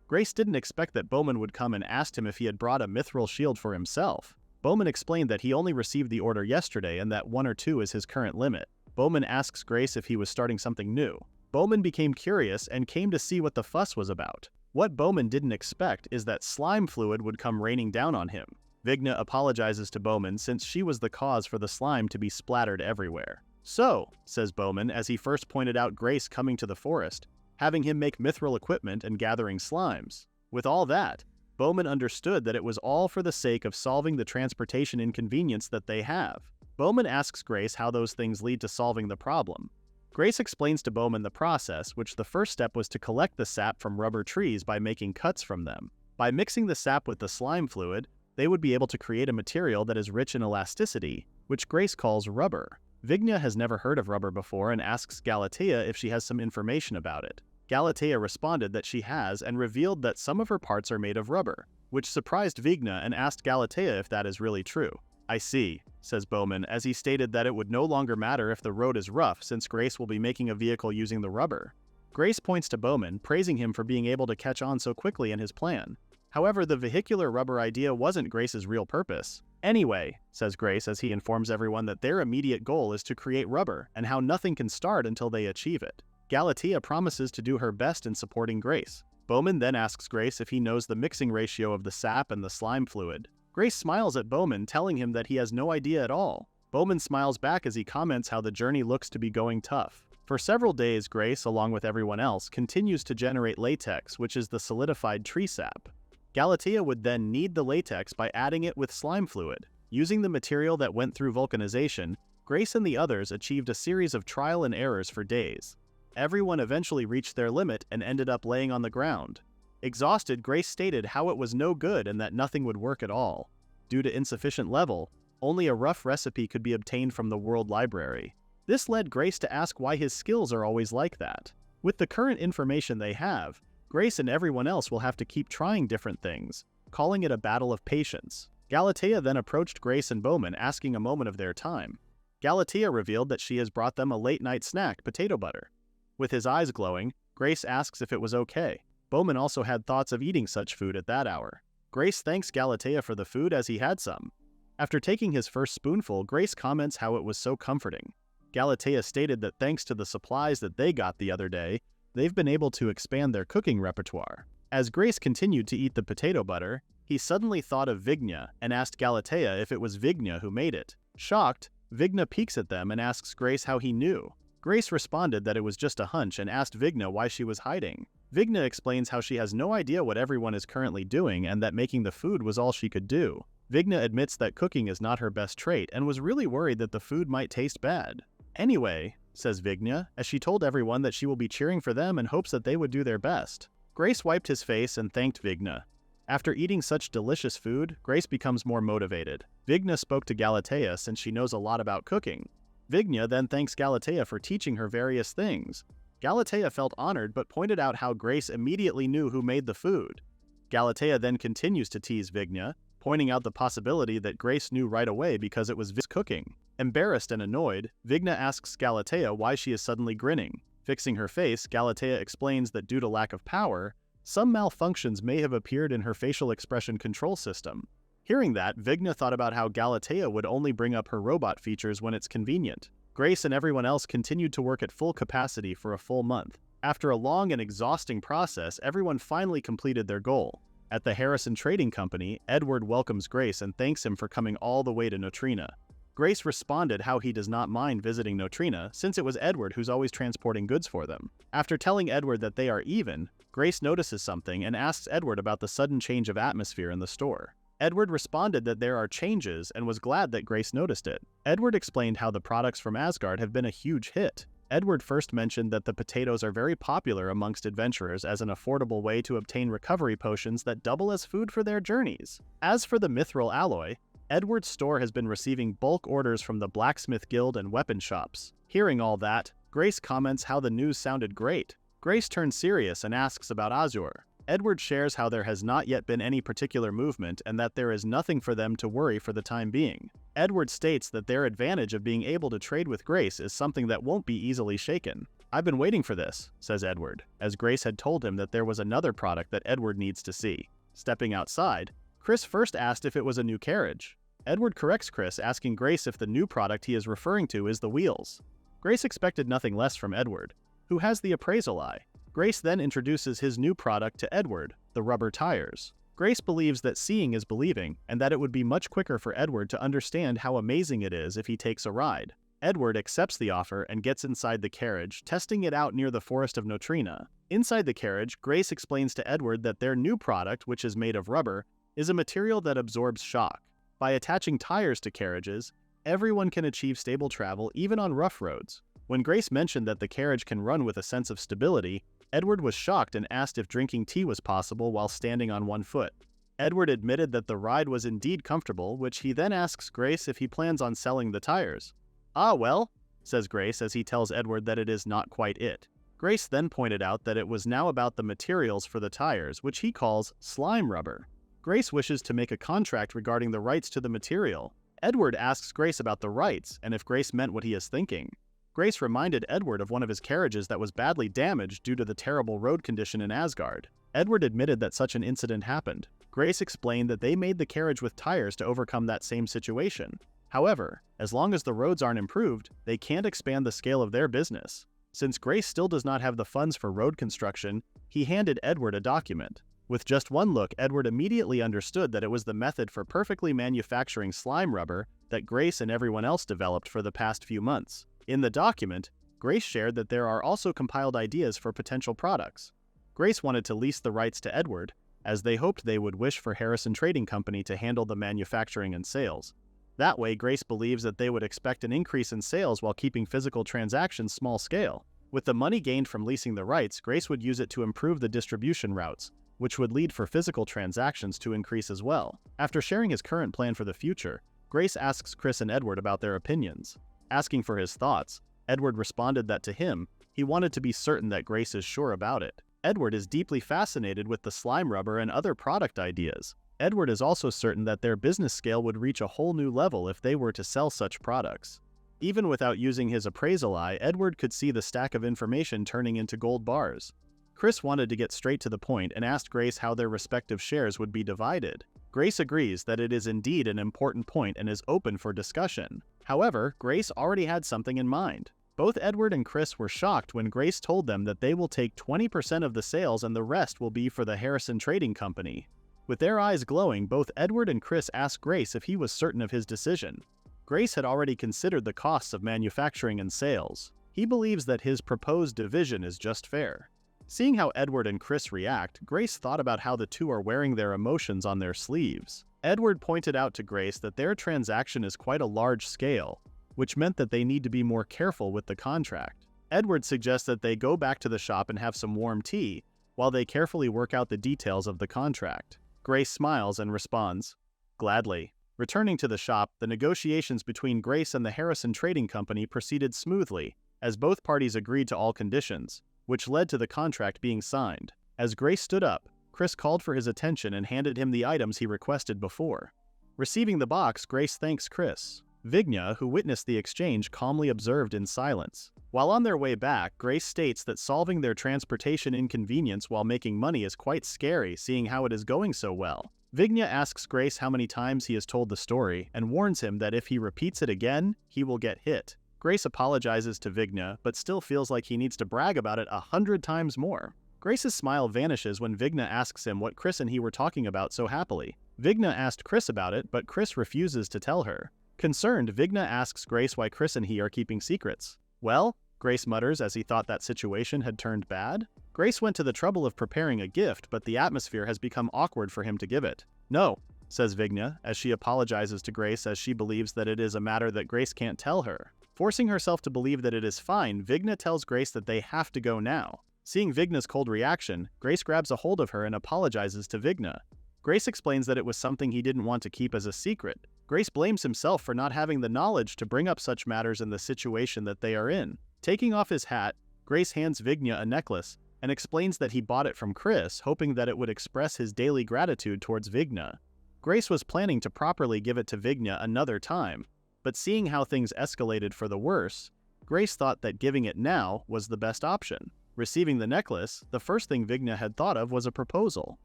Grace didn't expect that Bowman would come and asked him if he had brought a mithril shield for himself. Bowman explained that he only received the order yesterday and that 1 or 2 is his current limit. Bowman asks Grace if he was starting something new. Bowman became curious and came to see what the fuss was about. What Bowman didn't expect is that slime fluid would come raining down on him. Vigna apologizes to Bowman since she was the cause for the slime to be splattered everywhere. "So," says Bowman as he first pointed out Grace coming to the forest, having him make mithril equipment and gathering slimes. With all that, Bowman understood that it was all for the sake of solving the transportation inconvenience that they have. Bowman asks Grace how those things lead to solving the problem. Grace explains to Bowman the process, which the first step was to collect the sap from rubber trees by making cuts from them. By mixing the sap with the slime fluid, they would be able to create a material that is rich in elasticity, which Grace calls rubber. Vigna has never heard of rubber before and asks Galatea if she has some information about it. Galatea responded that she has and revealed that some of her parts are made of rubber, which surprised Vigna and asked Galatea if that is really true. "I see," says Bowman, as he stated that it would no longer matter if the road is rough since Grace will be making a vehicle using the rubber. Grace points to Bowman, praising him for being able to catch on so quickly in his plan. However, the vehicular rubber idea wasn't Grace's real purpose. "Anyway," says Grace as he informs everyone that their immediate goal is to create rubber and how nothing can start until they achieve it. Galatea promises to do her best in supporting Grace. Bowman then asks Grace if he knows the mixing ratio of the sap and the slime fluid. Grace smiles at Bowman, telling him that he has no idea at all. Bowman smiles back as he comments how the journey looks to be going tough. For several days, Grace, along with everyone else, continues to generate latex, which is the solidified tree sap. Galatea would then knead the latex by adding it with slime fluid. Using the material that went through vulcanization, Grace and the others achieved a series of trial and errors for days. Everyone eventually reached their limit and ended up laying on the ground. Exhausted, Grace stated how it was no good and that nothing would work at all. Due to insufficient level, only a rough recipe could be obtained from the World Library. This led Grace to ask why his skills are always like that. With the current information they have, Grace and everyone else will have to keep trying different things, calling it a battle of patience. Galatea then approached Grace and Bowman, asking a moment of their time. Galatea revealed that she has brought them a late-night snack, potato butter. With his eyes glowing, Grace asks if it was okay. Bowman also had thoughts of eating such food at that hour. Grace thanks Galatea for the food as he had some. After taking his first spoonful, Grace comments how it was so comforting. Galatea stated that thanks to the supplies that they got the other day, they've been able to expand their cooking repertoire. As Grace continued to eat the potato butter, he suddenly thought of Vigna and asked Galatea if it was Vigna who made it. Shocked, Vigna peeks at them and asks Grace how he knew. Grace responded that it was just a hunch and asked Vigna why she was hiding. Vigna explains how she has no idea what everyone is currently doing and that making the food was all she could do. Vigna admits that cooking is not her best trait and was really worried that the food might taste bad. "Anyway," says Vigna, as she told everyone that she will be cheering for them and hopes that they would do their best. Grace wiped his face and thanked Vigna. After eating such delicious food, Grace becomes more motivated. Vigna spoke to Galatea since she knows a lot about cooking. Vigna then thanks Galatea for teaching her various things. Galatea felt honored but pointed out how Grace immediately knew who made the food. Galatea then continues to tease Vigna, pointing out the possibility that Grace knew right away because it was Vigna's cooking. Embarrassed and annoyed, Vigna asks Galatea why she is suddenly grinning. Fixing her face, Galatea explains that due to lack of power, some malfunctions may have appeared in her facial expression control system. Hearing that, Vigna thought about how Galatea would only bring up her robot features when it's convenient. Grace and everyone else continued to work at full capacity for a full month. After a long and exhausting process, everyone finally completed their goal. At the Harrison Trading Company, Edward welcomes Grace and thanks him for coming all the way to Notrina. Grace responded how he does not mind visiting Notrina since it was Edward who's always transporting goods for them. After telling Edward that they are even, Grace notices something and asks Edward about the sudden change of atmosphere in the store. Edward responded that there are changes and was glad that Grace noticed it. Edward explained how the products from Asgard have been a huge hit. Edward first mentioned that the potatoes are very popular amongst adventurers as an affordable way to obtain recovery potions that double as food for their journeys. As for the mithril alloy, Edward's store has been receiving bulk orders from the blacksmith guild and weapon shops. Hearing all that, Grace comments how the news sounded great. Grace turns serious and asks about Azure. Edward shares how there has not yet been any particular movement and that there is nothing for them to worry for the time being. Edward states that their advantage of being able to trade with Grace is something that won't be easily shaken. "I've been waiting for this," says Edward, as Grace had told him that there was another product that Edward needs to see. Stepping outside, Chris first asked if it was a new carriage. Edward corrects Chris, asking Grace if the new product he is referring to is the wheels. Grace expected nothing less from Edward, who has the appraisal eye. Grace then introduces his new product to Edward, the rubber tires. Grace believes that seeing is believing, and that it would be much quicker for Edward to understand how amazing it is if he takes a ride. Edward accepts the offer and gets inside the carriage, testing it out near the forest of Notrina. Inside the carriage, Grace explains to Edward that their new product, which is made of rubber, is a material that absorbs shock. By attaching tires to carriages, everyone can achieve stable travel even on rough roads. When Grace mentioned that the carriage can run with a sense of stability, Edward was shocked and asked if drinking tea was possible while standing on one foot. Edward admitted that the ride was indeed comfortable, which he then asks Grace if he plans on selling the tires. "Ah, well," says Grace as he tells Edward that it is not quite it. Grace then pointed out that it was now about the materials for the tires, which he calls slime rubber. Grace wishes to make a contract regarding the rights to the material. Edward asks Grace about the rights and if Grace meant what he is thinking. Grace reminded Edward of one of his carriages that was badly damaged due to the terrible road condition in Asgard. Edward admitted that such an incident happened. Grace explained that they made the carriage with tires to overcome that same situation. However, as long as the roads aren't improved, they can't expand the scale of their business. Since Grace still does not have the funds for road construction, he handed Edward a document. With just one look, Edward immediately understood that it was the method for perfectly manufacturing slime rubber that Grace and everyone else developed for the past few months. In the document, Grace shared that there are also compiled ideas for potential products. Grace wanted to lease the rights to Edward, as they hoped they would wish for Harrison Trading Company to handle the manufacturing and sales. That way, Grace believes that they would expect an increase in sales while keeping physical transactions small scale. With the money gained from leasing the rights, Grace would use it to improve the distribution routes, which would lead for physical transactions to increase as well. After sharing his current plan for the future, Grace asks Chris and Edward about their opinions. Asking for his thoughts, Edward responded that to him, he wanted to be certain that Grace is sure about it. Edward is deeply fascinated with the slime rubber and other product ideas. Edward is also certain that their business scale would reach a whole new level if they were to sell such products. Even without using his appraisal eye, Edward could see the stack of information turning into gold bars. Chris wanted to get straight to the point and asked Grace how their respective shares would be divided. Grace agrees that it is indeed an important point and is open for discussion. However, Grace already had something in mind. Both Edward and Chris were shocked when Grace told them that they will take 20% of the sales and the rest will be for the Harrison Trading Company. With their eyes glowing, both Edward and Chris asked Grace if he was certain of his decision. Grace had already considered the costs of manufacturing and sales. He believes that his proposed division is just fair. Seeing how Edward and Chris react, Grace thought about how the two are wearing their emotions on their sleeves. Edward pointed out to Grace that their transaction is quite a large scale, which meant that they need to be more careful with the contract. Edward suggests that they go back to the shop and have some warm tea, while they carefully work out the details of the contract. Grace smiles and responds, "Gladly." Returning to the shop, the negotiations between Grace and the Harrison Trading Company proceeded smoothly, as both parties agreed to all conditions. which led to the contract being signed. As Grace stood up, Chris called for his attention and handed him the items he requested before. Receiving the box, Grace thanks Chris. Vigna, who witnessed the exchange, calmly observed in silence. While on their way back, Grace states that solving their transportation inconvenience while making money is quite scary, seeing how it is going so well. Vigna asks Grace how many times he has told the story and warns him that if he repeats it again, he will get hit. Grace apologizes to Vigna, but still feels like he needs to brag about it 100 times more. Grace's smile vanishes when Vigna asks him what Chris and he were talking about so happily. Vigna asked Chris about it, but Chris refuses to tell her. Concerned, Vigna asks Grace why Chris and he are keeping secrets. Well, Grace mutters as he thought that situation had turned bad. Grace went to the trouble of preparing a gift, but the atmosphere has become awkward for him to give it. No, says Vigna, as she apologizes to Grace as she believes that it is a matter that Grace can't tell her. Forcing herself to believe that it is fine, Vigna tells Grace that they have to go now. Seeing Vigna's cold reaction, Grace grabs a hold of her and apologizes to Vigna. Grace explains that it was something he didn't want to keep as a secret. Grace blames himself for not having the knowledge to bring up such matters in the situation that they are in. Taking off his hat, Grace hands Vigna a necklace and explains that he bought it from Chris, hoping that it would express his daily gratitude towards Vigna. Grace was planning to properly give it to Vigna another time, but seeing how things escalated for the worse, Grace thought that giving it now was the best option. Receiving the necklace, the first thing Vigna had thought of was a proposal.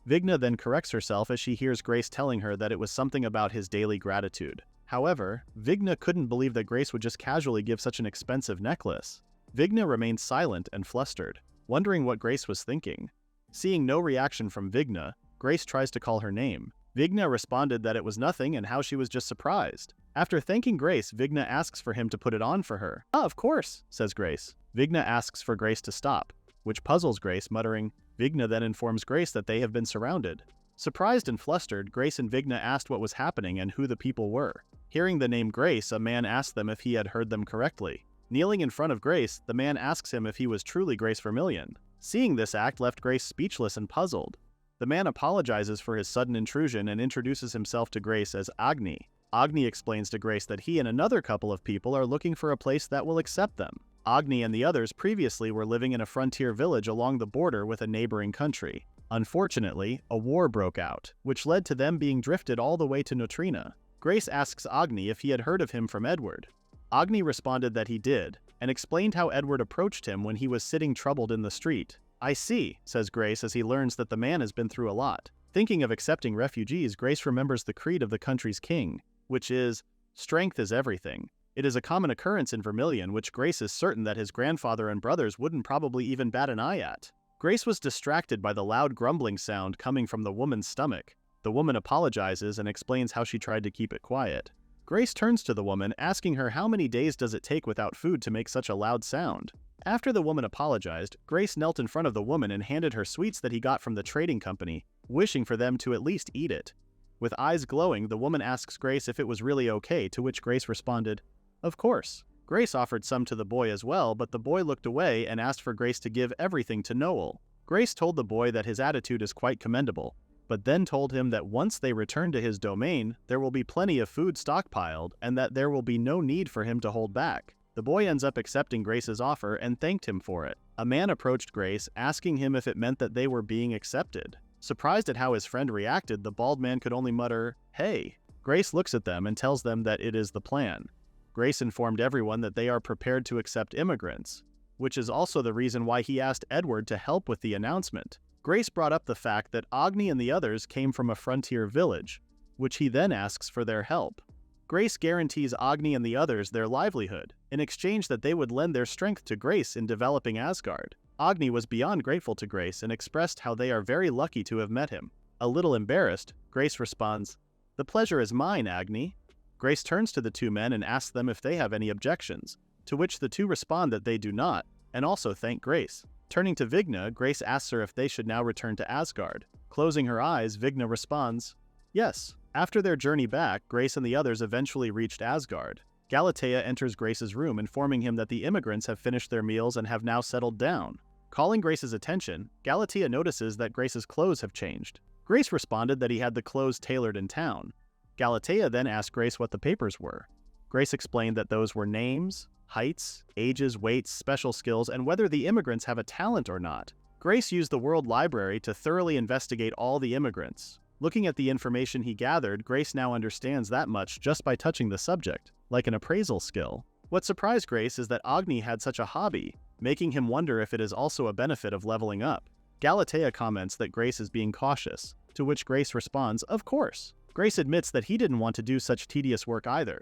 Vigna then corrects herself as she hears Grace telling her that it was something about his daily gratitude. However, Vigna couldn't believe that Grace would just casually give such an expensive necklace. Vigna remained silent and flustered, wondering what Grace was thinking. Seeing no reaction from Vigna, Grace tries to call her name. Vigna responded that it was nothing and how she was just surprised. After thanking Grace, Vigna asks for him to put it on for her. "Ah, of course," says Grace. Vigna asks for Grace to stop, which puzzles Grace, muttering. Vigna then informs Grace that they have been surrounded. Surprised and flustered, Grace and Vigna asked what was happening and who the people were. Hearing the name Grace, a man asked them if he had heard them correctly. Kneeling in front of Grace, the man asks him if he was truly Grace Vermillion. Seeing this act left Grace speechless and puzzled. The man apologizes for his sudden intrusion and introduces himself to Grace as Agni. Agni explains to Grace that he and another couple of people are looking for a place that will accept them. Agni and the others previously were living in a frontier village along the border with a neighboring country. Unfortunately, a war broke out, which led to them being drifted all the way to Notrina. Grace asks Agni if he had heard of him from Edward. Agni responded that he did, and explained how Edward approached him when he was sitting troubled in the street. "I see," says Grace as he learns that the man has been through a lot. Thinking of accepting refugees, Grace remembers the creed of the country's king, which is, "Strength is everything." It is a common occurrence in Vermillion, which Grace is certain that his grandfather and brothers wouldn't probably even bat an eye at. Grace was distracted by the loud grumbling sound coming from the woman's stomach. The woman apologizes and explains how she tried to keep it quiet. Grace turns to the woman, asking her how many days does it take without food to make such a loud sound. After the woman apologized, Grace knelt in front of the woman and handed her sweets that he got from the trading company, wishing for them to at least eat it. With eyes glowing, the woman asks Grace if it was really okay, to which Grace responded, "Of course." Grace offered some to the boy as well, but the boy looked away and asked for Grace to give everything to Noel. Grace told the boy that his attitude is quite commendable, but then told him that once they return to his domain, there will be plenty of food stockpiled and that there will be no need for him to hold back. The boy ends up accepting Grace's offer and thanked him for it. A man approached Grace, asking him if it meant that they were being accepted. Surprised at how his friend reacted, the bald man could only mutter, "Hey." Grace looks at them and tells them that it is the plan. Grace informed everyone that they are prepared to accept immigrants, which is also the reason why he asked Edward to help with the announcement. Grace brought up the fact that Agni and the others came from a frontier village, which he then asks for their help. Grace guarantees Agni and the others their livelihood, in exchange that they would lend their strength to Grace in developing Asgard. Agni was beyond grateful to Grace and expressed how they are very lucky to have met him. A little embarrassed, Grace responds, "The pleasure is mine, Agni." Grace turns to the two men and asks them if they have any objections, to which the two respond that they do not, and also thank Grace. Turning to Vigna, Grace asks her if they should now return to Asgard. Closing her eyes, Vigna responds, "Yes." After their journey back, Grace and the others eventually reached Asgard. Galatea enters Grace's room, informing him that the immigrants have finished their meals and have now settled down. Calling Grace's attention, Galatea notices that Grace's clothes have changed. Grace responded that he had the clothes tailored in town. Galatea then asked Grace what the papers were. Grace explained that those were names, heights, ages, weights, special skills, and whether the immigrants have a talent or not. Grace used the World Library to thoroughly investigate all the immigrants. Looking at the information he gathered, Grace now understands that much just by touching the subject, like an appraisal skill. What surprised Grace is that Agni had such a hobby, making him wonder if it is also a benefit of leveling up. Galatea comments that Grace is being cautious, to which Grace responds, "Of course." Grace admits that he didn't want to do such tedious work either.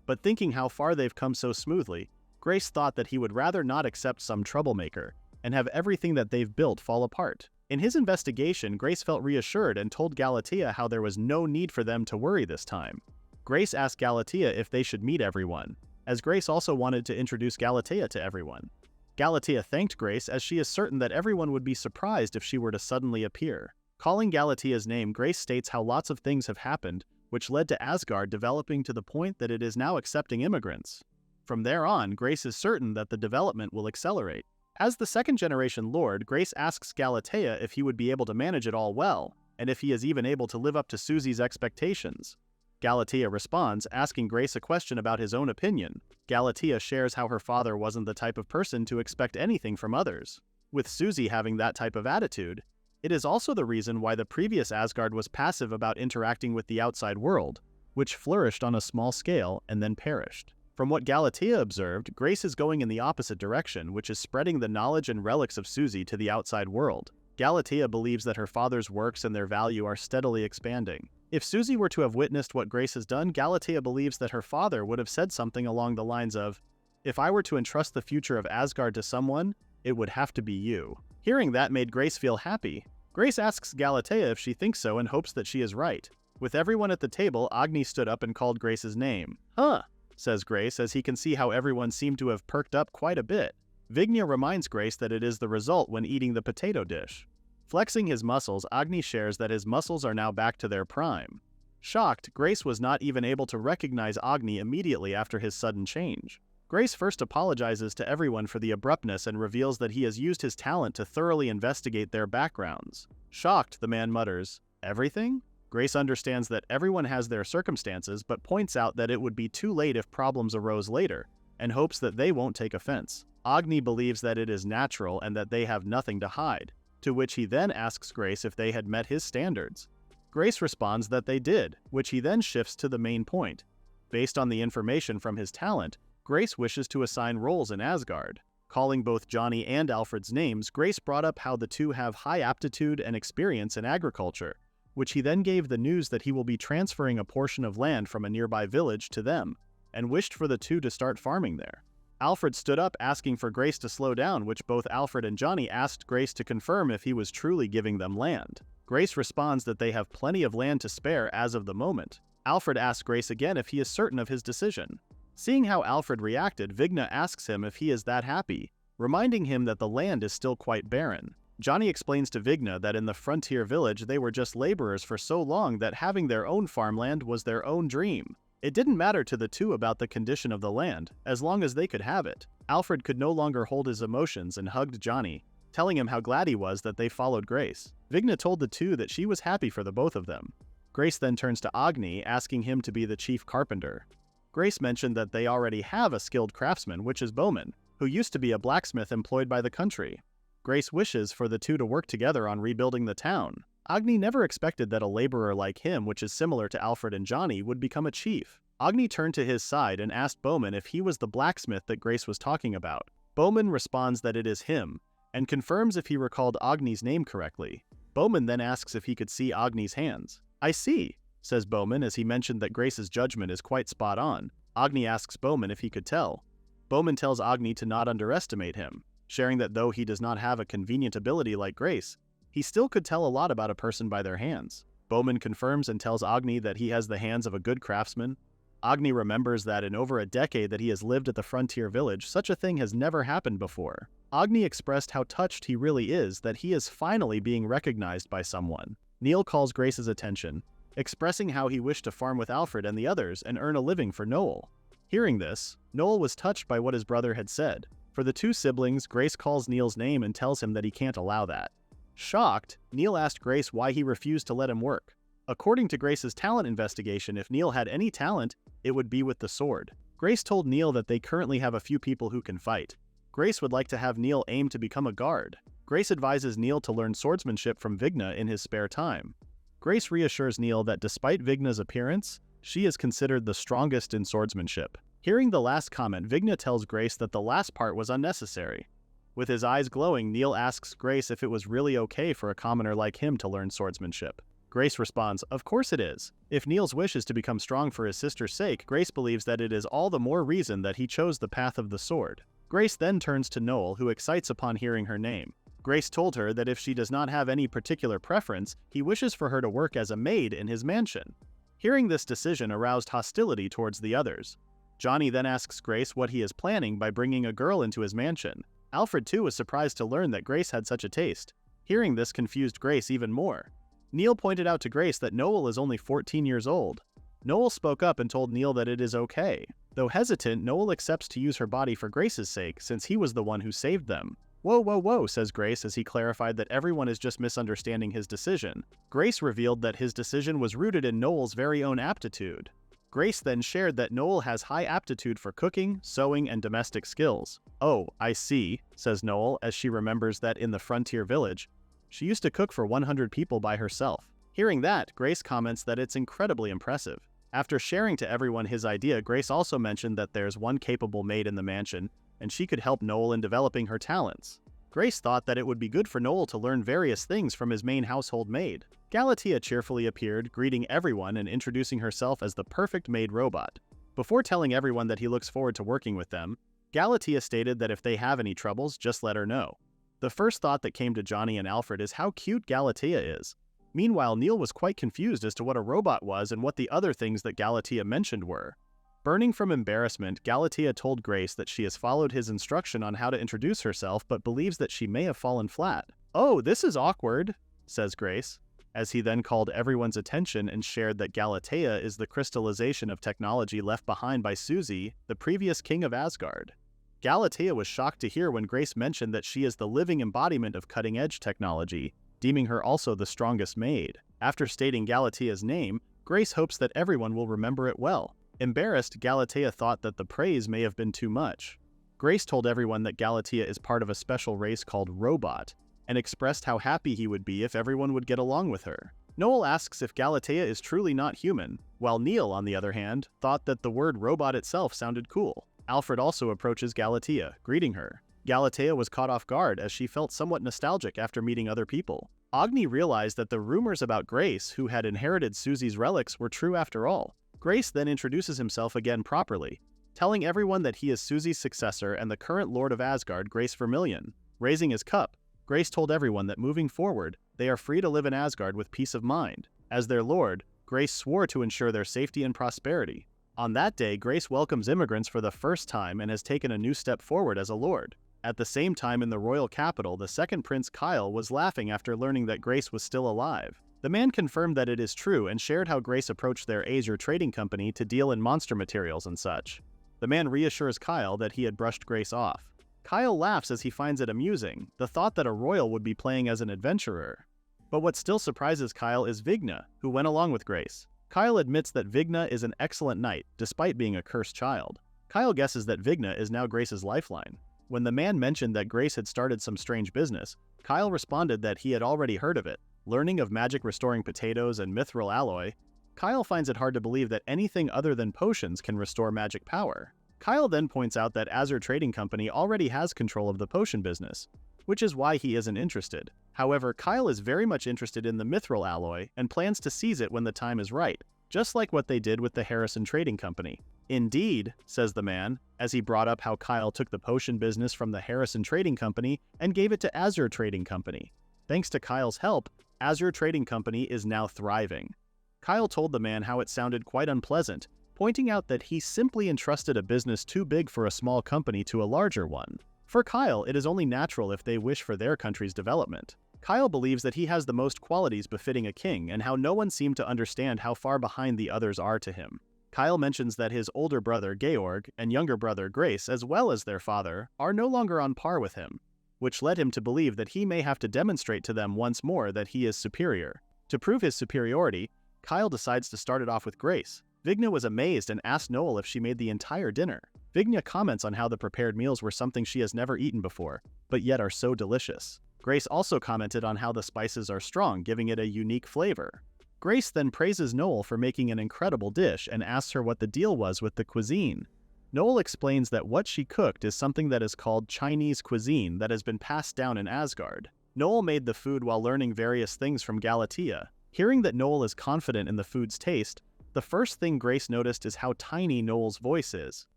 But thinking how far they've come so smoothly, Grace thought that he would rather not accept some troublemaker and have everything that they've built fall apart. In his investigation, Grace felt reassured and told Galatea how there was no need for them to worry this time. Grace asked Galatea if they should meet everyone, as Grace also wanted to introduce Galatea to everyone. Galatea thanked Grace as she is certain that everyone would be surprised if she were to suddenly appear. Calling Galatea's name, Grace states how lots of things have happened, which led to Asgard developing to the point that it is now accepting immigrants. From there on, Grace is certain that the development will accelerate. As the second-generation lord, Grace asks Galatea if he would be able to manage it all well, and if he is even able to live up to Susie's expectations. Galatea responds, asking Grace a question about his own opinion. Galatea shares how her father wasn't the type of person to expect anything from others. With Susie having that type of attitude, it is also the reason why the previous Asgard was passive about interacting with the outside world, which flourished on a small scale and then perished. From what Galatea observed, Grace is going in the opposite direction, which is spreading the knowledge and relics of Susie to the outside world. Galatea believes that her father's works and their value are steadily expanding. If Susie were to have witnessed what Grace has done, Galatea believes that her father would have said something along the lines of, "If I were to entrust the future of Asgard to someone, it would have to be you." Hearing that made Grace feel happy. Grace asks Galatea if she thinks so and hopes that she is right. With everyone at the table, Agni stood up and called Grace's name. "Huh," says Grace, as he can see how everyone seemed to have perked up quite a bit. Vignya reminds Grace that it is the result when eating the potato dish. Flexing his muscles, Agni shares that his muscles are now back to their prime. Shocked, Grace was not even able to recognize Agni immediately after his sudden change. Grace first apologizes to everyone for the abruptness and reveals that he has used his talent to thoroughly investigate their backgrounds. Shocked, the man mutters, "Everything?" Grace understands that everyone has their circumstances, but points out that it would be too late if problems arose later, and hopes that they won't take offense. Agni believes that it is natural and that they have nothing to hide, to which he then asks Grace if they had met his standards. Grace responds that they did, which he then shifts to the main point. Based on the information from his talent, Grace wishes to assign roles in Asgard. Calling both Johnny and Alfred's names, Grace brought up how the two have high aptitude and experience in agriculture, which he then gave the news that he will be transferring a portion of land from a nearby village to them, and wished for the two to start farming there. Alfred stood up asking for Grace to slow down, which both Alfred and Johnny asked Grace to confirm if he was truly giving them land. Grace responds that they have plenty of land to spare as of the moment. Alfred asks Grace again if he is certain of his decision. Seeing how Alfred reacted, Vigna asks him if he is that happy, reminding him that the land is still quite barren. Johnny explains to Vigna that in the frontier village they were just laborers for so long that having their own farmland was their own dream. It didn't matter to the two about the condition of the land, as long as they could have it. Alfred could no longer hold his emotions and hugged Johnny, telling him how glad he was that they followed Grace. Vigna told the two that she was happy for the both of them. Grace then turns to Agni, asking him to be the chief carpenter. Grace mentioned that they already have a skilled craftsman, which is Bowman, who used to be a blacksmith employed by the country. Grace wishes for the two to work together on rebuilding the town. Agni never expected that a laborer like him, which is similar to Alfred and Johnny, would become a chief. Agni turned to his side and asked Bowman if he was the blacksmith that Grace was talking about. Bowman responds that it is him, and confirms if he recalled Agni's name correctly. Bowman then asks if he could see Agni's hands. "I see," says Bowman, as he mentioned that Grace's judgment is quite spot on. Agni asks Bowman if he could tell. Bowman tells Agni to not underestimate him, sharing that though he does not have a convenient ability like Grace, he still could tell a lot about a person by their hands. Bowman confirms and tells Agni that he has the hands of a good craftsman. Agni remembers that in over a decade that he has lived at the frontier village, such a thing has never happened before. Agni expressed how touched he really is that he is finally being recognized by someone. Neil calls Grace's attention, expressing how he wished to farm with Alfred and the others and earn a living for Noel. Hearing this, Noel was touched by what his brother had said. For the two siblings, Grace calls Neil's name and tells him that he can't allow that. Shocked, Neil asked Grace why he refused to let him work. According to Grace's talent investigation, if Neil had any talent, it would be with the sword. Grace told Neil that they currently have a few people who can fight. Grace would like to have Neil aim to become a guard. Grace advises Neil to learn swordsmanship from Vigna in his spare time. Grace reassures Neil that despite Vigna's appearance, she is considered the strongest in swordsmanship. Hearing the last comment, Vigna tells Grace that the last part was unnecessary. With his eyes glowing, Neil asks Grace if it was really okay for a commoner like him to learn swordsmanship. Grace responds, "Of course it is." If Neil's wish is to become strong for his sister's sake, Grace believes that it is all the more reason that he chose the path of the sword. Grace then turns to Noel, who excites upon hearing her name. Grace told her that if she does not have any particular preference, he wishes for her to work as a maid in his mansion. Hearing this decision aroused hostility towards the others. Johnny then asks Grace what he is planning by bringing a girl into his mansion. Alfred too was surprised to learn that Grace had such a taste. Hearing this confused Grace even more. Neil pointed out to Grace that Noel is only 14 years old. Noel spoke up and told Neil that it is okay. Though hesitant, Noel accepts to use her body for Grace's sake since he was the one who saved them. "Whoa, whoa, whoa," says Grace as he clarified that everyone is just misunderstanding his decision. Grace revealed that his decision was rooted in Noel's very own aptitude. Grace then shared that Noel has high aptitude for cooking, sewing, and domestic skills. "Oh, I see," says Noel as she remembers that in the frontier village, she used to cook for 100 people by herself. Hearing that, Grace comments that it's incredibly impressive. After sharing to everyone his idea, Grace also mentioned that there's one capable maid in the mansion, and she could help Noel in developing her talents. Grace thought that it would be good for Noel to learn various things from his main household maid. Galatea cheerfully appeared, greeting everyone and introducing herself as the perfect maid robot. Before telling everyone that he looks forward to working with them, Galatea stated that if they have any troubles, just let her know. The first thought that came to Johnny and Alfred is how cute Galatea is. Meanwhile, Neil was quite confused as to what a robot was and what the other things that Galatea mentioned were. Burning from embarrassment, Galatea told Grace that she has followed his instruction on how to introduce herself but believes that she may have fallen flat. "Oh, this is awkward," says Grace, as he then called everyone's attention and shared that Galatea is the crystallization of technology left behind by Susie, the previous king of Asgard. Galatea was shocked to hear when Grace mentioned that she is the living embodiment of cutting-edge technology, deeming her also the strongest maid. After stating Galatea's name, Grace hopes that everyone will remember it well. Embarrassed, Galatea thought that the praise may have been too much. Grace told everyone that Galatea is part of a special race called Robot, and expressed how happy he would be if everyone would get along with her. Noel asks if Galatea is truly not human, while Neil, on the other hand, thought that the word robot itself sounded cool. Alfred also approaches Galatea, greeting her. Galatea was caught off guard as she felt somewhat nostalgic after meeting other people. Agni realized that the rumors about Grace, who had inherited Susie's relics, were true after all. Grace then introduces himself again properly, telling everyone that he is Susie's successor and the current Lord of Asgard, Grace Vermillion. Raising his cup, Grace told everyone that moving forward, they are free to live in Asgard with peace of mind. As their lord, Grace swore to ensure their safety and prosperity. On that day, Grace welcomes immigrants for the first time and has taken a new step forward as a lord. At the same time in the royal capital, the second prince Kyle was laughing after learning that Grace was still alive. The man confirmed that it is true and shared how Grace approached their Azure trading company to deal in monster materials and such. The man reassures Kyle that he had brushed Grace off. Kyle laughs as he finds it amusing, the thought that a royal would be playing as an adventurer. But what still surprises Kyle is Vigna, who went along with Grace. Kyle admits that Vigna is an excellent knight, despite being a cursed child. Kyle guesses that Vigna is now Grace's lifeline. When the man mentioned that Grace had started some strange business, Kyle responded that he had already heard of it. Learning of magic restoring potatoes and mithril alloy, Kyle finds it hard to believe that anything other than potions can restore magic power. Kyle then points out that Azure Trading Company already has control of the potion business, which is why he isn't interested. However, Kyle is very much interested in the mithril alloy and plans to seize it when the time is right, just like what they did with the Harrison Trading Company. "Indeed," says the man, as he brought up how Kyle took the potion business from the Harrison Trading Company and gave it to Azure Trading Company. Thanks to Kyle's help, Azure Trading Company is now thriving. Kyle told the man how it sounded quite unpleasant, pointing out that he simply entrusted a business too big for a small company to a larger one. For Kyle, it is only natural if they wish for their country's development. Kyle believes that he has the most qualities befitting a king and how no one seemed to understand how far behind the others are to him. Kyle mentions that his older brother Georg and younger brother Grace, as well as their father, are no longer on par with him, which led him to believe that he may have to demonstrate to them once more that he is superior. To prove his superiority, Kyle decides to start it off with Grace. Vigna was amazed and asked Noel if she made the entire dinner. Vigna comments on how the prepared meals were something she has never eaten before, but yet are so delicious. Grace also commented on how the spices are strong, giving it a unique flavor. Grace then praises Noel for making an incredible dish and asks her what the deal was with the cuisine. Noel explains that what she cooked is something that is called Chinese cuisine that has been passed down in Asgard. Noel made the food while learning various things from Galatea. Hearing that Noel is confident in the food's taste, the first thing Grace noticed is how tiny Noel's voice is.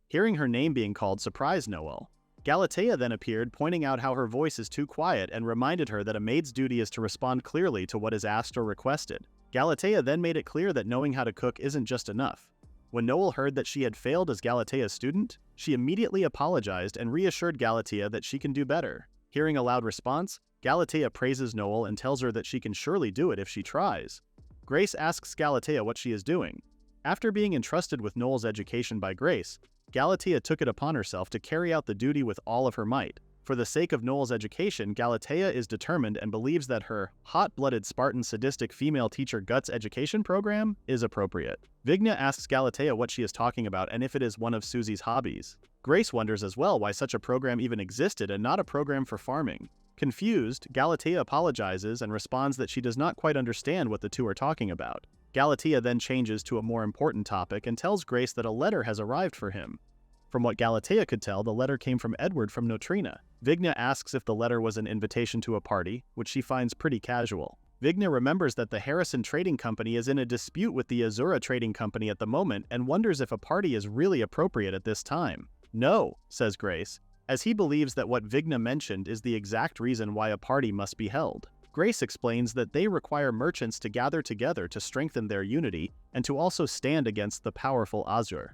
Hearing her name being called surprised Noel. Galatea then appeared, pointing out how her voice is too quiet and reminded her that a maid's duty is to respond clearly to what is asked or requested. Galatea then made it clear that knowing how to cook isn't just enough. When Noel heard that she had failed as Galatea's student, she immediately apologized and reassured Galatea that she can do better. Hearing a loud response, Galatea praises Noel and tells her that she can surely do it if she tries. Grace asks Galatea what she is doing. After being entrusted with Noel's education by Grace, Galatea took it upon herself to carry out the duty with all of her might. For the sake of Noel's education, Galatea is determined and believes that her hot-blooded Spartan sadistic female teacher Guts education program is appropriate. Vigna asks Galatea what she is talking about and if it is one of Susie's hobbies. Grace wonders as well why such a program even existed and not a program for farming. Confused, Galatea apologizes and responds that she does not quite understand what the two are talking about. Galatea then changes to a more important topic and tells Grace that a letter has arrived for him. From what Galatea could tell, the letter came from Edward from Notrina. Vigna asks if the letter was an invitation to a party, which she finds pretty casual. Vigna remembers that the Harrison Trading Company is in a dispute with the Azura Trading Company at the moment and wonders if a party is really appropriate at this time. No, says Grace, as he believes that what Vigna mentioned is the exact reason why a party must be held. Grace explains that they require merchants to gather together to strengthen their unity and to also stand against the powerful Azur.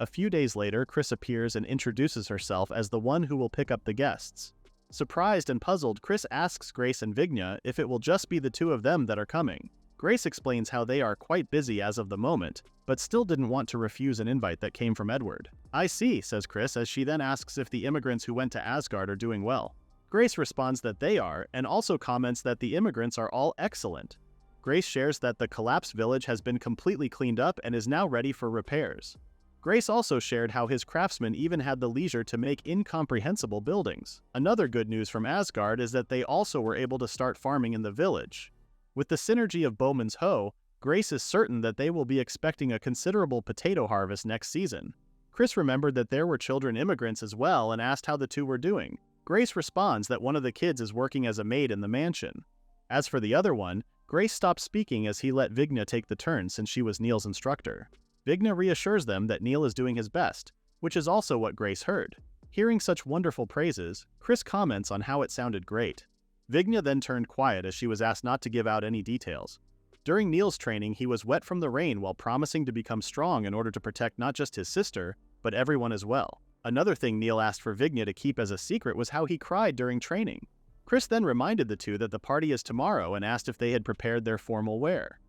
A few days later, Chris appears and introduces herself as the one who will pick up the guests. Surprised and puzzled, Chris asks Grace and Vigna if it will just be the two of them that are coming. Grace explains how they are quite busy as of the moment, but still didn't want to refuse an invite that came from Edward. I see, says Chris, as she then asks if the immigrants who went to Asgard are doing well. Grace responds that they are, and also comments that the immigrants are all excellent. Grace shares that the collapsed village has been completely cleaned up and is now ready for repairs. Grace also shared how his craftsmen even had the leisure to make incomprehensible buildings. Another good news from Asgard is that they also were able to start farming in the village. With the synergy of Bowman's hoe, Grace is certain that they will be expecting a considerable potato harvest next season. Chris remembered that there were children immigrants as well and asked how the two were doing. Grace responds that one of the kids is working as a maid in the mansion. As for the other one, Grace stopped speaking as he let Vigna take the turn since she was Neil's instructor. Vigna reassures them that Neil is doing his best, which is also what Grace heard. Hearing such wonderful praises, Chris comments on how it sounded great. Vigna then turned quiet as she was asked not to give out any details. During Neil's training, he was wet from the rain while promising to become strong in order to protect not just his sister, but everyone as well. Another thing Neil asked for Vigna to keep as a secret was how he cried during training. Chris then reminded the two that the party is tomorrow and asked if they had prepared their formal wear.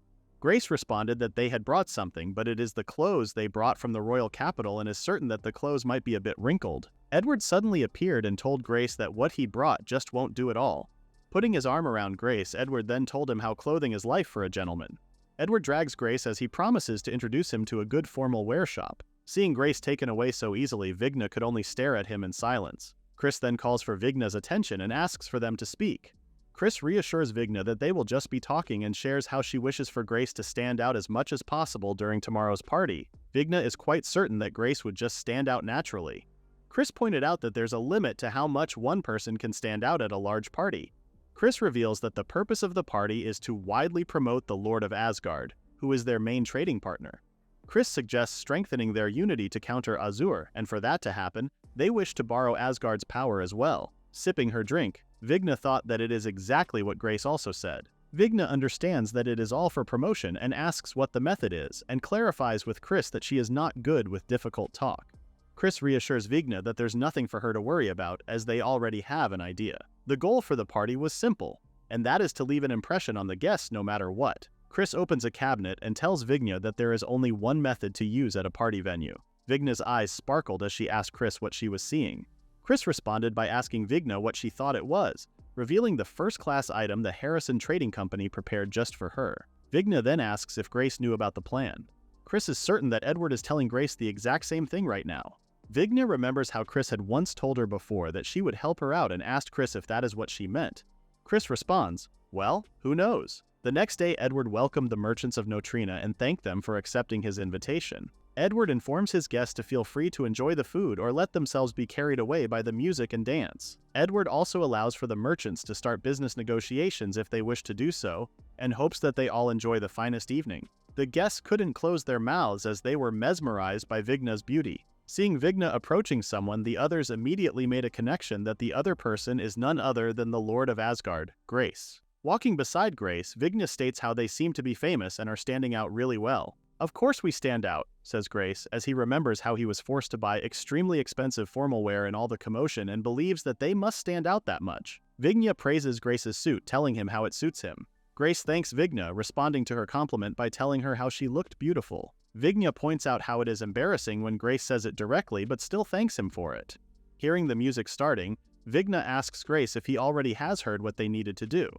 Grace responded that they had brought something, but it is the clothes they brought from the royal capital and is certain that the clothes might be a bit wrinkled. Edward suddenly appeared and told Grace that what he brought just won't do at all. Putting his arm around Grace, Edward then told him how clothing is life for a gentleman. Edward drags Grace as he promises to introduce him to a good formal wear shop. Seeing Grace taken away so easily, Vigna could only stare at him in silence. Chris then calls for Vigna's attention and asks for them to speak. Chris reassures Vigna that they will just be talking and shares how she wishes for Grace to stand out as much as possible during tomorrow's party. Vigna is quite certain that Grace would just stand out naturally. Chris pointed out that there's a limit to how much one person can stand out at a large party. Chris reveals that the purpose of the party is to widely promote the Lord of Asgard, who is their main trading partner. Chris suggests strengthening their unity to counter Azur, and for that to happen, they wish to borrow Asgard's power as well. Sipping her drink, Vigna thought that it is exactly what Grace also said. Vigna understands that it is all for promotion and asks what the method is, and clarifies with Chris that she is not good with difficult talk. Chris reassures Vigna that there's nothing for her to worry about, as they already have an idea. The goal for the party was simple, and that is to leave an impression on the guests no matter what. Chris opens a cabinet and tells Vigna that there is only one method to use at a party venue. Vigna's eyes sparkled as she asked Chris what she was seeing. Chris responded by asking Vigna what she thought it was, revealing the first-class item the Harrison Trading Company prepared just for her. Vigna then asks if Grace knew about the plan. Chris is certain that Edward is telling Grace the exact same thing right now. Vigna remembers how Chris had once told her before that she would help her out and asked Chris if that is what she meant. Chris responds, "Well, who knows?" The next day, Edward welcomed the merchants of Notrina and thanked them for accepting his invitation. Edward informs his guests to feel free to enjoy the food or let themselves be carried away by the music and dance. Edward also allows for the merchants to start business negotiations if they wish to do so, and hopes that they all enjoy the finest evening. The guests couldn't close their mouths as they were mesmerized by Vigna's beauty. Seeing Vigna approaching someone, the others immediately made a connection that the other person is none other than the Lord of Asgard, Grace. Walking beside Grace, Vigna states how they seem to be famous and are standing out really well. "Of course we stand out," says Grace, as he remembers how he was forced to buy extremely expensive formal wear in all the commotion and believes that they must stand out that much. Vigna praises Grace's suit, telling him how it suits him. Grace thanks Vigna, responding to her compliment by telling her how she looked beautiful. Vigna points out how it is embarrassing when Grace says it directly but still thanks him for it. Hearing the music starting, Vigna asks Grace if he already has heard what they needed to do.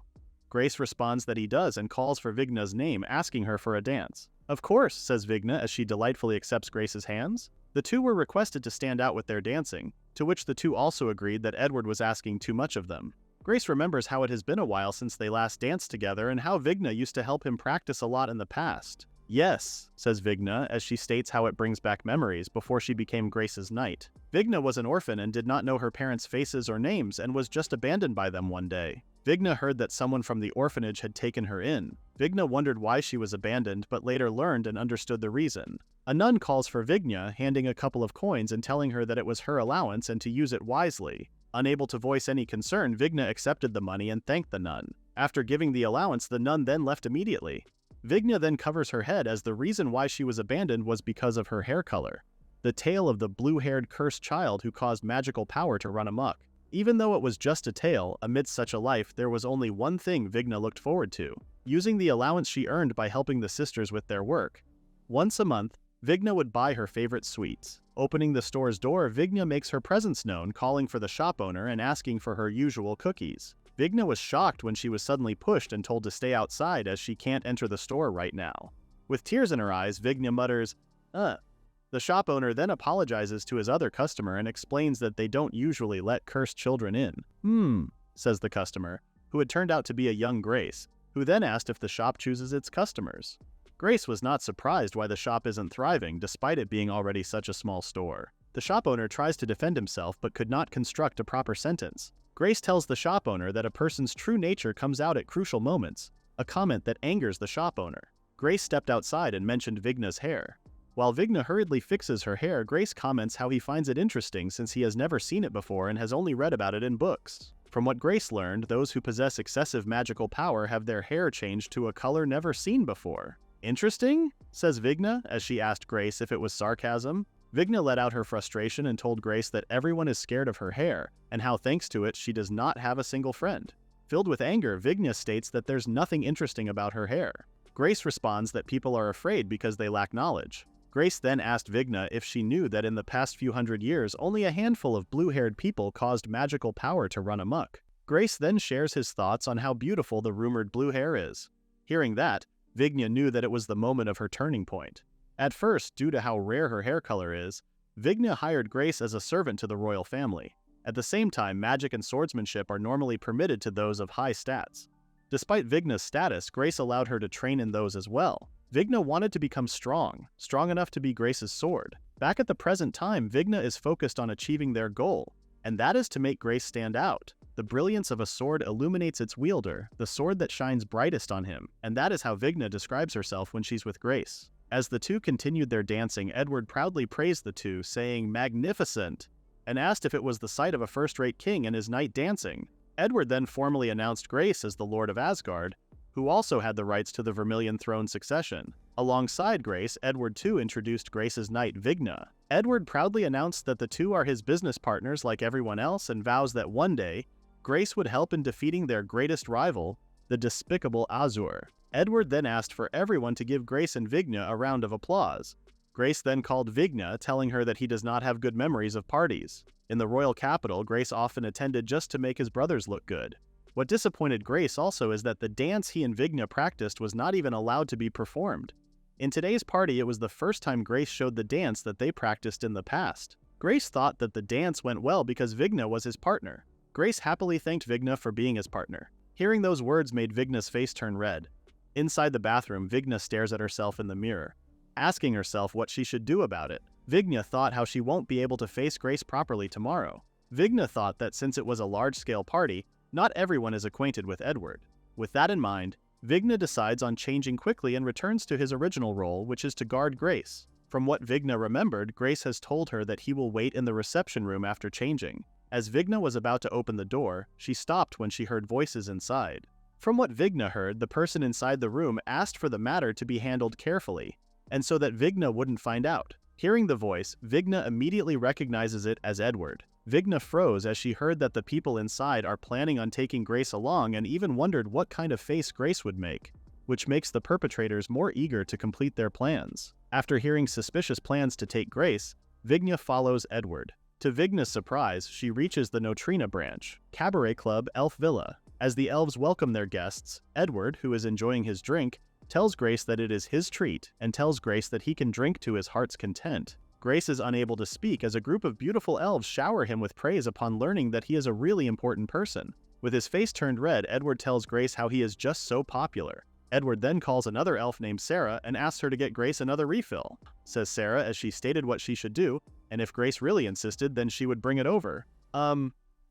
Grace responds that he does and calls for Vigna's name, asking her for a dance. "Of course," says Vigna as she delightfully accepts Grace's hands. The two were requested to stand out with their dancing, to which the two also agreed that Edward was asking too much of them. Grace remembers how it has been a while since they last danced together and how Vigna used to help him practice a lot in the past. "Yes," says Vigna as she states how it brings back memories before she became Grace's knight. Vigna was an orphan and did not know her parents' faces or names and was just abandoned by them one day. Vigna heard that someone from the orphanage had taken her in. Vigna wondered why she was abandoned, but later learned and understood the reason. A nun calls for Vigna, handing a couple of coins and telling her that it was her allowance and to use it wisely. Unable to voice any concern, Vigna accepted the money and thanked the nun. After giving the allowance, the nun then left immediately. Vigna then covers her head as the reason why she was abandoned was because of her hair color. The tale of the blue-haired cursed child who caused magical power to run amok. Even though it was just a tale, amidst such a life, there was only one thing Vigna looked forward to: using the allowance she earned by helping the sisters with their work. Once a month, Vigna would buy her favorite sweets. Opening the store's door, Vigna makes her presence known, calling for the shop owner and asking for her usual cookies. Vigna was shocked when she was suddenly pushed and told to stay outside as she can't enter the store right now. With tears in her eyes, Vigna mutters, The shop owner then apologizes to his other customer and explains that they don't usually let cursed children in. Says the customer, who had turned out to be a young Grace, who then asked if the shop chooses its customers. Grace was not surprised why the shop isn't thriving, despite it being already such a small store. The shop owner tries to defend himself but could not construct a proper sentence. Grace tells the shop owner that a person's true nature comes out at crucial moments, a comment that angers the shop owner. Grace stepped outside and mentioned Vigna's hair. While Vigna hurriedly fixes her hair, Grace comments how he finds it interesting since he has never seen it before and has only read about it in books. From what Grace learned, those who possess excessive magical power have their hair changed to a color never seen before. "Interesting?" says Vigna as she asked Grace if it was sarcasm. Vigna let out her frustration and told Grace that everyone is scared of her hair, and how thanks to it she does not have a single friend. Filled with anger, Vigna states that there's nothing interesting about her hair. Grace responds that people are afraid because they lack knowledge. Grace then asked Vigna if she knew that in the past few hundred years only a handful of blue-haired people caused magical power to run amok. Grace then shares his thoughts on how beautiful the rumored blue hair is. Hearing that, Vigna knew that it was the moment of her turning point. At first, due to how rare her hair color is, Vigna hired Grace as a servant to the royal family. At the same time, magic and swordsmanship are normally permitted to those of high stats. Despite Vigna's status, Grace allowed her to train in those as well. Vigna wanted to become strong enough to be Grace's sword. Back at the present time, Vigna is focused on achieving their goal, and that is to make Grace stand out. The brilliance of a sword illuminates its wielder, the sword that shines brightest on him, and that is how Vigna describes herself when she's with Grace. As the two continued their dancing, Edward proudly praised the two, saying, "Magnificent," and asked if it was the sight of a first-rate king and his knight dancing. Edward then formally announced Grace as the Lord of Asgard, who also had the rights to the Vermillion throne succession. Alongside Grace, Edward too introduced Grace's knight Vigna. Edward proudly announced that the two are his business partners like everyone else and vows that one day, Grace would help in defeating their greatest rival, the despicable Azur. Edward then asked for everyone to give Grace and Vigna a round of applause. Grace then called Vigna, telling her that he does not have good memories of parties. In the royal capital, Grace often attended just to make his brothers look good. What disappointed Grace also is that the dance he and Vigna practiced was not even allowed to be performed. In today's party, it was the first time Grace showed the dance that they practiced in the past. Grace thought that the dance went well because Vigna was his partner. Grace happily thanked Vigna for being his partner. Hearing those words made Vigna's face turn red. Inside the bathroom, Vigna stares at herself in the mirror, asking herself what she should do about it. Vigna thought how she won't be able to face Grace properly tomorrow. Vigna thought that since it was a large-scale party, not everyone is acquainted with Edward. With that in mind, Vigna decides on changing quickly and returns to his original role, which is to guard Grace. From what Vigna remembered, Grace has told her that he will wait in the reception room after changing. As Vigna was about to open the door, she stopped when she heard voices inside. From what Vigna heard, the person inside the room asked for the matter to be handled carefully, and so that Vigna wouldn't find out. Hearing the voice, Vigna immediately recognizes it as Edward. Vigna froze as she heard that the people inside are planning on taking Grace along and even wondered what kind of face Grace would make, which makes the perpetrators more eager to complete their plans. After hearing suspicious plans to take Grace, Vigna follows Edward. To Vigna's surprise, she reaches the Neutrina branch, Cabaret Club Elf Villa. As the elves welcome their guests, Edward, who is enjoying his drink, tells Grace that it is his treat and tells Grace that he can drink to his heart's content. Grace is unable to speak as a group of beautiful elves shower him with praise upon learning that he is a really important person. With his face turned red, Edward tells Grace how he is just so popular. Edward then calls another elf named Sarah and asks her to get Grace another refill, says Sarah as she stated what she should do, and if Grace really insisted, then she would bring it over.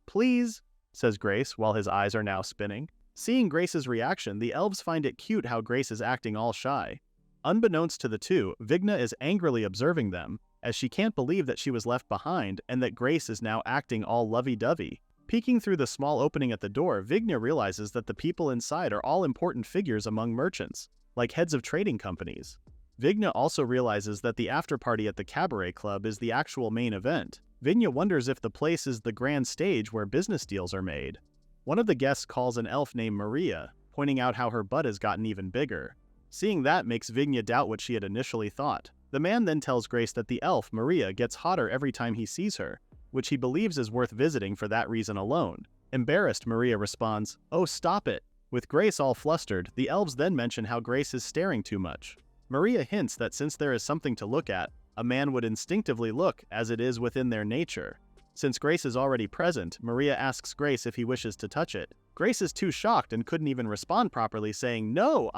Please, says Grace while his eyes are now spinning. Seeing Grace's reaction, the elves find it cute how Grace is acting all shy. Unbeknownst to the two, Vigna is angrily observing them, as she can't believe that she was left behind and that Grace is now acting all lovey-dovey. Peeking through the small opening at the door, Vigna realizes that the people inside are all important figures among merchants, like heads of trading companies. Vigna also realizes that the after-party at the Cabaret Club is the actual main event. Vigna wonders if the place is the grand stage where business deals are made. One of the guests calls an elf named Maria, pointing out how her butt has gotten even bigger. Seeing that makes Vigna doubt what she had initially thought. The man then tells Grace that the elf, Maria, gets hotter every time he sees her, which he believes is worth visiting for that reason alone. Embarrassed, Maria responds, "Oh, stop it." With Grace all flustered, the elves then mention how Grace is staring too much. Maria hints that since there is something to look at, a man would instinctively look, as it is within their nature. Since Grace is already present, Maria asks Grace if he wishes to touch it. Grace is too shocked and couldn't even respond properly, saying, "No,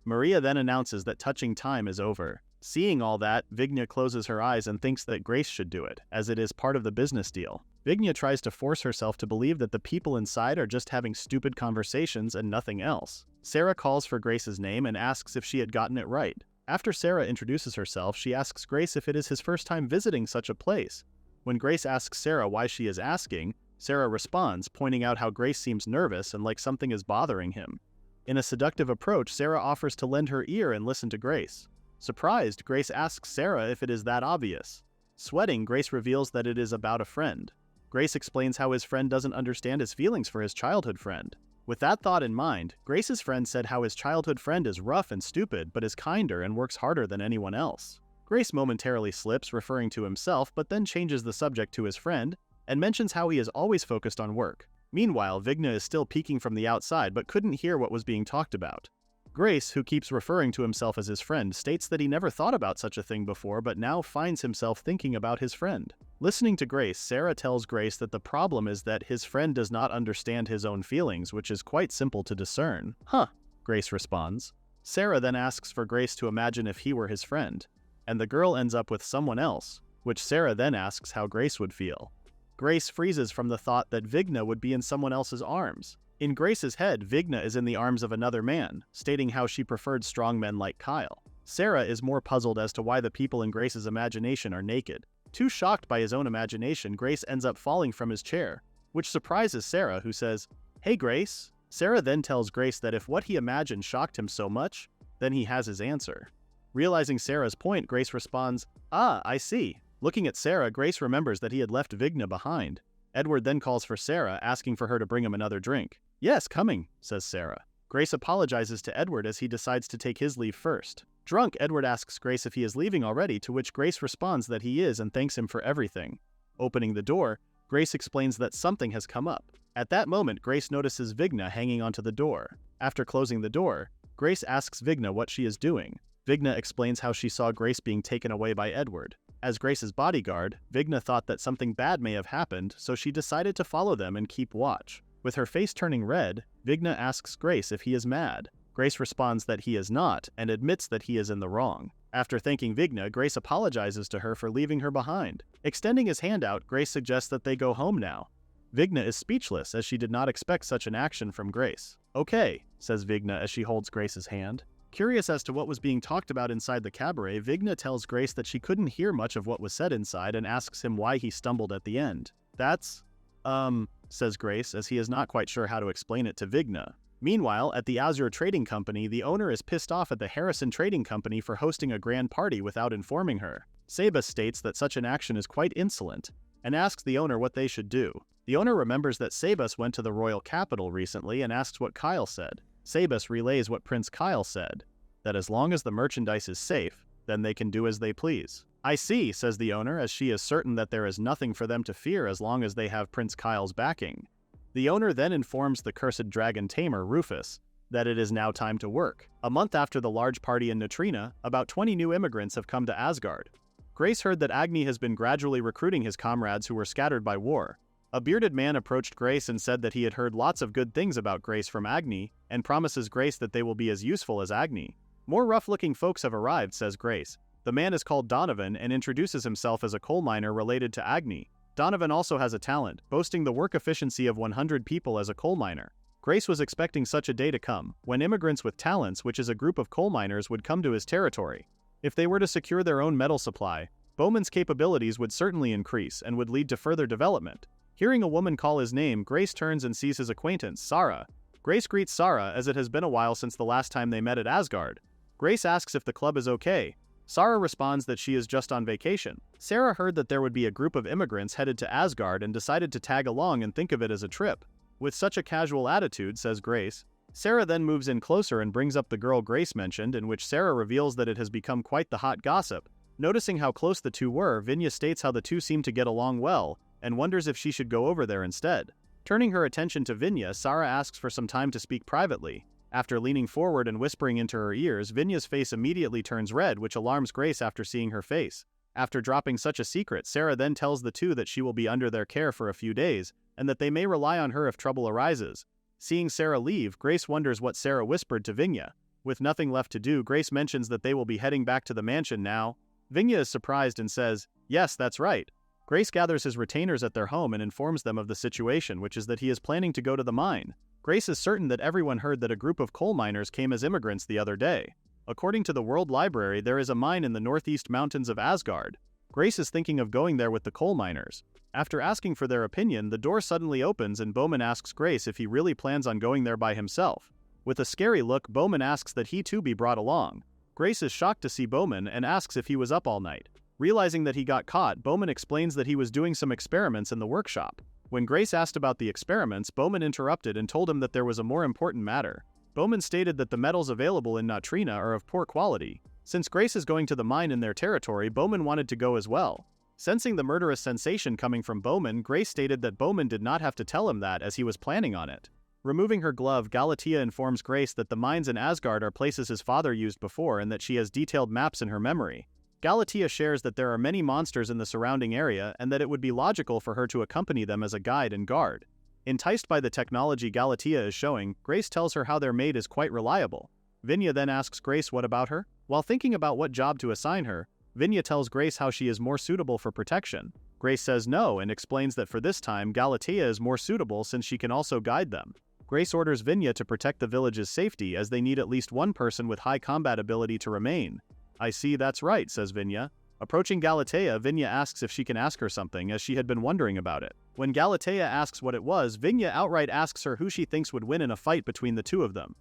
Maria then announces that touching time is over. Seeing all that, Vigna closes her eyes and thinks that Grace should do it, as it is part of the business deal. Vigna tries to force herself to believe that the people inside are just having stupid conversations and nothing else. Sarah calls for Grace's name and asks if she had gotten it right. After Sarah introduces herself, she asks Grace if it is his first time visiting such a place. When Grace asks Sarah why she is asking, Sarah responds, pointing out how Grace seems nervous and like something is bothering him. In a seductive approach, Sarah offers to lend her ear and listen to Grace. Surprised, Grace asks Sarah if it is that obvious. Sweating, Grace reveals that it is about a friend. Grace explains how his friend doesn't understand his feelings for his childhood friend. With that thought in mind, Grace's friend said how his childhood friend is rough and stupid but is kinder and works harder than anyone else. Grace momentarily slips, referring to himself, but then changes the subject to his friend and mentions how he is always focused on work. Meanwhile, Vigna is still peeking from the outside but couldn't hear what was being talked about. Grace, who keeps referring to himself as his friend, states that he never thought about such a thing before but now finds himself thinking about his friend. Listening to Grace, Sarah tells Grace that the problem is that his friend does not understand his own feelings, which is quite simple to discern. "Huh," Grace responds. Sarah then asks for Grace to imagine if he were his friend, and the girl ends up with someone else, which Sarah then asks how Grace would feel. Grace freezes from the thought that Vigna would be in someone else's arms. In Grace's head, Vigna is in the arms of another man, stating how she preferred strong men like Kyle. Sarah is more puzzled as to why the people in Grace's imagination are naked. Too shocked by his own imagination, Grace ends up falling from his chair, which surprises Sarah, who says, "Hey Grace." Sarah then tells Grace that if what he imagined shocked him so much, then he has his answer. Realizing Sarah's point, Grace responds, "Ah, I see." Looking at Sarah, Grace remembers that he had left Vigna behind. Edward then calls for Sarah, asking for her to bring him another drink. "Yes, coming," says Sarah. Grace apologizes to Edward as he decides to take his leave first. Drunk, Edward asks Grace if he is leaving already, to which Grace responds that he is and thanks him for everything. Opening the door, Grace explains that something has come up. At that moment, Grace notices Vigna hanging onto the door. After closing the door, Grace asks Vigna what she is doing. Vigna explains how she saw Grace being taken away by Edward. As Grace's bodyguard, Vigna thought that something bad may have happened, so she decided to follow them and keep watch. With her face turning red, Vigna asks Grace if he is mad. Grace responds that he is not, and admits that he is in the wrong. After thanking Vigna, Grace apologizes to her for leaving her behind. Extending his hand out, Grace suggests that they go home now. Vigna is speechless as she did not expect such an action from Grace. "Okay," says Vigna as she holds Grace's hand. Curious as to what was being talked about inside the cabaret, Vigna tells Grace that she couldn't hear much of what was said inside and asks him why he stumbled at the end. "That's, says Grace, as he is not quite sure how to explain it to Vigna. Meanwhile, at the Azure Trading Company, the owner is pissed off at the Harrison Trading Company for hosting a grand party without informing her. Sabus states that such an action is quite insolent, and asks the owner what they should do. The owner remembers that Sabus went to the royal capital recently and asks what Kyle said. Sabus relays what Prince Kyle said, that as long as the merchandise is safe, then they can do as they please. "I see," says the owner, as she is certain that there is nothing for them to fear as long as they have Prince Kyle's backing. The owner then informs the cursed dragon tamer, Rufus, that it is now time to work. A month after the large party in Neutrina, about 20 new immigrants have come to Asgard. Grace heard that Agni has been gradually recruiting his comrades who were scattered by war. A bearded man approached Grace and said that he had heard lots of good things about Grace from Agni, and promises Grace that they will be as useful as Agni. "More rough-looking folks have arrived," says Grace. The man is called Donovan and introduces himself as a coal miner related to Agni. Donovan also has a talent, boasting the work efficiency of 100 people as a coal miner. Grace was expecting such a day to come, when immigrants with talents, which is a group of coal miners, would come to his territory. If they were to secure their own metal supply, Bowman's capabilities would certainly increase and would lead to further development. Hearing a woman call his name, Grace turns and sees his acquaintance, Sarah. Grace greets Sarah as it has been a while since the last time they met at Asgard. Grace asks if the club is okay. Sarah responds that she is just on vacation. Sarah heard that there would be a group of immigrants headed to Asgard and decided to tag along and think of it as a trip. "With such a casual attitude," says Grace. Sarah then moves in closer and brings up the girl Grace mentioned, in which Sarah reveals that it has become quite the hot gossip. Noticing how close the two were, Vinya states how the two seem to get along well, and wonders if she should go over there instead. Turning her attention to Vinya, Sarah asks for some time to speak privately. After leaning forward and whispering into her ears, Vinya's face immediately turns red, which alarms Grace after seeing her face. After dropping such a secret, Sarah then tells the two that she will be under their care for a few days, and that they may rely on her if trouble arises. Seeing Sarah leave, Grace wonders what Sarah whispered to Vinya. With nothing left to do, Grace mentions that they will be heading back to the mansion now. Vinya is surprised and says, "Yes, that's right." Grace gathers his retainers at their home and informs them of the situation, which is that he is planning to go to the mine. Grace is certain that everyone heard that a group of coal miners came as immigrants the other day. According to the World Library, there is a mine in the northeast mountains of Asgard. Grace is thinking of going there with the coal miners. After asking for their opinion, the door suddenly opens and Bowman asks Grace if he really plans on going there by himself. With a scary look, Bowman asks that he too be brought along. Grace is shocked to see Bowman and asks if he was up all night. Realizing that he got caught, Bowman explains that he was doing some experiments in the workshop. When Grace asked about the experiments, Bowman interrupted and told him that there was a more important matter. Bowman stated that the metals available in Neutrina are of poor quality. Since Grace is going to the mine in their territory, Bowman wanted to go as well. Sensing the murderous sensation coming from Bowman, Grace stated that Bowman did not have to tell him that as he was planning on it. Removing her glove, Galatea informs Grace that the mines in Asgard are places his father used before and that she has detailed maps in her memory. Galatea shares that there are many monsters in the surrounding area and that it would be logical for her to accompany them as a guide and guard. Enticed by the technology Galatea is showing, Grace tells her how their maid is quite reliable. Vinya then asks Grace what about her. While thinking about what job to assign her, Vinya tells Grace how she is more suitable for protection. Grace says no and explains that for this time Galatea is more suitable since she can also guide them. Grace orders Vinya to protect the village's safety as they need at least one person with high combat ability to remain. "I see, that's right," says Vinya. Approaching Galatea, Vinya asks if she can ask her something, as she had been wondering about it. When Galatea asks what it was, Vinya outright asks her who she thinks would win in a fight between the two of them.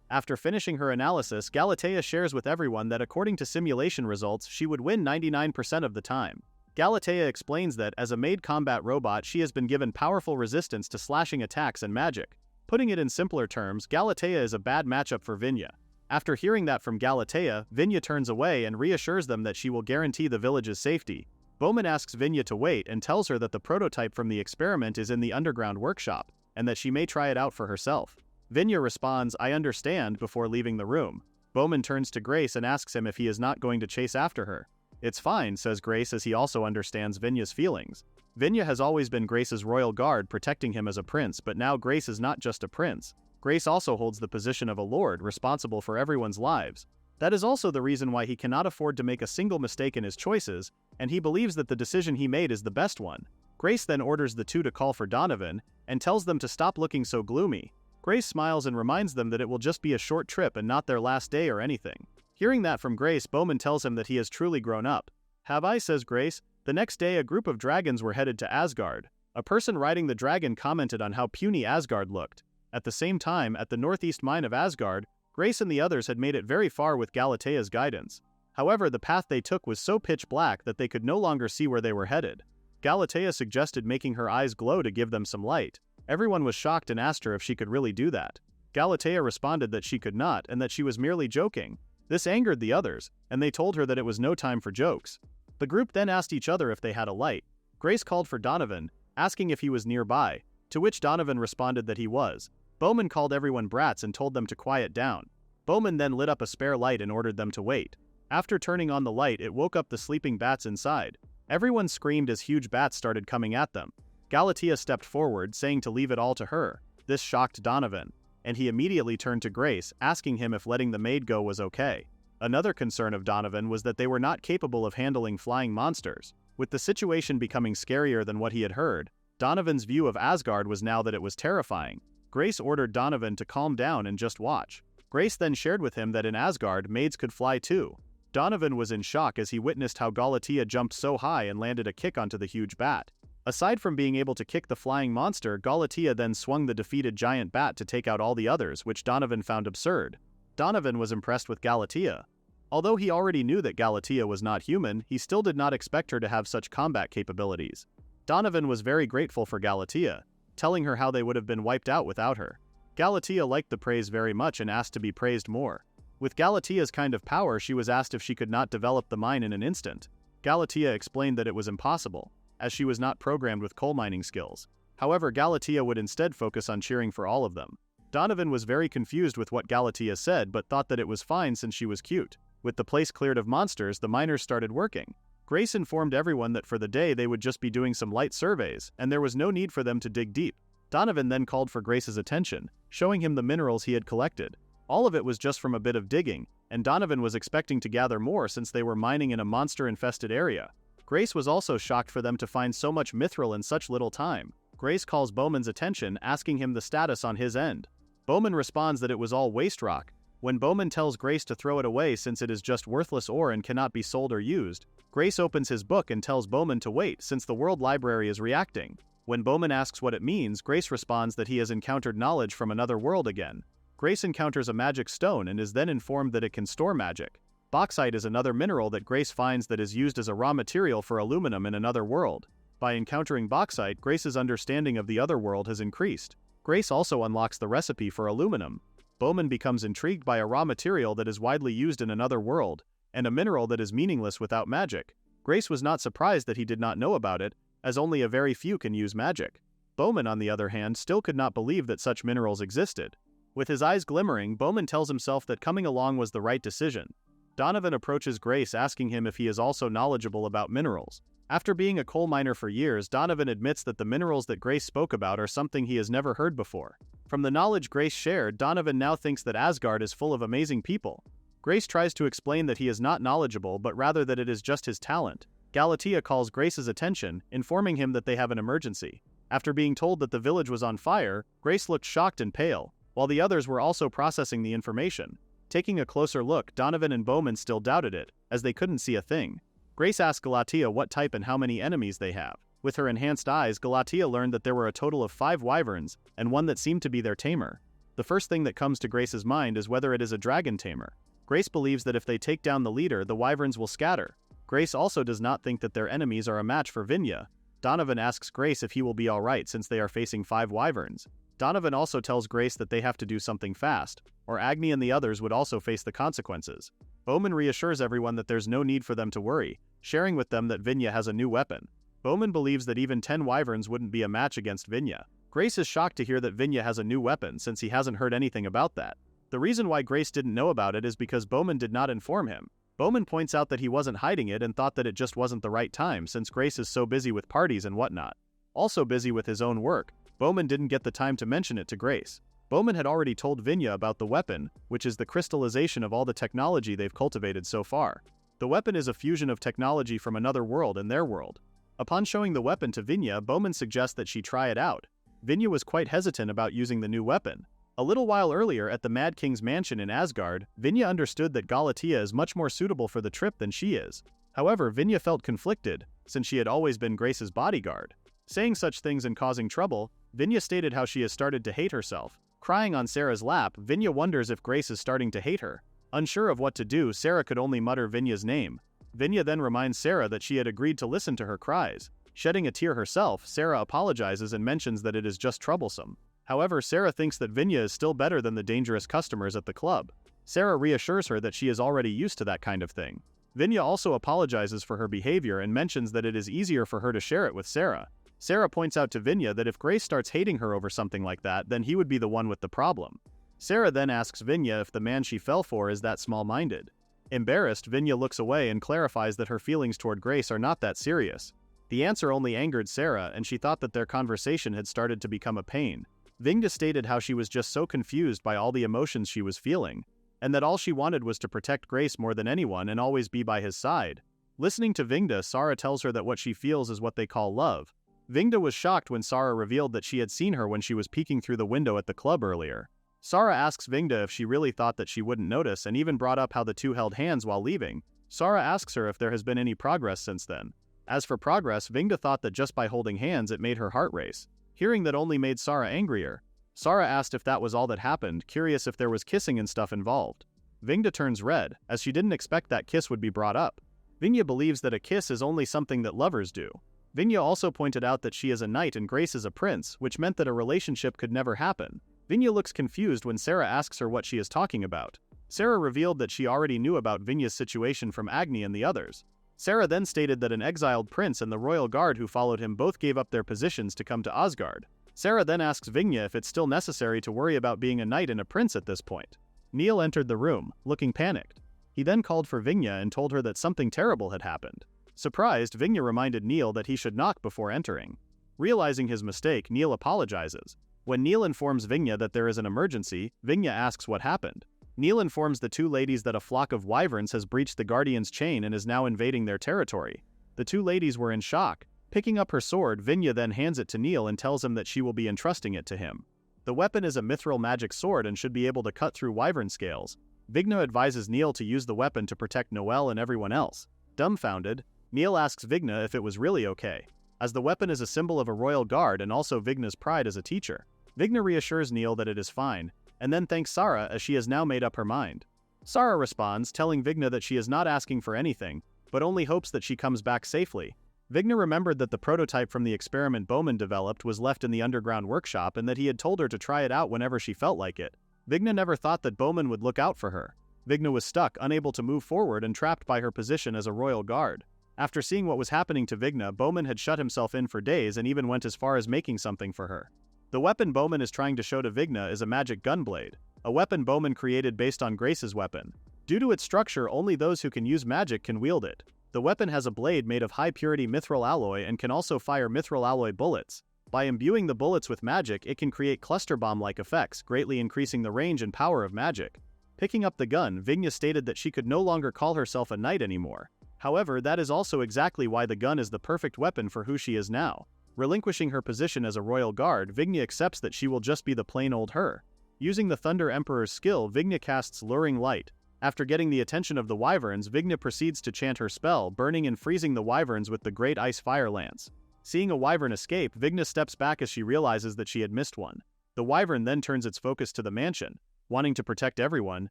After finishing her analysis, Galatea shares with everyone that according to simulation results, she would win 99% of the time. Galatea explains that, as a made combat robot, she has been given powerful resistance to slashing attacks and magic. Putting it in simpler terms, Galatea is a bad matchup for Vinya. After hearing that from Galatea, Vinya turns away and reassures them that she will guarantee the village's safety. Bowman asks Vinya to wait and tells her that the prototype from the experiment is in the underground workshop, and that she may try it out for herself. Vinya responds, "I understand," before leaving the room. Bowman turns to Grace and asks him if he is not going to chase after her. "It's fine," says Grace, as he also understands Vinya's feelings. Vinya has always been Grace's royal guard, protecting him as a prince, but now Grace is not just a prince. Grace also holds the position of a lord, responsible for everyone's lives. That is also the reason why he cannot afford to make a single mistake in his choices, and he believes that the decision he made is the best one. Grace then orders the two to call for Donovan, and tells them to stop looking so gloomy. Grace smiles and reminds them that it will just be a short trip and not their last day or anything. Hearing that from Grace, Bowman tells him that he has truly grown up. "Have I?" says Grace. The next day, a group of dragons were headed to Asgard. A person riding the dragon commented on how puny Asgard looked. At the same time, at the northeast mine of Asgard, Grace and the others had made it very far with Galatea's guidance. However, the path they took was so pitch black that they could no longer see where they were headed. Galatea suggested making her eyes glow to give them some light. Everyone was shocked and asked her if she could really do that. Galatea responded that she could not and that she was merely joking. This angered the others, and they told her that it was no time for jokes. The group then asked each other if they had a light. Grace called for Donovan, asking if he was nearby, to which Donovan responded that he was. Bowman called everyone brats and told them to quiet down. Bowman then lit up a spare light and ordered them to wait. After turning on the light, it woke up the sleeping bats inside. Everyone screamed as huge bats started coming at them. Galatea stepped forward, saying to leave it all to her. This shocked Donovan, and he immediately turned to Grace, asking him if letting the maid go was okay. Another concern of Donovan was that they were not capable of handling flying monsters. With the situation becoming scarier than what he had heard, Donovan's view of Asgard was now that it was terrifying. Grace ordered Donovan to calm down and just watch. Grace then shared with him that in Asgard, maids could fly too. Donovan was in shock as he witnessed how Galatea jumped so high and landed a kick onto the huge bat. Aside from being able to kick the flying monster, Galatea then swung the defeated giant bat to take out all the others, which Donovan found absurd. Donovan was impressed with Galatea. Although he already knew that Galatea was not human, he still did not expect her to have such combat capabilities. Donovan was very grateful for Galatea, telling her how they would have been wiped out without her. Galatea liked the praise very much and asked to be praised more. With Galatea's kind of power, she was asked if she could not develop the mine in an instant. Galatea explained that it was impossible, as she was not programmed with coal mining skills. However, Galatea would instead focus on cheering for all of them. Donovan was very confused with what Galatea said but thought that it was fine since she was cute. With the place cleared of monsters, the miners started working. Grace informed everyone that for the day they would just be doing some light surveys, and there was no need for them to dig deep. Donovan then called for Grace's attention, showing him the minerals he had collected. All of it was just from a bit of digging, and Donovan was expecting to gather more since they were mining in a monster-infested area. Grace was also shocked for them to find so much mithril in such little time. Grace calls Bowman's attention, asking him the status on his end. Bowman responds that it was all waste rock. When Bowman tells Grace to throw it away since it is just worthless ore and cannot be sold or used, Grace opens his book and tells Bowman to wait since the world library is reacting. When Bowman asks what it means, Grace responds that he has encountered knowledge from another world again. Grace encounters a magic stone and is then informed that it can store magic. Bauxite is another mineral that Grace finds that is used as a raw material for aluminum in another world. By encountering bauxite, Grace's understanding of the other world has increased. Grace also unlocks the recipe for aluminum. Bowman becomes intrigued by a raw material that is widely used in another world, and a mineral that is meaningless without magic. Grace was not surprised that he did not know about it, as only a very few can use magic. Bowman, on the other hand, still could not believe that such minerals existed. With his eyes glimmering, Bowman tells himself that coming along was the right decision. Donovan approaches Grace, asking him if he is also knowledgeable about minerals. After being a coal miner for years, Donovan admits that the minerals that Grace spoke about are something he has never heard before. From the knowledge Grace shared, Donovan now thinks that Asgard is full of amazing people. Grace tries to explain that he is not knowledgeable but rather that it is just his talent. Galatea calls Grace's attention, informing him that they have an emergency. After being told that the village was on fire, Grace looked shocked and pale, while the others were also processing the information. Taking a closer look, Donovan and Bowman still doubted it, as they couldn't see a thing. Grace asked Galatea what type and how many enemies they have. With her enhanced eyes, Galatea learned that there were a total of 5 wyverns, and one that seemed to be their tamer. The first thing that comes to Grace's mind is whether it is a dragon tamer. Grace believes that if they take down the leader, the wyverns will scatter. Grace also does not think that their enemies are a match for Vinya. Donovan asks Grace if he will be alright since they are facing 5 wyverns. Donovan also tells Grace that they have to do something fast, or Agni and the others would also face the consequences. Bowman reassures everyone that there's no need for them to worry, sharing with them that Vinya has a new weapon. Bowman believes that even 10 wyverns wouldn't be a match against Vinya. Grace is shocked to hear that Vinya has a new weapon since he hasn't heard anything about that. The reason why Grace didn't know about it is because Bowman did not inform him. Bowman points out that he wasn't hiding it and thought that it just wasn't the right time since Grace is so busy with parties and whatnot. Also busy with his own work, Bowman didn't get the time to mention it to Grace. Bowman had already told Vinya about the weapon, which is the crystallization of all the technology they've cultivated so far. The weapon is a fusion of technology from another world and their world. Upon showing the weapon to Vinya, Bowman suggests that she try it out. Vinya was quite hesitant about using the new weapon. A little while earlier at the Mad King's mansion in Asgard, Vinya understood that Galatea is much more suitable for the trip than she is. However, Vinya felt conflicted, since she had always been Grace's bodyguard. Saying such things and causing trouble, Vinya stated how she has started to hate herself. Crying on Sarah's lap, Vinya wonders if Grace is starting to hate her. Unsure of what to do, Sarah could only mutter Vinya's name. Vinya then reminds Sarah that she had agreed to listen to her cries. Shedding a tear herself, Sarah apologizes and mentions that it is just troublesome. However, Sarah thinks that Vinya is still better than the dangerous customers at the club. Sarah reassures her that she is already used to that kind of thing. Vinya also apologizes for her behavior and mentions that it is easier for her to share it with Sarah. Sarah points out to Vinya that if Grace starts hating her over something like that, then he would be the one with the problem. Sarah then asks Vinya if the man she fell for is that small-minded. Embarrassed, Vinya looks away and clarifies that her feelings toward Grace are not that serious. The answer only angered Sarah, and she thought that their conversation had started to become a pain. Vinya stated how she was just so confused by all the emotions she was feeling, and that all she wanted was to protect Grace more than anyone and always be by his side. Listening to Vingda, Sarah tells her that what she feels is what they call love. Vingda was shocked when Sarah revealed that she had seen her when she was peeking through the window at the club earlier. Sarah asks Vingda if she really thought that she wouldn't notice and even brought up how the two held hands while leaving. Sarah asks her if there has been any progress since then. As for progress, Vingda thought that just by holding hands it made her heart race. Hearing that only made Sarah angrier. Sarah asked if that was all that happened, curious if there was kissing and stuff involved. Vingda turns red, as she didn't expect that kiss would be brought up. Vinya believes that a kiss is only something that lovers do. Vinya also pointed out that she is a knight and Grace is a prince, which meant that a relationship could never happen. Vinya looks confused when Sarah asks her what she is talking about. Sarah revealed that she already knew about Vinya's situation from Agni and the others. Sarah then stated that an exiled prince and the royal guard who followed him both gave up their positions to come to Asgard. Sarah then asks Vinya if it's still necessary to worry about being a knight and a prince at this point. Neil entered the room, looking panicked. He then called for Vinya and told her that something terrible had happened. Surprised, Vinya reminded Neil that he should knock before entering. Realizing his mistake, Neil apologizes. When Neil informs Vinya that there is an emergency, Vinya asks what happened. Neil informs the two ladies that a flock of wyverns has breached the Guardian's chain and is now invading their territory. The two ladies were in shock. Picking up her sword, Vinya then hands it to Neil and tells him that she will be entrusting it to him. The weapon is a mithril magic sword and should be able to cut through wyvern scales. Vigna advises Neil to use the weapon to protect Noelle and everyone else. Dumbfounded, Neil asks Vigna if it was really okay, as the weapon is a symbol of a royal guard and also Vigna's pride as a teacher. Vigna reassures Neil that it is fine, and then thanks Sarah as she has now made up her mind. Sarah responds, telling Vigna that she is not asking for anything, but only hopes that she comes back safely. Vigna remembered that the prototype from the experiment Bowman developed was left in the underground workshop and that he had told her to try it out whenever she felt like it. Vigna never thought that Bowman would look out for her. Vigna was stuck, unable to move forward and trapped by her position as a royal guard. After seeing what was happening to Vigna, Bowman had shut himself in for days and even went as far as making something for her. The weapon Bowman is trying to show to Vigna is a magic gunblade, a weapon Bowman created based on Grace's weapon. Due to its structure, only those who can use magic can wield it. The weapon has a blade made of high-purity mithril alloy and can also fire mithril alloy bullets. By imbuing the bullets with magic, it can create cluster bomb-like effects, greatly increasing the range and power of magic. Picking up the gun, Vigna stated that she could no longer call herself a knight anymore. However, that is also exactly why the gun is the perfect weapon for who she is now. Relinquishing her position as a royal guard, Vigna accepts that she will just be the plain old her. Using the Thunder Emperor's skill, Vigna casts Luring Light. After getting the attention of the wyverns, Vigna proceeds to chant her spell, burning and freezing the wyverns with the Great Ice Fire Lance. Seeing a wyvern escape, Vigna steps back as she realizes that she had missed one. The wyvern then turns its focus to the mansion. Wanting to protect everyone,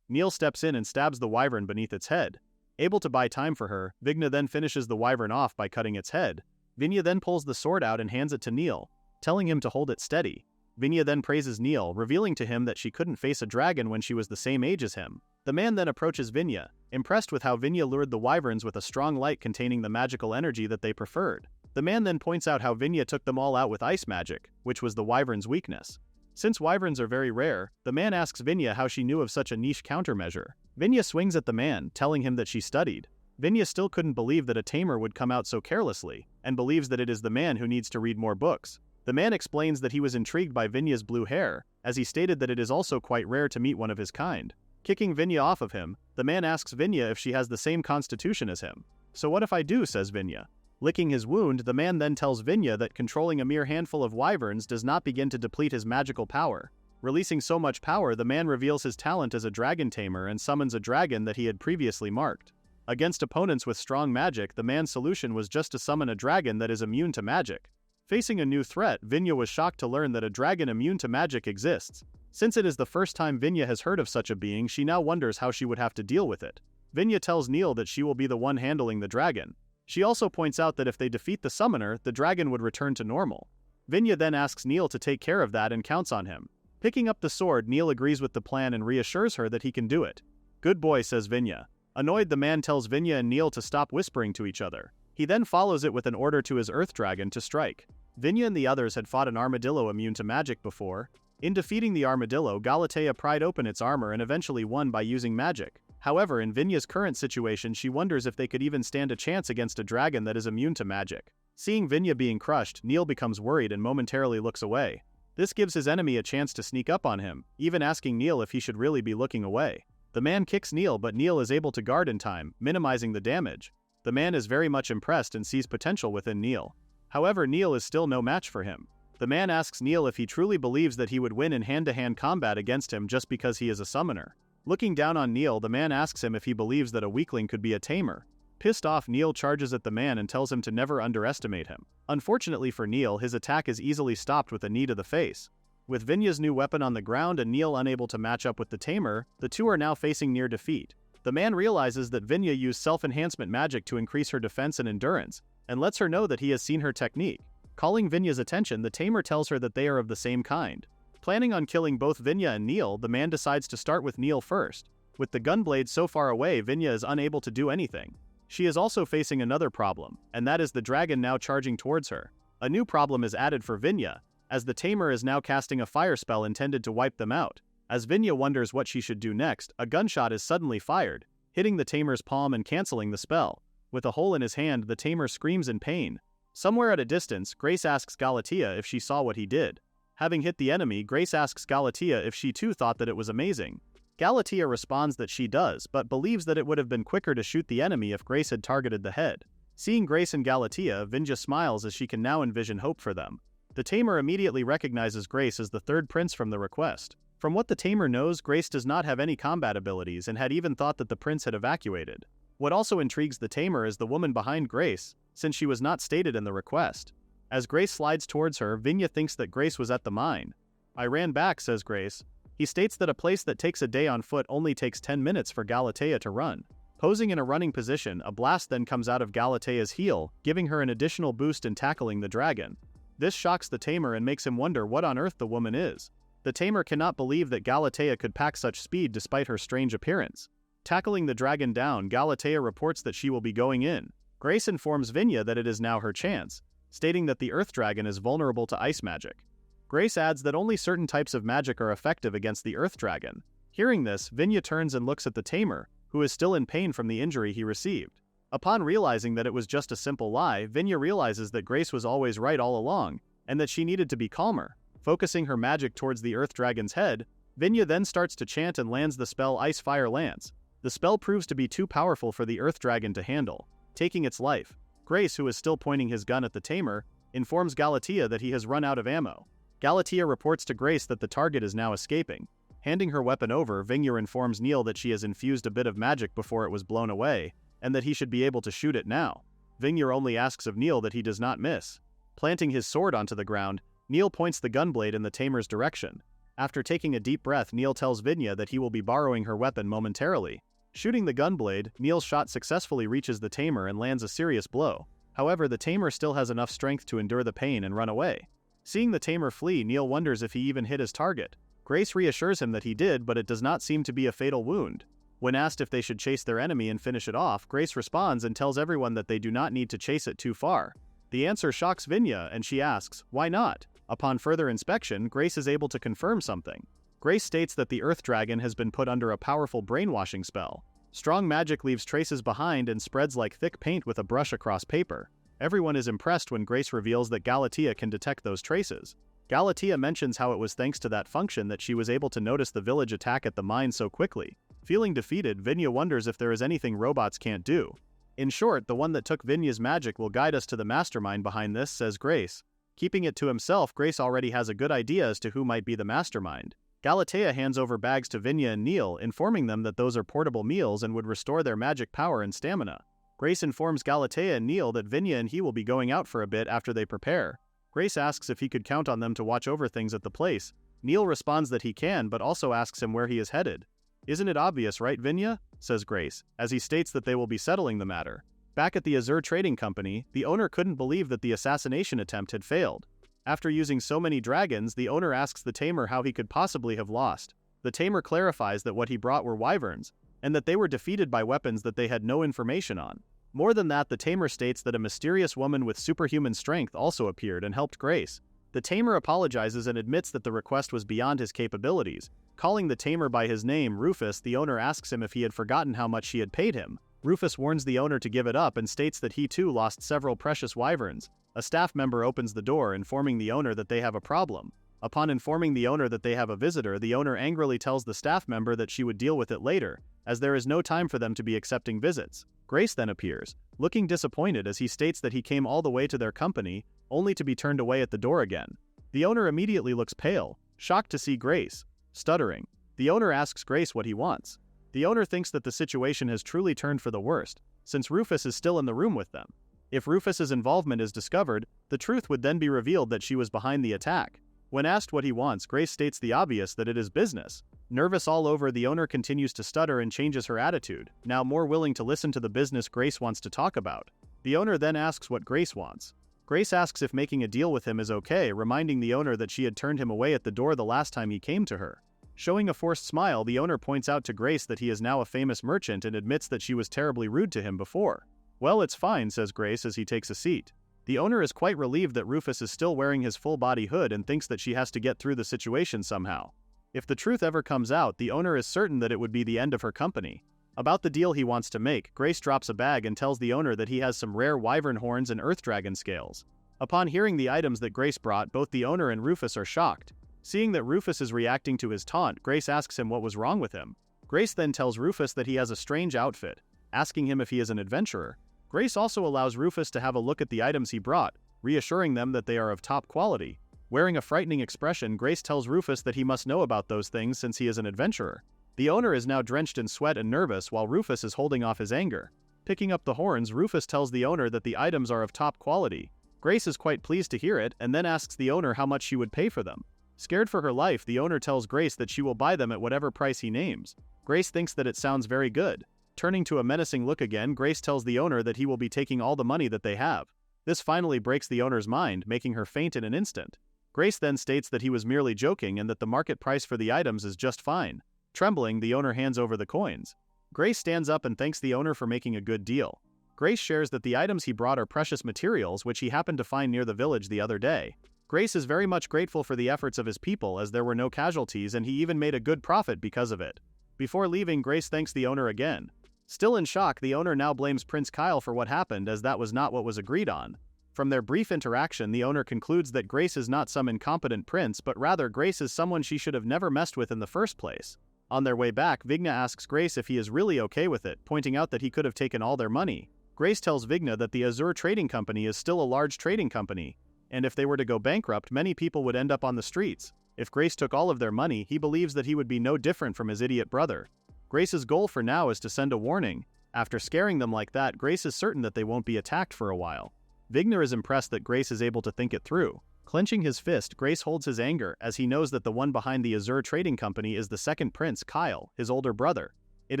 Neil steps in and stabs the wyvern beneath its head. Able to buy time for her, Vigna then finishes the wyvern off by cutting its head. Vigna then pulls the sword out and hands it to Neil, telling him to hold it steady. Vigna then praises Neil, revealing to him that she couldn't face a dragon when she was the same age as him. The man then approaches Vigna, impressed with how Vigna lured the wyverns with a strong light containing the magical energy that they preferred. The man then points out how Vigna took them all out with ice magic, which was the wyvern's weakness. Since wyverns are very rare, the man asks Vinya how she knew of such a niche countermeasure. Vinya swings at the man, telling him that she studied. Vinya still couldn't believe that a tamer would come out so carelessly, and believes that it is the man who needs to read more books. The man explains that he was intrigued by Vinya's blue hair, as he stated that it is also quite rare to meet one of his kind. Kicking Vinya off of him, the man asks Vinya if she has the same constitution as him. "So what if I do?" says Vinya. Licking his wound, the man then tells Vinya that controlling a mere handful of wyverns does not begin to deplete his magical power. Releasing so much power, the man reveals his talent as a dragon tamer and summons a dragon that he had previously marked. Against opponents with strong magic, the man's solution was just to summon a dragon that is immune to magic. Facing a new threat, Vinya was shocked to learn that a dragon immune to magic exists. Since it is the first time Vinya has heard of such a being, she now wonders how she would have to deal with it. Vinya tells Neil that she will be the one handling the dragon. She also points out that if they defeat the summoner, the dragon would return to normal. Vinya then asks Neil to take care of that and counts on him. Picking up the sword, Neil agrees with the plan and reassures her that he can do it. "Good boy," says Vinya. Annoyed, the man tells Vinya and Neil to stop whispering to each other. He then follows it with an order to his earth dragon to strike. Vinya and the others had fought an armadillo immune to magic before. In defeating the armadillo, Galatea pried open its armor and eventually won by using magic. However, in Vinya's current situation, she wonders if they could even stand a chance against a dragon that is immune to magic. Seeing Vinya being crushed, Neil becomes worried and momentarily looks away. This gives his enemy a chance to sneak up on him, even asking Neil if he should really be looking away. The man kicks Neil, but Neil is able to guard in time, minimizing the damage. The man is very much impressed and sees potential within Neil. However, Neil is still no match for him. The man asks Neil if he truly believes that he would win in hand-to-hand combat against him just because he is a summoner. Looking down on Neil, the man asks him if he believes that a weakling could be a tamer. Pissed off, Neil charges at the man and tells him to never underestimate him. Unfortunately for Neil, his attack is easily stopped with a knee to the face. With Vinya's new weapon on the ground and Neil unable to match up with the tamer, the two are now facing near defeat. The man realizes that Vinya used self-enhancement magic to increase her defense and endurance, and lets her know that he has seen her technique. Calling Vinya's attention, the tamer tells her that they are of the same kind. Planning on killing both Vinya and Neil, the man decides to start with Neil first. With the gunblade so far away, Vinya is unable to do anything. She is also facing another problem, and that is the dragon now charging towards her. A new problem is added for Vinya, as the tamer is now casting a fire spell intended to wipe them out. As Vinya wonders what she should do next, a gunshot is suddenly fired, hitting the tamer's palm and canceling the spell. With a hole in his hand, the tamer screams in pain. Somewhere at a distance, Grace asks Galatea if she saw what he did. Having hit the enemy, Grace asks Galatea if she too thought that it was amazing. Galatea responds that she does, but believes that it would have been quicker to shoot the enemy if Grace had targeted the head. Seeing Grace and Galatea, Vinya smiles as she can now envision hope for them. The tamer immediately recognizes Grace as the third prince from the request. From what the tamer knows, Grace does not have any combat abilities and had even thought that the prince had evacuated. What also intrigues the tamer is the woman behind Grace, since she was not stated in the request. As Grace slides towards her, Vinya thinks that Grace was at the mine. "I ran back," says Grace. He states that a place that takes a day on foot only takes 10 minutes for Galatea to run. Posing in a running position, a blast then comes out of Galatea's heel, giving her an additional boost in tackling the dragon. This shocks the tamer and makes him wonder what on earth the woman is. The tamer cannot believe that Galatea could pack such speed despite her strange appearance. Tackling the dragon down, Galatea reports that she will be going in. Grace informs Vinya that it is now her chance, stating that the earth dragon is vulnerable to ice magic. Grace adds that only certain types of magic are effective against the earth dragon. Hearing this, Vinya turns and looks at the tamer, who is still in pain from the injury he received. Upon realizing that it was just a simple lie, Vinya realizes that Grace was always right all along, and that she needed to be calmer. Focusing her magic towards the earth dragon's head, Vinya then starts to chant and lands the spell Ice Fire Lance. The spell proves to be too powerful for the earth dragon to handle, taking its life. Grace, who is still pointing his gun at the tamer, informs Galatea that he has run out of ammo. Galatea reports to Grace that the target is now escaping. Handing her weapon over, Vinya informs Neil that she has infused a bit of magic before it was blown away, and that he should be able to shoot it now. Vinya only asks of Neil that he does not miss. Planting his sword onto the ground, Neil points the gunblade in the tamer's direction. After taking a deep breath, Neil tells Vinya that he will be borrowing her weapon momentarily. Shooting the gunblade, Neil's shot successfully reaches the tamer and lands a serious blow. However, the tamer still has enough strength to endure the pain and run away. Seeing the tamer flee, Neil wonders if he even hit his target. Grace reassures him that he did, but it does not seem to be a fatal wound. When asked if they should chase their enemy and finish it off, Grace responds and tells everyone that they do not need to chase it too far. The answer shocks Vinya, and she asks, "Why not?" Upon further inspection, Grace is able to confirm something. Grace states that the Earth Dragon has been put under a powerful brainwashing spell. Strong magic leaves traces behind and spreads like thick paint with a brush across paper. Everyone is impressed when Grace reveals that Galatea can detect those traces. Galatea mentions how it was thanks to that function that she was able to notice the village attack at the mine so quickly. Feeling defeated, Vinya wonders if there is anything robots can't do. In short, the one that took Vinya's magic will guide us to the mastermind behind this, says Grace. Keeping it to himself, Grace already has a good idea as to who might be the mastermind. Galatea hands over bags to Vinya and Neil, informing them that those are portable meals and would restore their magic power and stamina. Grace informs Galatea and Neil that Vinya and he will be going out for a bit after they prepare. Grace asks if he could count on them to watch over things at the place. Neil responds that he can, but also asks him where he is headed. "Isn't it obvious, right, Vinya?" says Grace, as he states that they will be settling the matter. Back at the Azure Trading Company, the owner couldn't believe that the assassination attempt had failed. After using so many dragons, the owner asks the tamer how he could possibly have lost. The tamer clarifies that what he brought were wyverns, and that they were defeated by weapons that they had no information on. More than that, the tamer states that a mysterious woman with superhuman strength also appeared and helped Grace. The tamer apologizes and admits that the request was beyond his capabilities. Calling the tamer by his name, Rufus, the owner asks him if he had forgotten how much she had paid him. Rufus warns the owner to give it up and states that he too lost several precious wyverns. A staff member opens the door, informing the owner that they have a problem. Upon informing the owner that they have a visitor, the owner angrily tells the staff member that she would deal with it later, as there is no time for them to be accepting visits. Grace then appears, looking disappointed as he states that he came all the way to their company, only to be turned away at the door again. The owner immediately looks pale, shocked to see Grace. Stuttering, the owner asks Grace what he wants. The owner thinks that the situation has truly turned for the worst, since Rufus is still in the room with them. If Rufus's involvement is discovered, the truth would then be revealed that she was behind the attack. When asked what he wants, Grace states the obvious, that it is business. Nervous all over, the owner continues to stutter and changes her attitude, now more willing to listen to the business Grace wants to talk about. The owner then asks what Grace wants. Grace asks if making a deal with him is okay, reminding the owner that she had turned him away at the door the last time he came to her. Showing a forced smile, the owner points out to Grace that he is now a famous merchant and admits that she was terribly rude to him before. "Well, it's fine," says Grace as he takes a seat. The owner is quite relieved that Rufus is still wearing his full-body hood and thinks that she has to get through the situation somehow. If the truth ever comes out, the owner is certain that it would be the end of her company. About the deal he wants to make, Grace drops a bag and tells the owner that he has some rare wyvern horns and earth dragon scales. Upon hearing the items that Grace brought, both the owner and Rufus are shocked. Seeing that Rufus is reacting to his taunt, Grace asks him what was wrong with him. Grace then tells Rufus that he has a strange outfit, asking him if he is an adventurer. Grace also allows Rufus to have a look at the items he brought, reassuring them that they are of top quality. Wearing a frightening expression, Grace tells Rufus that he must know about those things since he is an adventurer. The owner is now drenched in sweat and nervous while Rufus is holding off his anger. Picking up the horns, Rufus tells the owner that the items are of top quality. Grace is quite pleased to hear it and then asks the owner how much she would pay for them. Scared for her life, the owner tells Grace that she will buy them at whatever price he names. Grace thinks that it sounds very good. Turning to a menacing look again, Grace tells the owner that he will be taking all the money that they have. This finally breaks the owner's mind, making her faint in an instant. Grace then states that he was merely joking and that the market price for the items is just fine. Trembling, the owner hands over the coins. Grace stands up and thanks the owner for making a good deal. Grace shares that the items he brought are precious materials which he happened to find near the village the other day. Grace is very much grateful for the efforts of his people as there were no casualties and he even made a good profit because of it. Before leaving, Grace thanks the owner again. Still in shock, the owner now blames Prince Kyle for what happened as that was not what was agreed on. From their brief interaction, the owner concludes that Grace is not some incompetent prince but rather Grace is someone she should have never messed with in the first place. On their way back, Vigna asks Grace if he is really okay with it, pointing out that he could have taken all their money. Grace tells Vigna that the Azure Trading Company is still a large trading company, and if they were to go bankrupt, many people would end up on the streets. If Grace took all of their money, he believes that he would be no different from his idiot brother. Grace's goal for now is to send a warning. After scaring them like that, Grace is certain that they won't be attacked for a while. Vigna is impressed that Grace is able to think it through. Clenching his fist, Grace holds his anger as he knows that the one behind the Azure Trading Company is the second prince, Kyle, his older brother. It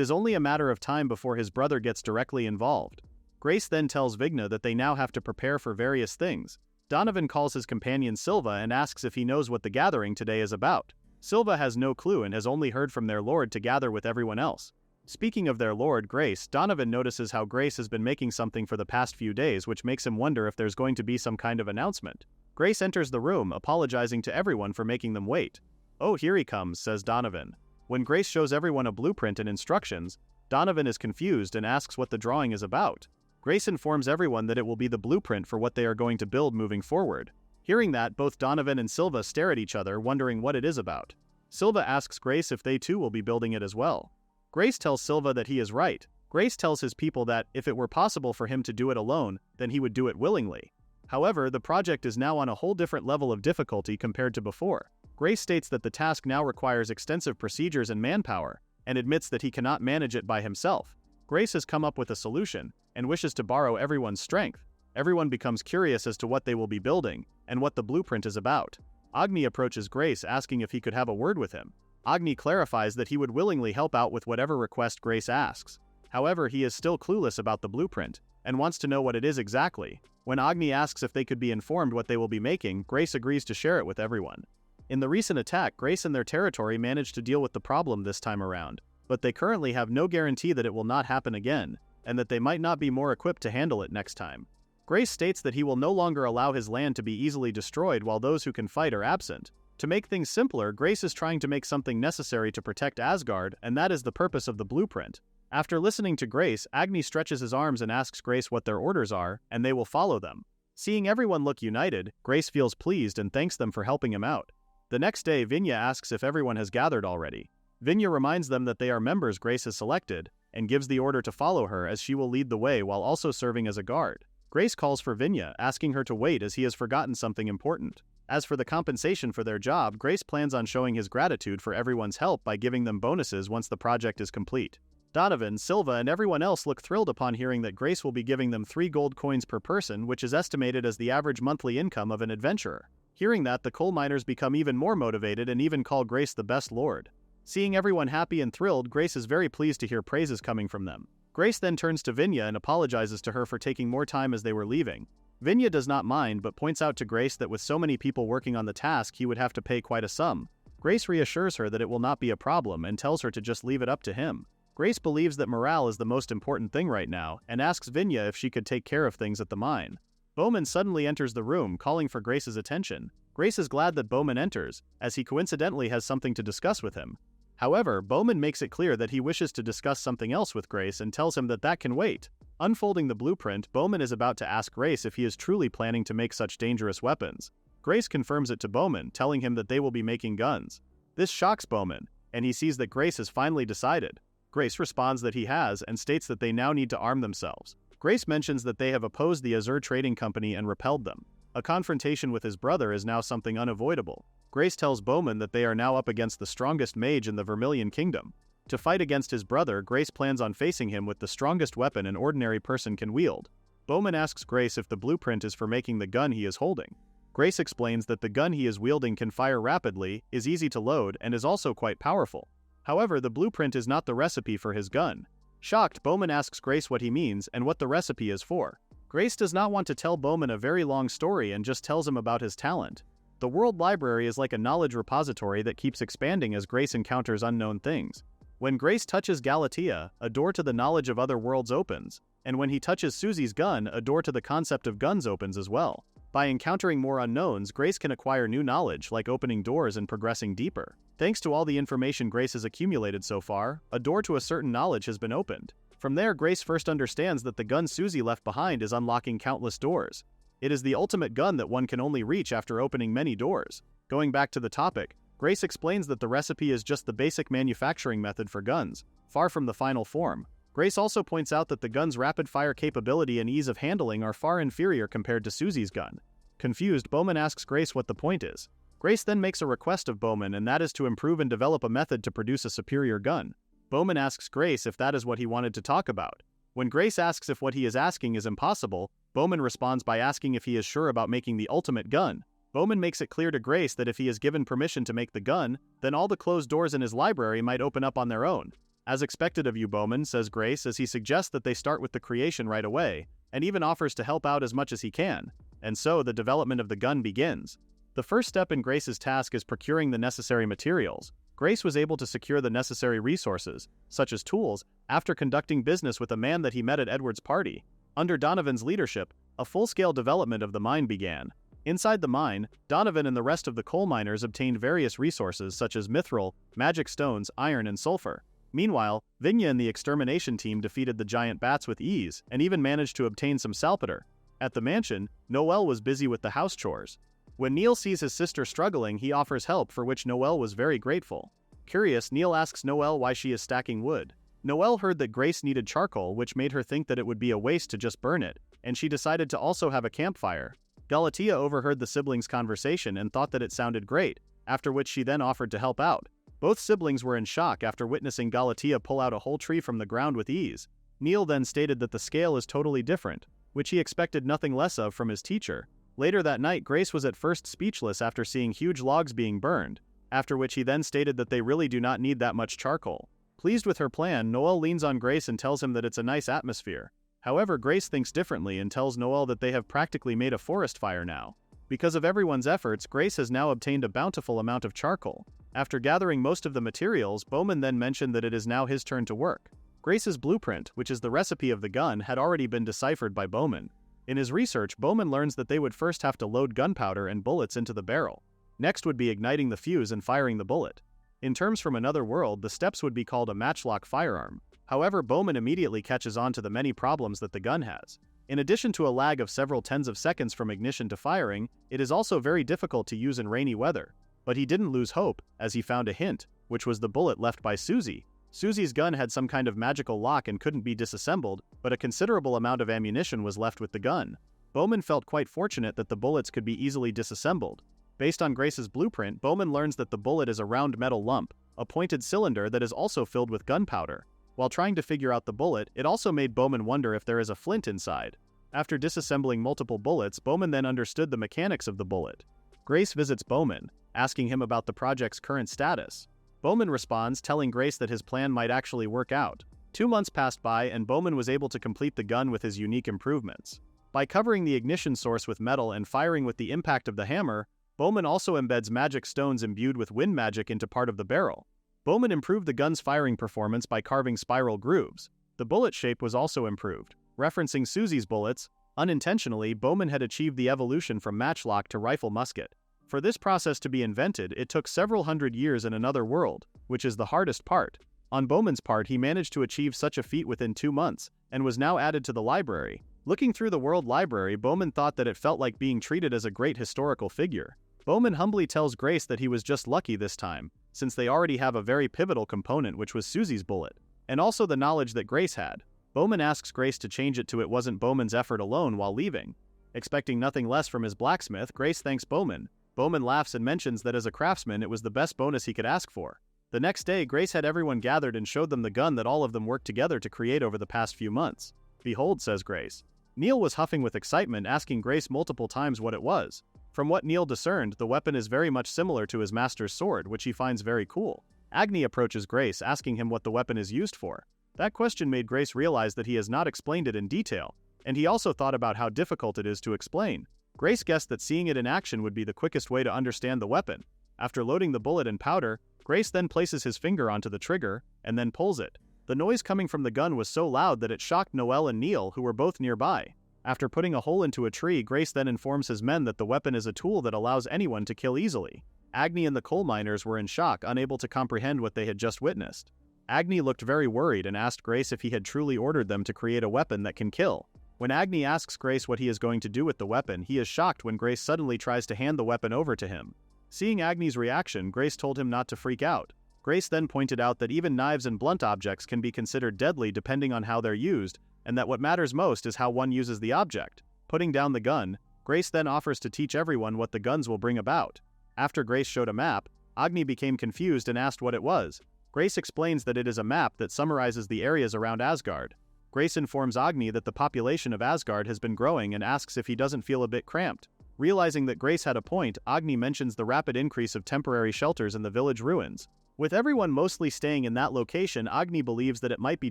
is only a matter of time before his brother gets directly involved. Grace then tells Vigna that they now have to prepare for various things. Donovan calls his companion Silva and asks if he knows what the gathering today is about. Silva has no clue and has only heard from their lord to gather with everyone else. Speaking of their lord, Grace, Donovan notices how Grace has been making something for the past few days which makes him wonder if there's going to be some kind of announcement. Grace enters the room, apologizing to everyone for making them wait. "Oh, here he comes," says Donovan. When Grace shows everyone a blueprint and instructions, Donovan is confused and asks what the drawing is about. Grace informs everyone that it will be the blueprint for what they are going to build moving forward. Hearing that, both Donovan and Silva stare at each other, wondering what it is about. Silva asks Grace if they too will be building it as well. Grace tells Silva that he is right. Grace tells his people that, if it were possible for him to do it alone, then he would do it willingly. However, the project is now on a whole different level of difficulty compared to before. Grace states that the task now requires extensive procedures and manpower, and admits that he cannot manage it by himself. Grace has come up with a solution, and wishes to borrow everyone's strength. Everyone becomes curious as to what they will be building, and what the blueprint is about. Agni approaches Grace asking if he could have a word with him. Agni clarifies that he would willingly help out with whatever request Grace asks. However, he is still clueless about the blueprint, and wants to know what it is exactly. When Agni asks if they could be informed what they will be making, Grace agrees to share it with everyone. In the recent attack, Grace and their territory managed to deal with the problem this time around, but they currently have no guarantee that it will not happen again, and that they might not be more equipped to handle it next time. Grace states that he will no longer allow his land to be easily destroyed while those who can fight are absent. To make things simpler, Grace is trying to make something necessary to protect Asgard, and that is the purpose of the blueprint. After listening to Grace, Agni stretches his arms and asks Grace what their orders are, and they will follow them. Seeing everyone look united, Grace feels pleased and thanks them for helping him out. The next day, Vinya asks if everyone has gathered already. Vinya reminds them that they are members Grace has selected, and gives the order to follow her as she will lead the way while also serving as a guard. Grace calls for Vinya, asking her to wait as he has forgotten something important. As for the compensation for their job, Grace plans on showing his gratitude for everyone's help by giving them bonuses once the project is complete. Donovan, Silva, and everyone else look thrilled upon hearing that Grace will be giving them 3 gold coins per person, which is estimated as the average monthly income of an adventurer. Hearing that, the coal miners become even more motivated and even call Grace the best lord. Seeing everyone happy and thrilled, Grace is very pleased to hear praises coming from them. Grace then turns to Vinya and apologizes to her for taking more time as they were leaving. Vinya does not mind but points out to Grace that with so many people working on the task he would have to pay quite a sum. Grace reassures her that it will not be a problem and tells her to just leave it up to him. Grace believes that morale is the most important thing right now, and asks Vinya if she could take care of things at the mine. Bowman suddenly enters the room, calling for Grace's attention. Grace is glad that Bowman enters, as he coincidentally has something to discuss with him. However, Bowman makes it clear that he wishes to discuss something else with Grace and tells him that that can wait. Unfolding the blueprint, Bowman is about to ask Grace if he is truly planning to make such dangerous weapons. Grace confirms it to Bowman, telling him that they will be making guns. This shocks Bowman, and he sees that Grace has finally decided. Grace responds that he has and states that they now need to arm themselves. Grace mentions that they have opposed the Azure Trading Company and repelled them. A confrontation with his brother is now something unavoidable. Grace tells Bowman that they are now up against the strongest mage in the Vermillion Kingdom. To fight against his brother, Grace plans on facing him with the strongest weapon an ordinary person can wield. Bowman asks Grace if the blueprint is for making the gun he is holding. Grace explains that the gun he is wielding can fire rapidly, is easy to load, and is also quite powerful. However, the blueprint is not the recipe for his gun. Shocked, Bowman asks Grace what he means and what the recipe is for. Grace does not want to tell Bowman a very long story and just tells him about his talent. The World Library is like a knowledge repository that keeps expanding as Grace encounters unknown things. When Grace touches Galatea, a door to the knowledge of other worlds opens, and when he touches Susie's gun, a door to the concept of guns opens as well. By encountering more unknowns, Grace can acquire new knowledge, like opening doors and progressing deeper. Thanks to all the information Grace has accumulated so far, a door to a certain knowledge has been opened. From there, Grace first understands that the gun Susie left behind is unlocking countless doors. It is the ultimate gun that one can only reach after opening many doors. Going back to the topic, Grace explains that the recipe is just the basic manufacturing method for guns, far from the final form. Grace also points out that the gun's rapid-fire capability and ease of handling are far inferior compared to Susie's gun. Confused, Bowman asks Grace what the point is. Grace then makes a request of Bowman, and that is to improve and develop a method to produce a superior gun. Bowman asks Grace if that is what he wanted to talk about. When Grace asks if what he is asking is impossible, Bowman responds by asking if he is sure about making the ultimate gun. Bowman makes it clear to Grace that if he is given permission to make the gun, then all the closed doors in his library might open up on their own. As expected of you, Bowman, says Grace as he suggests that they start with the creation right away, and even offers to help out as much as he can. And so the development of the gun begins. The first step in Grace's task is procuring the necessary materials. Grace was able to secure the necessary resources, such as tools, after conducting business with a man that he met at Edward's party. Under Donovan's leadership, a full-scale development of the mine began. Inside the mine, Donovan and the rest of the coal miners obtained various resources such as mithril, magic stones, iron, and sulfur. Meanwhile, Vinya and the extermination team defeated the giant bats with ease and even managed to obtain some salpeter. At the mansion, Noel was busy with the house chores. When Neil sees his sister struggling, he offers help, for which Noel was very grateful. Curious, Neil asks Noel why she is stacking wood. Noel heard that Grace needed charcoal, which made her think that it would be a waste to just burn it, and she decided to also have a campfire. Galatea overheard the siblings' conversation and thought that it sounded great, after which she then offered to help out. Both siblings were in shock after witnessing Galatea pull out a whole tree from the ground with ease. Neil then stated that the scale is totally different, which he expected nothing less of from his teacher. Later that night, Grace was at first speechless after seeing huge logs being burned, after which he then stated that they really do not need that much charcoal. Pleased with her plan, Noel leans on Grace and tells him that it's a nice atmosphere. However, Grace thinks differently and tells Noel that they have practically made a forest fire now. Because of everyone's efforts, Grace has now obtained a bountiful amount of charcoal. After gathering most of the materials, Bowman then mentioned that it is now his turn to work. Grace's blueprint, which is the recipe of the gun, had already been deciphered by Bowman. In his research, Bowman learns that they would first have to load gunpowder and bullets into the barrel. Next would be igniting the fuse and firing the bullet. In terms from another world, the steps would be called a matchlock firearm. However, Bowman immediately catches on to the many problems that the gun has. In addition to a lag of several tens of seconds from ignition to firing, it is also very difficult to use in rainy weather. But he didn't lose hope, as he found a hint, which was the bullet left by Susie. Susie's gun had some kind of magical lock and couldn't be disassembled, but a considerable amount of ammunition was left with the gun. Bowman felt quite fortunate that the bullets could be easily disassembled. Based on Grace's blueprint, Bowman learns that the bullet is a round metal lump, a pointed cylinder that is also filled with gunpowder. While trying to figure out the bullet, it also made Bowman wonder if there is a flint inside. After disassembling multiple bullets, Bowman then understood the mechanics of the bullet. Grace visits Bowman, asking him about the project's current status. Bowman responds, telling Grace that his plan might actually work out. 2 months passed by and Bowman was able to complete the gun with his unique improvements. By covering the ignition source with metal and firing with the impact of the hammer, Bowman also embeds magic stones imbued with wind magic into part of the barrel. Bowman improved the gun's firing performance by carving spiral grooves. The bullet shape was also improved. Referencing Susie's bullets, unintentionally, Bowman had achieved the evolution from matchlock to rifle musket. For this process to be invented, it took several hundred years in another world, which is the hardest part. On Bowman's part, he managed to achieve such a feat within 2 months, and was now added to the library. Looking through the world library, Bowman thought that it felt like being treated as a great historical figure. Bowman humbly tells Grace that he was just lucky this time, since they already have a very pivotal component, which was Susie's bullet, and also the knowledge that Grace had. Bowman asks Grace to change it to it wasn't Bowman's effort alone while leaving. Expecting nothing less from his blacksmith, Grace thanks Bowman. Bowman laughs and mentions that as a craftsman it was the best bonus he could ask for. The next day, Grace had everyone gathered and showed them the gun that all of them worked together to create over the past few months. "Behold," says Grace. Neil was huffing with excitement, asking Grace multiple times what it was. From what Neil discerned, the weapon is very much similar to his master's sword, which he finds very cool. Agni approaches Grace, asking him what the weapon is used for. That question made Grace realize that he has not explained it in detail, and he also thought about how difficult it is to explain. Grace guessed that seeing it in action would be the quickest way to understand the weapon. After loading the bullet and powder, Grace then places his finger onto the trigger, and then pulls it. The noise coming from the gun was so loud that it shocked Noel and Neil, who were both nearby. After putting a hole into a tree, Grace then informs his men that the weapon is a tool that allows anyone to kill easily. Agni and the coal miners were in shock, unable to comprehend what they had just witnessed. Agni looked very worried and asked Grace if he had truly ordered them to create a weapon that can kill. When Agni asks Grace what he is going to do with the weapon, he is shocked when Grace suddenly tries to hand the weapon over to him. Seeing Agni's reaction, Grace told him not to freak out. Grace then pointed out that even knives and blunt objects can be considered deadly depending on how they're used, and that what matters most is how one uses the object. Putting down the gun, Grace then offers to teach everyone what the guns will bring about. After Grace showed a map, Agni became confused and asked what it was. Grace explains that it is a map that summarizes the areas around Asgard. Grace informs Agni that the population of Asgard has been growing and asks if he doesn't feel a bit cramped. Realizing that Grace had a point, Agni mentions the rapid increase of temporary shelters in the village ruins. With everyone mostly staying in that location, Agni believes that it might be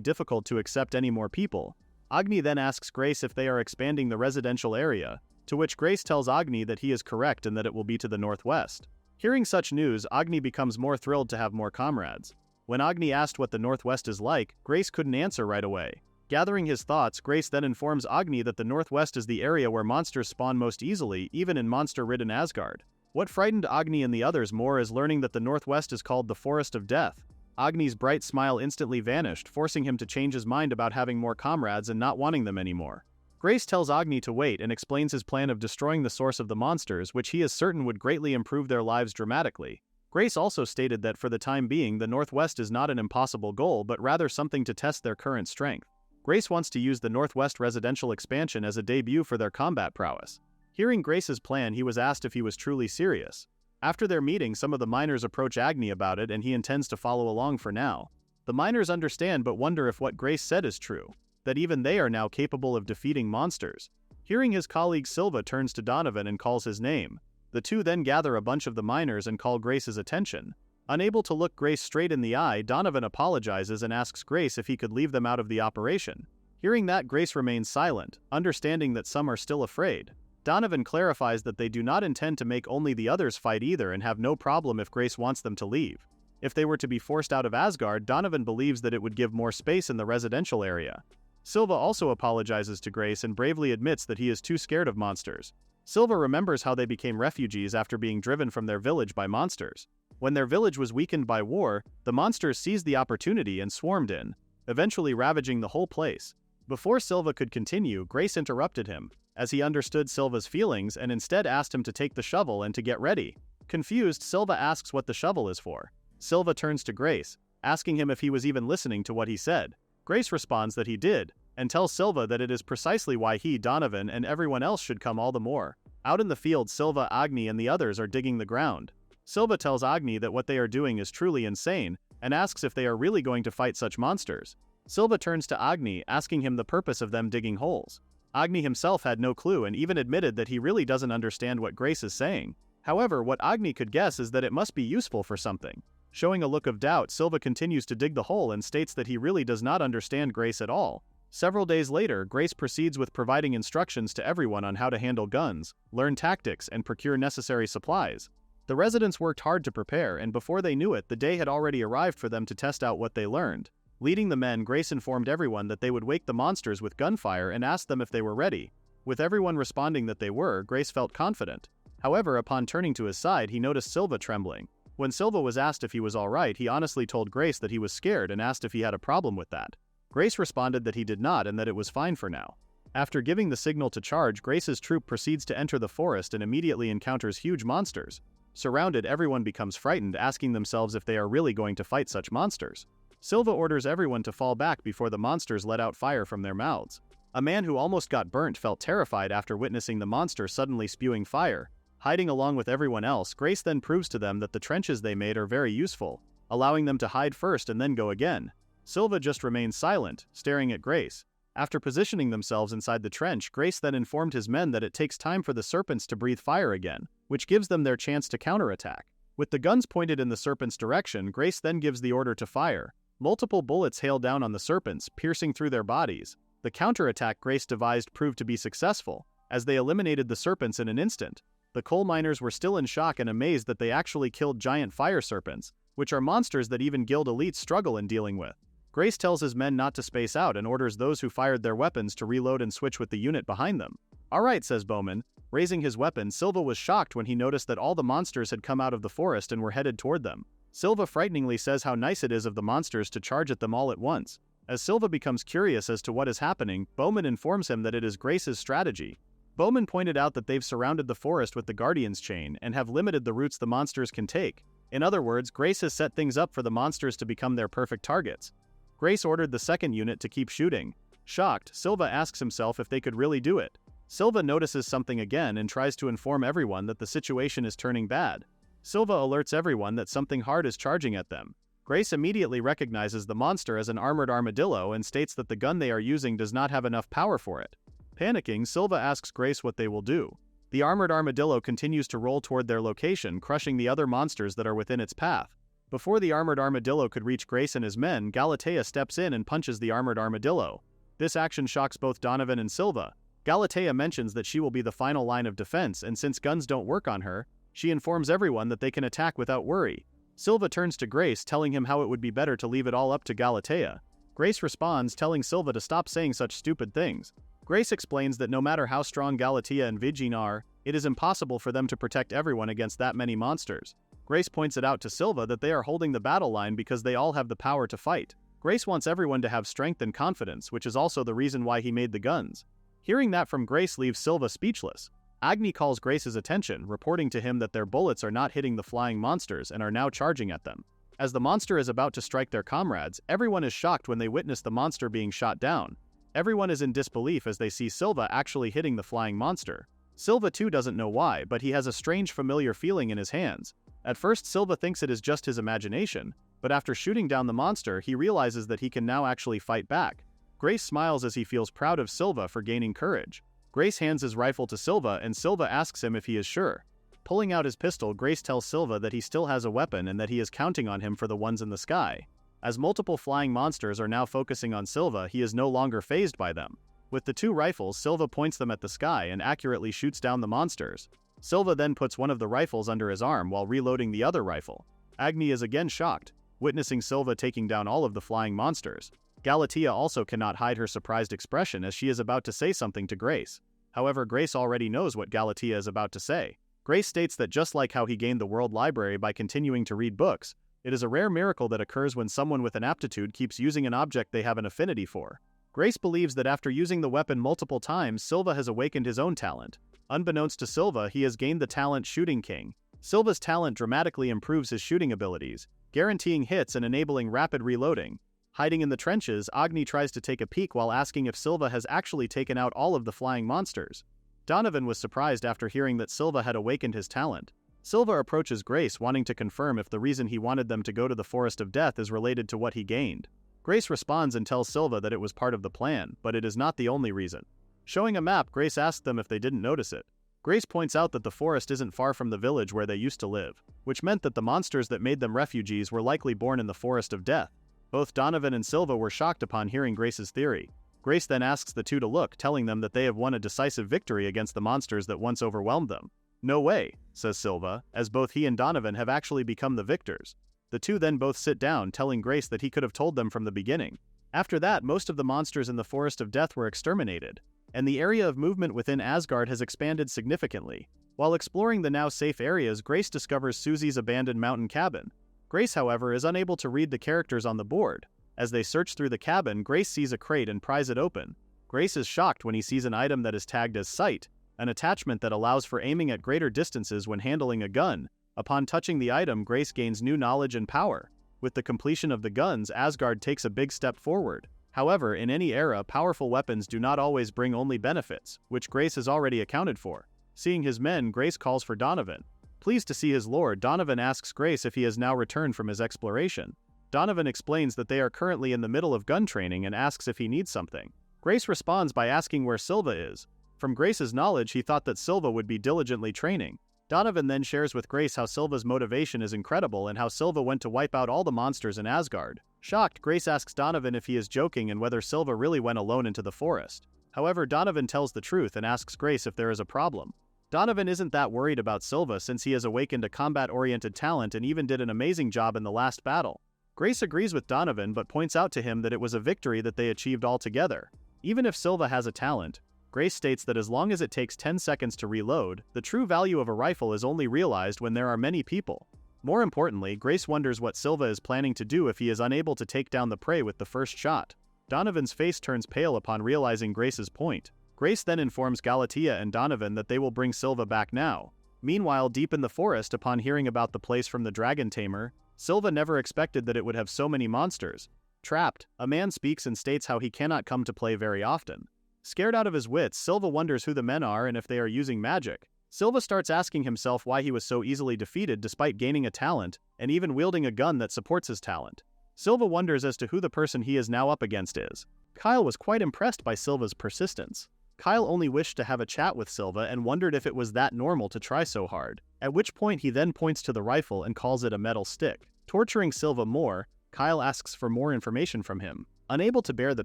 difficult to accept any more people. Agni then asks Grace if they are expanding the residential area, to which Grace tells Agni that he is correct and that it will be to the northwest. Hearing such news, Agni becomes more thrilled to have more comrades. When Agni asked what the northwest is like, Grace couldn't answer right away. Gathering his thoughts, Grace then informs Agni that the northwest is the area where monsters spawn most easily, even in monster-ridden Asgard. What frightened Agni and the others more is learning that the northwest is called the Forest of Death. Agni's bright smile instantly vanished, forcing him to change his mind about having more comrades and not wanting them anymore. Grace tells Agni to wait and explains his plan of destroying the source of the monsters, which he is certain would greatly improve their lives dramatically. Grace also stated that for the time being, the Northwest is not an impossible goal but rather something to test their current strength. Grace wants to use the Northwest residential expansion as a debut for their combat prowess. Hearing Grace's plan, he was asked if he was truly serious. After their meeting, some of the miners approach Agni about it and he intends to follow along for now. The miners understand but wonder if what Grace said is true, that even they are now capable of defeating monsters. Hearing his colleague Silva turns to Donovan and calls his name. The two then gather a bunch of the miners and call Grace's attention. Unable to look Grace straight in the eye, Donovan apologizes and asks Grace if he could leave them out of the operation. Hearing that, Grace remains silent, understanding that some are still afraid. Donovan clarifies that they do not intend to make only the others fight either and have no problem if Grace wants them to leave. If they were to be forced out of Asgard, Donovan believes that it would give more space in the residential area. Silva also apologizes to Grace and bravely admits that he is too scared of monsters. Silva remembers how they became refugees after being driven from their village by monsters. When their village was weakened by war, the monsters seized the opportunity and swarmed in, eventually ravaging the whole place. Before Silva could continue, Grace interrupted him, as he understood Silva's feelings and instead asked him to take the shovel and to get ready. Confused, Silva asks what the shovel is for. Silva turns to Grace, asking him if he was even listening to what he said. Grace responds that he did, and tells Silva that it is precisely why he, Donovan, and everyone else should come all the more. Out in the field, Silva, Agni, and the others are digging the ground. Silva tells Agni that what they are doing is truly insane, and asks if they are really going to fight such monsters. Silva turns to Agni, asking him the purpose of them digging holes. Agni himself had no clue and even admitted that he really doesn't understand what Grace is saying. However, what Agni could guess is that it must be useful for something. Showing a look of doubt, Silva continues to dig the hole and states that he really does not understand Grace at all. Several days later, Grace proceeds with providing instructions to everyone on how to handle guns, learn tactics, and procure necessary supplies. The residents worked hard to prepare, and before they knew it, the day had already arrived for them to test out what they learned. Leading the men, Grace informed everyone that they would wake the monsters with gunfire and asked them if they were ready. With everyone responding that they were, Grace felt confident. However, upon turning to his side, he noticed Silva trembling. When Silva was asked if he was alright, he honestly told Grace that he was scared and asked if he had a problem with that. Grace responded that he did not and that it was fine for now. After giving the signal to charge, Grace's troop proceeds to enter the forest and immediately encounters huge monsters. Surrounded, everyone becomes frightened, asking themselves if they are really going to fight such monsters. Silva orders everyone to fall back before the monsters let out fire from their mouths. A man who almost got burnt felt terrified after witnessing the monster suddenly spewing fire. Hiding along with everyone else, Grace then proves to them that the trenches they made are very useful, allowing them to hide first and then go again. Silva just remains silent, staring at Grace. After positioning themselves inside the trench, Grace then informed his men that it takes time for the serpents to breathe fire again, which gives them their chance to counterattack. With the guns pointed in the serpents' direction, Grace then gives the order to fire. Multiple bullets hail down on the serpents, piercing through their bodies. The counterattack Grace devised proved to be successful, as they eliminated the serpents in an instant. The coal miners were still in shock and amazed that they actually killed giant fire serpents, which are monsters that even guild elites struggle in dealing with. Grace tells his men not to space out and orders those who fired their weapons to reload and switch with the unit behind them. "Alright," says Bowman. Raising his weapon, Silva was shocked when he noticed that all the monsters had come out of the forest and were headed toward them. Silva frighteningly says how nice it is of the monsters to charge at them all at once. As Silva becomes curious as to what is happening, Bowman informs him that it is Grace's strategy. Bowman pointed out that they've surrounded the forest with the Guardian's Chain and have limited the routes the monsters can take. In other words, Grace has set things up for the monsters to become their perfect targets. Grace ordered the second unit to keep shooting. Shocked, Silva asks himself if they could really do it. Silva notices something again and tries to inform everyone that the situation is turning bad. Silva alerts everyone that something hard is charging at them. Grace immediately recognizes the monster as an armored armadillo and states that the gun they are using does not have enough power for it. Panicking, Silva asks Grace what they will do. The armored armadillo continues to roll toward their location, crushing the other monsters that are within its path. Before the armored armadillo could reach Grace and his men, Galatea steps in and punches the armored armadillo. This action shocks both Donovan and Silva. Galatea mentions that she will be the final line of defense, and since guns don't work on her, she informs everyone that they can attack without worry. Silva turns to Grace, telling him how it would be better to leave it all up to Galatea. Grace responds, telling Silva to stop saying such stupid things. Grace explains that no matter how strong Galatea and Vigine are, it is impossible for them to protect everyone against that many monsters. Grace points it out to Silva that they are holding the battle line because they all have the power to fight. Grace wants everyone to have strength and confidence, which is also the reason why he made the guns. Hearing that from Grace leaves Silva speechless. Agni calls Grace's attention, reporting to him that their bullets are not hitting the flying monsters and are now charging at them. As the monster is about to strike their comrades, everyone is shocked when they witness the monster being shot down. Everyone is in disbelief as they see Silva actually hitting the flying monster. Silva too doesn't know why, but he has a strange familiar feeling in his hands. At first Silva thinks it is just his imagination, but after shooting down the monster he realizes that he can now actually fight back. Grace smiles as he feels proud of Silva for gaining courage. Grace hands his rifle to Silva and Silva asks him if he is sure. Pulling out his pistol, Grace tells Silva that he still has a weapon and that he is counting on him for the ones in the sky. As multiple flying monsters are now focusing on Silva, he is no longer fazed by them. With the two rifles, Silva points them at the sky and accurately shoots down the monsters. Silva then puts one of the rifles under his arm while reloading the other rifle. Agni is again shocked, witnessing Silva taking down all of the flying monsters. Galatea also cannot hide her surprised expression as she is about to say something to Grace. However, Grace already knows what Galatea is about to say. Grace states that just like how he gained the world library by continuing to read books, it is a rare miracle that occurs when someone with an aptitude keeps using an object they have an affinity for. Grace believes that after using the weapon multiple times, Silva has awakened his own talent. Unbeknownst to Silva, he has gained the talent Shooting King. Silva's talent dramatically improves his shooting abilities, guaranteeing hits and enabling rapid reloading. Hiding in the trenches, Agni tries to take a peek while asking if Silva has actually taken out all of the flying monsters. Donovan was surprised after hearing that Silva had awakened his talent. Silva approaches Grace wanting to confirm if the reason he wanted them to go to the Forest of Death is related to what he gained. Grace responds and tells Silva that it was part of the plan, but it is not the only reason. Showing a map, Grace asks them if they didn't notice it. Grace points out that the forest isn't far from the village where they used to live, which meant that the monsters that made them refugees were likely born in the Forest of Death. Both Donovan and Silva were shocked upon hearing Grace's theory. Grace then asks the two to look, telling them that they have won a decisive victory against the monsters that once overwhelmed them. "No way," says Silva, as both he and Donovan have actually become the victors. The two then both sit down, telling Grace that he could have told them from the beginning. After that, most of the monsters in the Forest of Death were exterminated, and the area of movement within Asgard has expanded significantly. While exploring the now safe areas, Grace discovers Susie's abandoned mountain cabin. Grace, however, is unable to read the characters on the board. As they search through the cabin, Grace sees a crate and pries it open. Grace is shocked when he sees an item that is tagged as Sight, an attachment that allows for aiming at greater distances when handling a gun. Upon touching the item, Grace gains new knowledge and power. With the completion of the guns, Asgard takes a big step forward. However, in any era, powerful weapons do not always bring only benefits, which Grace has already accounted for. Seeing his men, Grace calls for Donovan. Pleased to see his lord, Donovan asks Grace if he has now returned from his exploration. Donovan explains that they are currently in the middle of gun training and asks if he needs something. Grace responds by asking where Silva is. From Grace's knowledge, he thought that Silva would be diligently training. Donovan then shares with Grace how Silva's motivation is incredible and how Silva went to wipe out all the monsters in Asgard. Shocked, Grace asks Donovan if he is joking and whether Silva really went alone into the forest. However, Donovan tells the truth and asks Grace if there is a problem. Donovan isn't that worried about Silva since he has awakened a combat-oriented talent and even did an amazing job in the last battle. Grace agrees with Donovan but points out to him that it was a victory that they achieved all together. Even if Silva has a talent, Grace states that as long as it takes 10 seconds to reload, the true value of a rifle is only realized when there are many people. More importantly, Grace wonders what Silva is planning to do if he is unable to take down the prey with the first shot. Donovan's face turns pale upon realizing Grace's point. Grace then informs Galatea and Donovan that they will bring Silva back now. Meanwhile, deep in the forest, upon hearing about the place from the dragon tamer, Silva never expected that it would have so many monsters. Trapped, a man speaks and states how he cannot come to play very often. Scared out of his wits, Silva wonders who the men are and if they are using magic. Silva starts asking himself why he was so easily defeated despite gaining a talent, and even wielding a gun that supports his talent. Silva wonders as to who the person he is now up against is. Kyle was quite impressed by Silva's persistence. Kyle only wished to have a chat with Silva and wondered if it was that normal to try so hard, at which point he then points to the rifle and calls it a metal stick. Torturing Silva more, Kyle asks for more information from him. Unable to bear the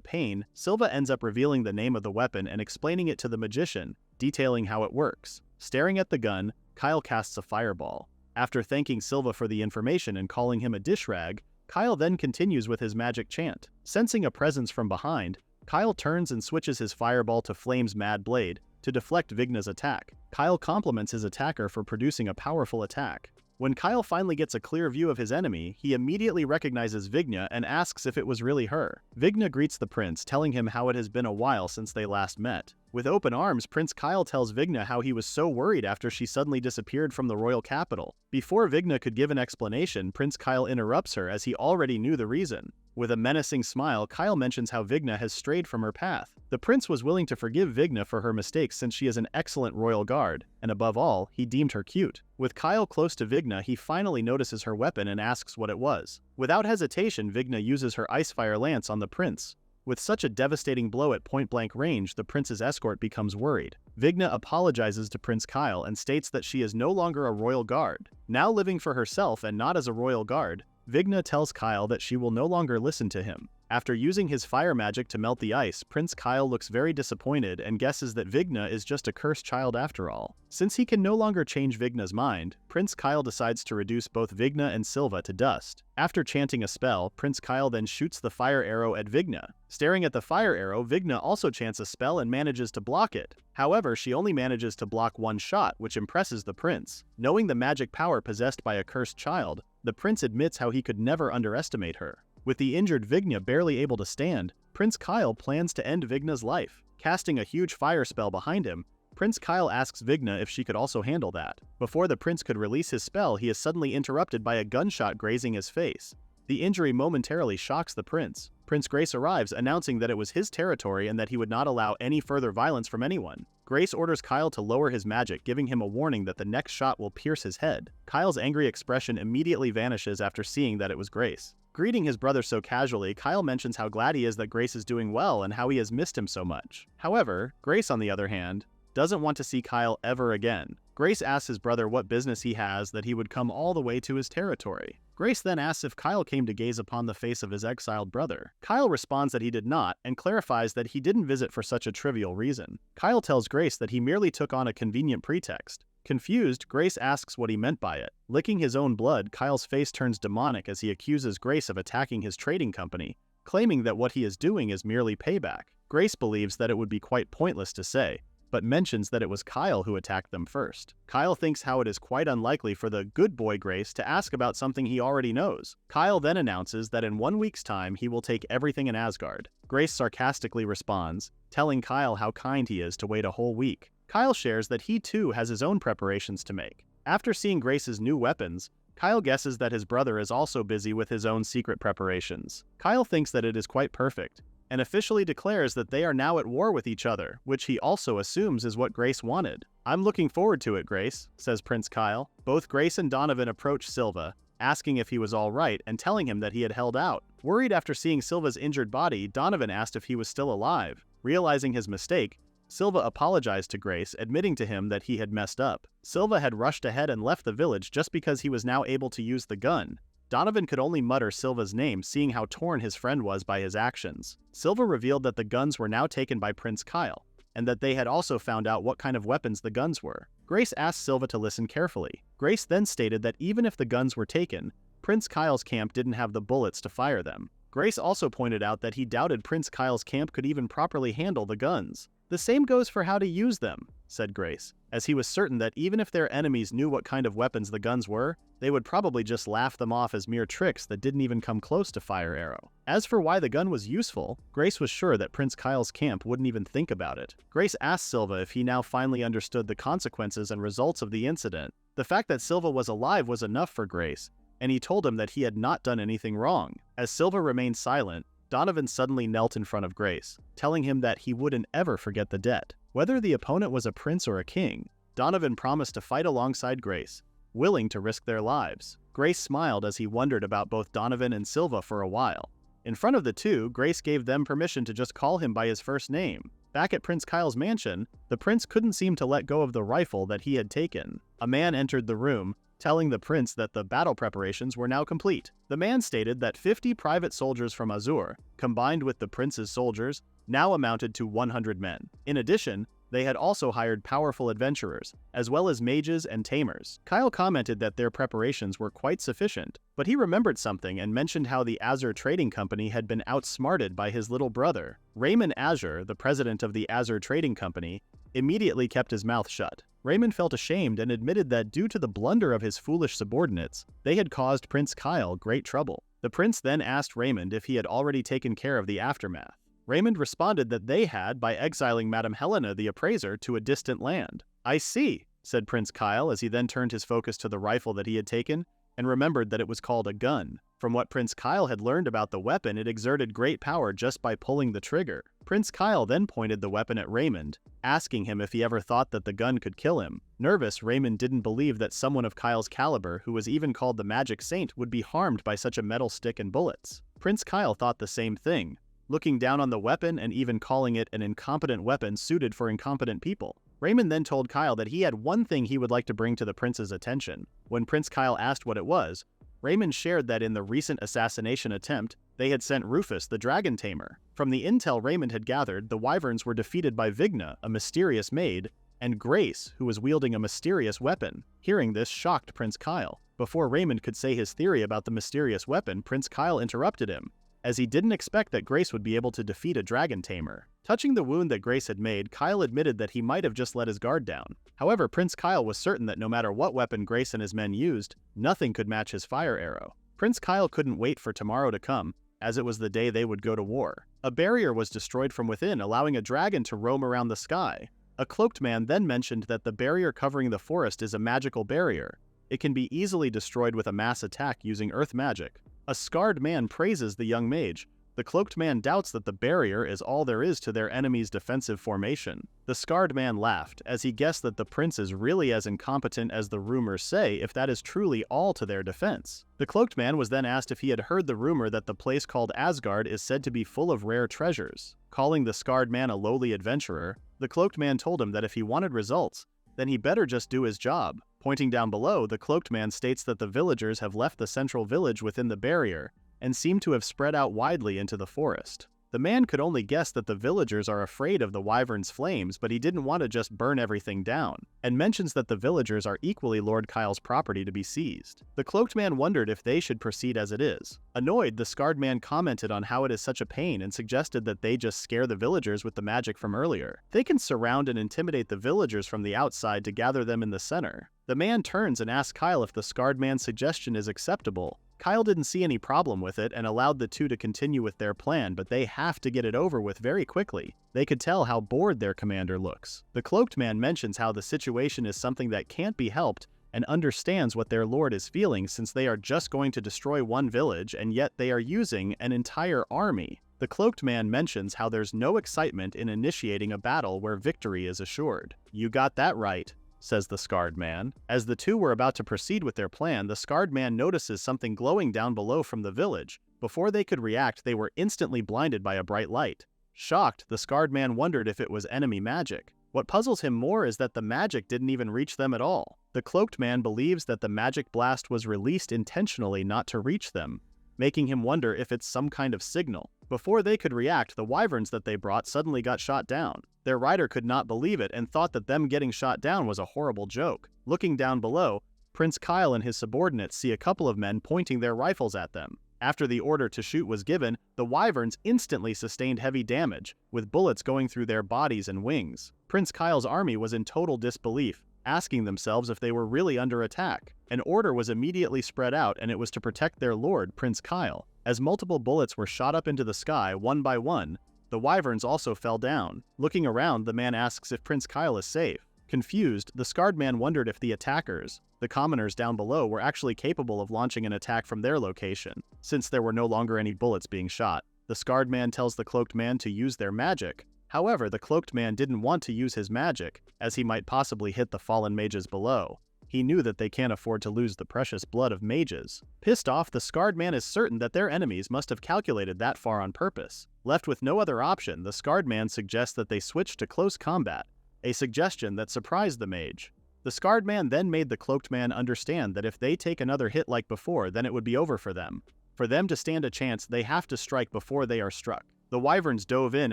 pain, Silva ends up revealing the name of the weapon and explaining it to the magician, detailing how it works. Staring at the gun, Kyle casts a fireball. After thanking Silva for the information and calling him a dish rag, Kyle then continues with his magic chant. Sensing a presence from behind, Kyle turns and switches his fireball to Flame's Mad Blade to deflect Vigna's attack. Kyle compliments his attacker for producing a powerful attack. When Kyle finally gets a clear view of his enemy, he immediately recognizes Vigna and asks if it was really her. Vigna greets the prince, telling him how it has been a while since they last met. With open arms, Prince Kyle tells Vigna how he was so worried after she suddenly disappeared from the royal capital. Before Vigna could give an explanation, Prince Kyle interrupts her as he already knew the reason. With a menacing smile, Kyle mentions how Vigna has strayed from her path. The prince was willing to forgive Vigna for her mistakes since she is an excellent royal guard, and above all, he deemed her cute. With Kyle close to Vigna, he finally notices her weapon and asks what it was. Without hesitation, Vigna uses her Icefire Lance on the prince. With such a devastating blow at point-blank range, the prince's escort becomes worried. Vigna apologizes to Prince Kyle and states that she is no longer a royal guard. Now living for herself and not as a royal guard, Vigna tells Kyle that she will no longer listen to him. After using his fire magic to melt the ice, Prince Kyle looks very disappointed and guesses that Vigna is just a cursed child after all. Since he can no longer change Vigna's mind, Prince Kyle decides to reduce both Vigna and Silva to dust. After chanting a spell, Prince Kyle then shoots the fire arrow at Vigna. Staring at the fire arrow, Vigna also chants a spell and manages to block it. However, she only manages to block one shot, which impresses the prince. Knowing the magic power possessed by a cursed child, the prince admits how he could never underestimate her. With the injured Vigna barely able to stand, Prince Kyle plans to end Vigna's life. Casting a huge fire spell behind him, Prince Kyle asks Vigna if she could also handle that. Before the prince could release his spell, he is suddenly interrupted by a gunshot grazing his face. The injury momentarily shocks the prince. Prince Grace arrives, announcing that it was his territory and that he would not allow any further violence from anyone. Grace orders Kyle to lower his magic, giving him a warning that the next shot will pierce his head. Kyle's angry expression immediately vanishes after seeing that it was Grace. Greeting his brother so casually, Kyle mentions how glad he is that Grace is doing well and how he has missed him so much. However, Grace, on the other hand, doesn't want to see Kyle ever again. Grace asks his brother what business he has that he would come all the way to his territory. Grace then asks if Kyle came to gaze upon the face of his exiled brother. Kyle responds that he did not, and clarifies that he didn't visit for such a trivial reason. Kyle tells Grace that he merely took on a convenient pretext. Confused, Grace asks what he meant by it. Licking his own blood, Kyle's face turns demonic as he accuses Grace of attacking his trading company, claiming that what he is doing is merely payback. Grace believes that it would be quite pointless to say, but mentions that it was Kyle who attacked them first. Kyle thinks how it is quite unlikely for the good boy Grace to ask about something he already knows. Kyle then announces that in 1 week's time he will take everything in Asgard. Grace sarcastically responds, telling Kyle how kind he is to wait a whole week. Kyle shares that he too has his own preparations to make. After seeing Grace's new weapons, Kyle guesses that his brother is also busy with his own secret preparations. Kyle thinks that it is quite perfect, and officially declares that they are now at war with each other, which he also assumes is what Grace wanted. "I'm looking forward to it, Grace," says Prince Kyle. Both Grace and Donovan approach Silva, asking if he was all right and telling him that he had held out. Worried after seeing Silva's injured body, Donovan asked if he was still alive. Realizing his mistake, Silva apologized to Grace, admitting to him that he had messed up. Silva had rushed ahead and left the village just because he was now able to use the gun. Donovan could only mutter Silva's name, seeing how torn his friend was by his actions. Silva revealed that the guns were now taken by Prince Kyle, and that they had also found out what kind of weapons the guns were. Grace asked Silva to listen carefully. Grace then stated that even if the guns were taken, Prince Kyle's camp didn't have the bullets to fire them. Grace also pointed out that he doubted Prince Kyle's camp could even properly handle the guns. "The same goes for how to use them," said Grace, as he was certain that even if their enemies knew what kind of weapons the guns were, they would probably just laugh them off as mere tricks that didn't even come close to fire arrow. As for why the gun was useful, Grace was sure that Prince Kyle's camp wouldn't even think about it. Grace asked Silva if he now finally understood the consequences and results of the incident. The fact that Silva was alive was enough for Grace, and he told him that he had not done anything wrong. As Silva remained silent, Donovan suddenly knelt in front of Grace, telling him that he wouldn't ever forget the debt. Whether the opponent was a prince or a king, Donovan promised to fight alongside Grace, willing to risk their lives. Grace smiled as he wondered about both Donovan and Silva for a while. In front of the two, Grace gave them permission to just call him by his first name. Back at Prince Kyle's mansion, the prince couldn't seem to let go of the rifle that he had taken. A man entered the room, telling the prince that the battle preparations were now complete. The man stated that 50 private soldiers from Azur, combined with the prince's soldiers, now amounted to 100 men. In addition, They had also hired powerful adventurers, as well as mages and tamers. Kyle commented that their preparations were quite sufficient, but he remembered something and mentioned how the Azure Trading Company had been outsmarted by his little brother. Raymond Azure, the president of the Azure Trading Company, immediately kept his mouth shut. Raymond felt ashamed and admitted that due to the blunder of his foolish subordinates, they had caused Prince Kyle great trouble. The prince then asked Raymond if he had already taken care of the aftermath. Raymond responded that they had by exiling Madame Helena the appraiser to a distant land. "I see," said Prince Kyle as he then turned his focus to the rifle that he had taken and remembered that it was called a gun. From what Prince Kyle had learned about the weapon, it exerted great power just by pulling the trigger. Prince Kyle then pointed the weapon at Raymond, asking him if he ever thought that the gun could kill him. Nervous, Raymond didn't believe that someone of Kyle's caliber, who was even called the Magic Saint, would be harmed by such a metal stick and bullets. Prince Kyle thought the same thing, looking down on the weapon and even calling it an incompetent weapon suited for incompetent people. Raymond then told Kyle that he had one thing he would like to bring to the prince's attention. When Prince Kyle asked what it was, Raymond shared that in the recent assassination attempt, they had sent Rufus, the dragon tamer. From the intel Raymond had gathered, the Wyverns were defeated by Vigna, a mysterious maid, and Grace, who was wielding a mysterious weapon. Hearing this shocked Prince Kyle. Before Raymond could say his theory about the mysterious weapon, Prince Kyle interrupted him, as he didn't expect that Grace would be able to defeat a dragon tamer. Touching the wound that Grace had made, Kyle admitted that he might have just let his guard down. However, Prince Kyle was certain that no matter what weapon Grace and his men used, nothing could match his fire arrow. Prince Kyle couldn't wait for tomorrow to come, as it was the day they would go to war. A barrier was destroyed from within, allowing a dragon to roam around the sky. A cloaked man then mentioned that the barrier covering the forest is a magical barrier. It can be easily destroyed with a mass attack using earth magic. A scarred man praises the young mage. The cloaked man doubts that the barrier is all there is to their enemy's defensive formation. The scarred man laughed, as he guessed that the prince is really as incompetent as the rumors say if that is truly all to their defense. The cloaked man was then asked if he had heard the rumor that the place called Asgard is said to be full of rare treasures. Calling the scarred man a lowly adventurer, the cloaked man told him that if he wanted results, then he better just do his job. Pointing down below, the cloaked man states that the villagers have left the central village within the barrier and seem to have spread out widely into the forest. The man could only guess that the villagers are afraid of the wyvern's flames, but he didn't want to just burn everything down, and mentions that the villagers are equally Lord Kyle's property to be seized. The cloaked man wondered if they should proceed as it is. Annoyed, the scarred man commented on how it is such a pain and suggested that they just scare the villagers with the magic from earlier. They can surround and intimidate the villagers from the outside to gather them in the center. The man turns and asks Kyle if the scarred man's suggestion is acceptable. Kyle didn't see any problem with it and allowed the two to continue with their plan, but they have to get it over with very quickly. They could tell how bored their commander looks. The cloaked man mentions how the situation is something that can't be helped and understands what their lord is feeling since they are just going to destroy one village and yet they are using an entire army. The cloaked man mentions how there's no excitement in initiating a battle where victory is assured. "You got that right," says the scarred man. As the two were about to proceed with their plan, the scarred man notices something glowing down below from the village. Before they could react, they were instantly blinded by a bright light. Shocked, the scarred man wondered if it was enemy magic. What puzzles him more is that the magic didn't even reach them at all. The cloaked man believes that the magic blast was released intentionally not to reach them, making him wonder if it's some kind of signal. Before they could react, the wyverns that they brought suddenly got shot down. Their rider could not believe it and thought that them getting shot down was a horrible joke. Looking down below, Prince Kyle and his subordinates see a couple of men pointing their rifles at them. After the order to shoot was given, the wyverns instantly sustained heavy damage, with bullets going through their bodies and wings. Prince Kyle's army was in total disbelief, asking themselves if they were really under attack. An order was immediately spread out, and it was to protect their lord, Prince Kyle. As multiple bullets were shot up into the sky one by one, the wyverns also fell down. Looking around, the man asks if Prince Kyle is safe. Confused, the scarred man wondered if the attackers, the commoners down below, were actually capable of launching an attack from their location, since there were no longer any bullets being shot. The scarred man tells the cloaked man to use their magic. However, the cloaked man didn't want to use his magic, as he might possibly hit the fallen mages below. He knew that they can't afford to lose the precious blood of mages. Pissed off, the scarred man is certain that their enemies must have calculated that far on purpose. Left with no other option, the scarred man suggests that they switch to close combat, a suggestion that surprised the mage. The scarred man then made the cloaked man understand that if they take another hit like before, then it would be over for them. For them to stand a chance, they have to strike before they are struck. The wyverns dove in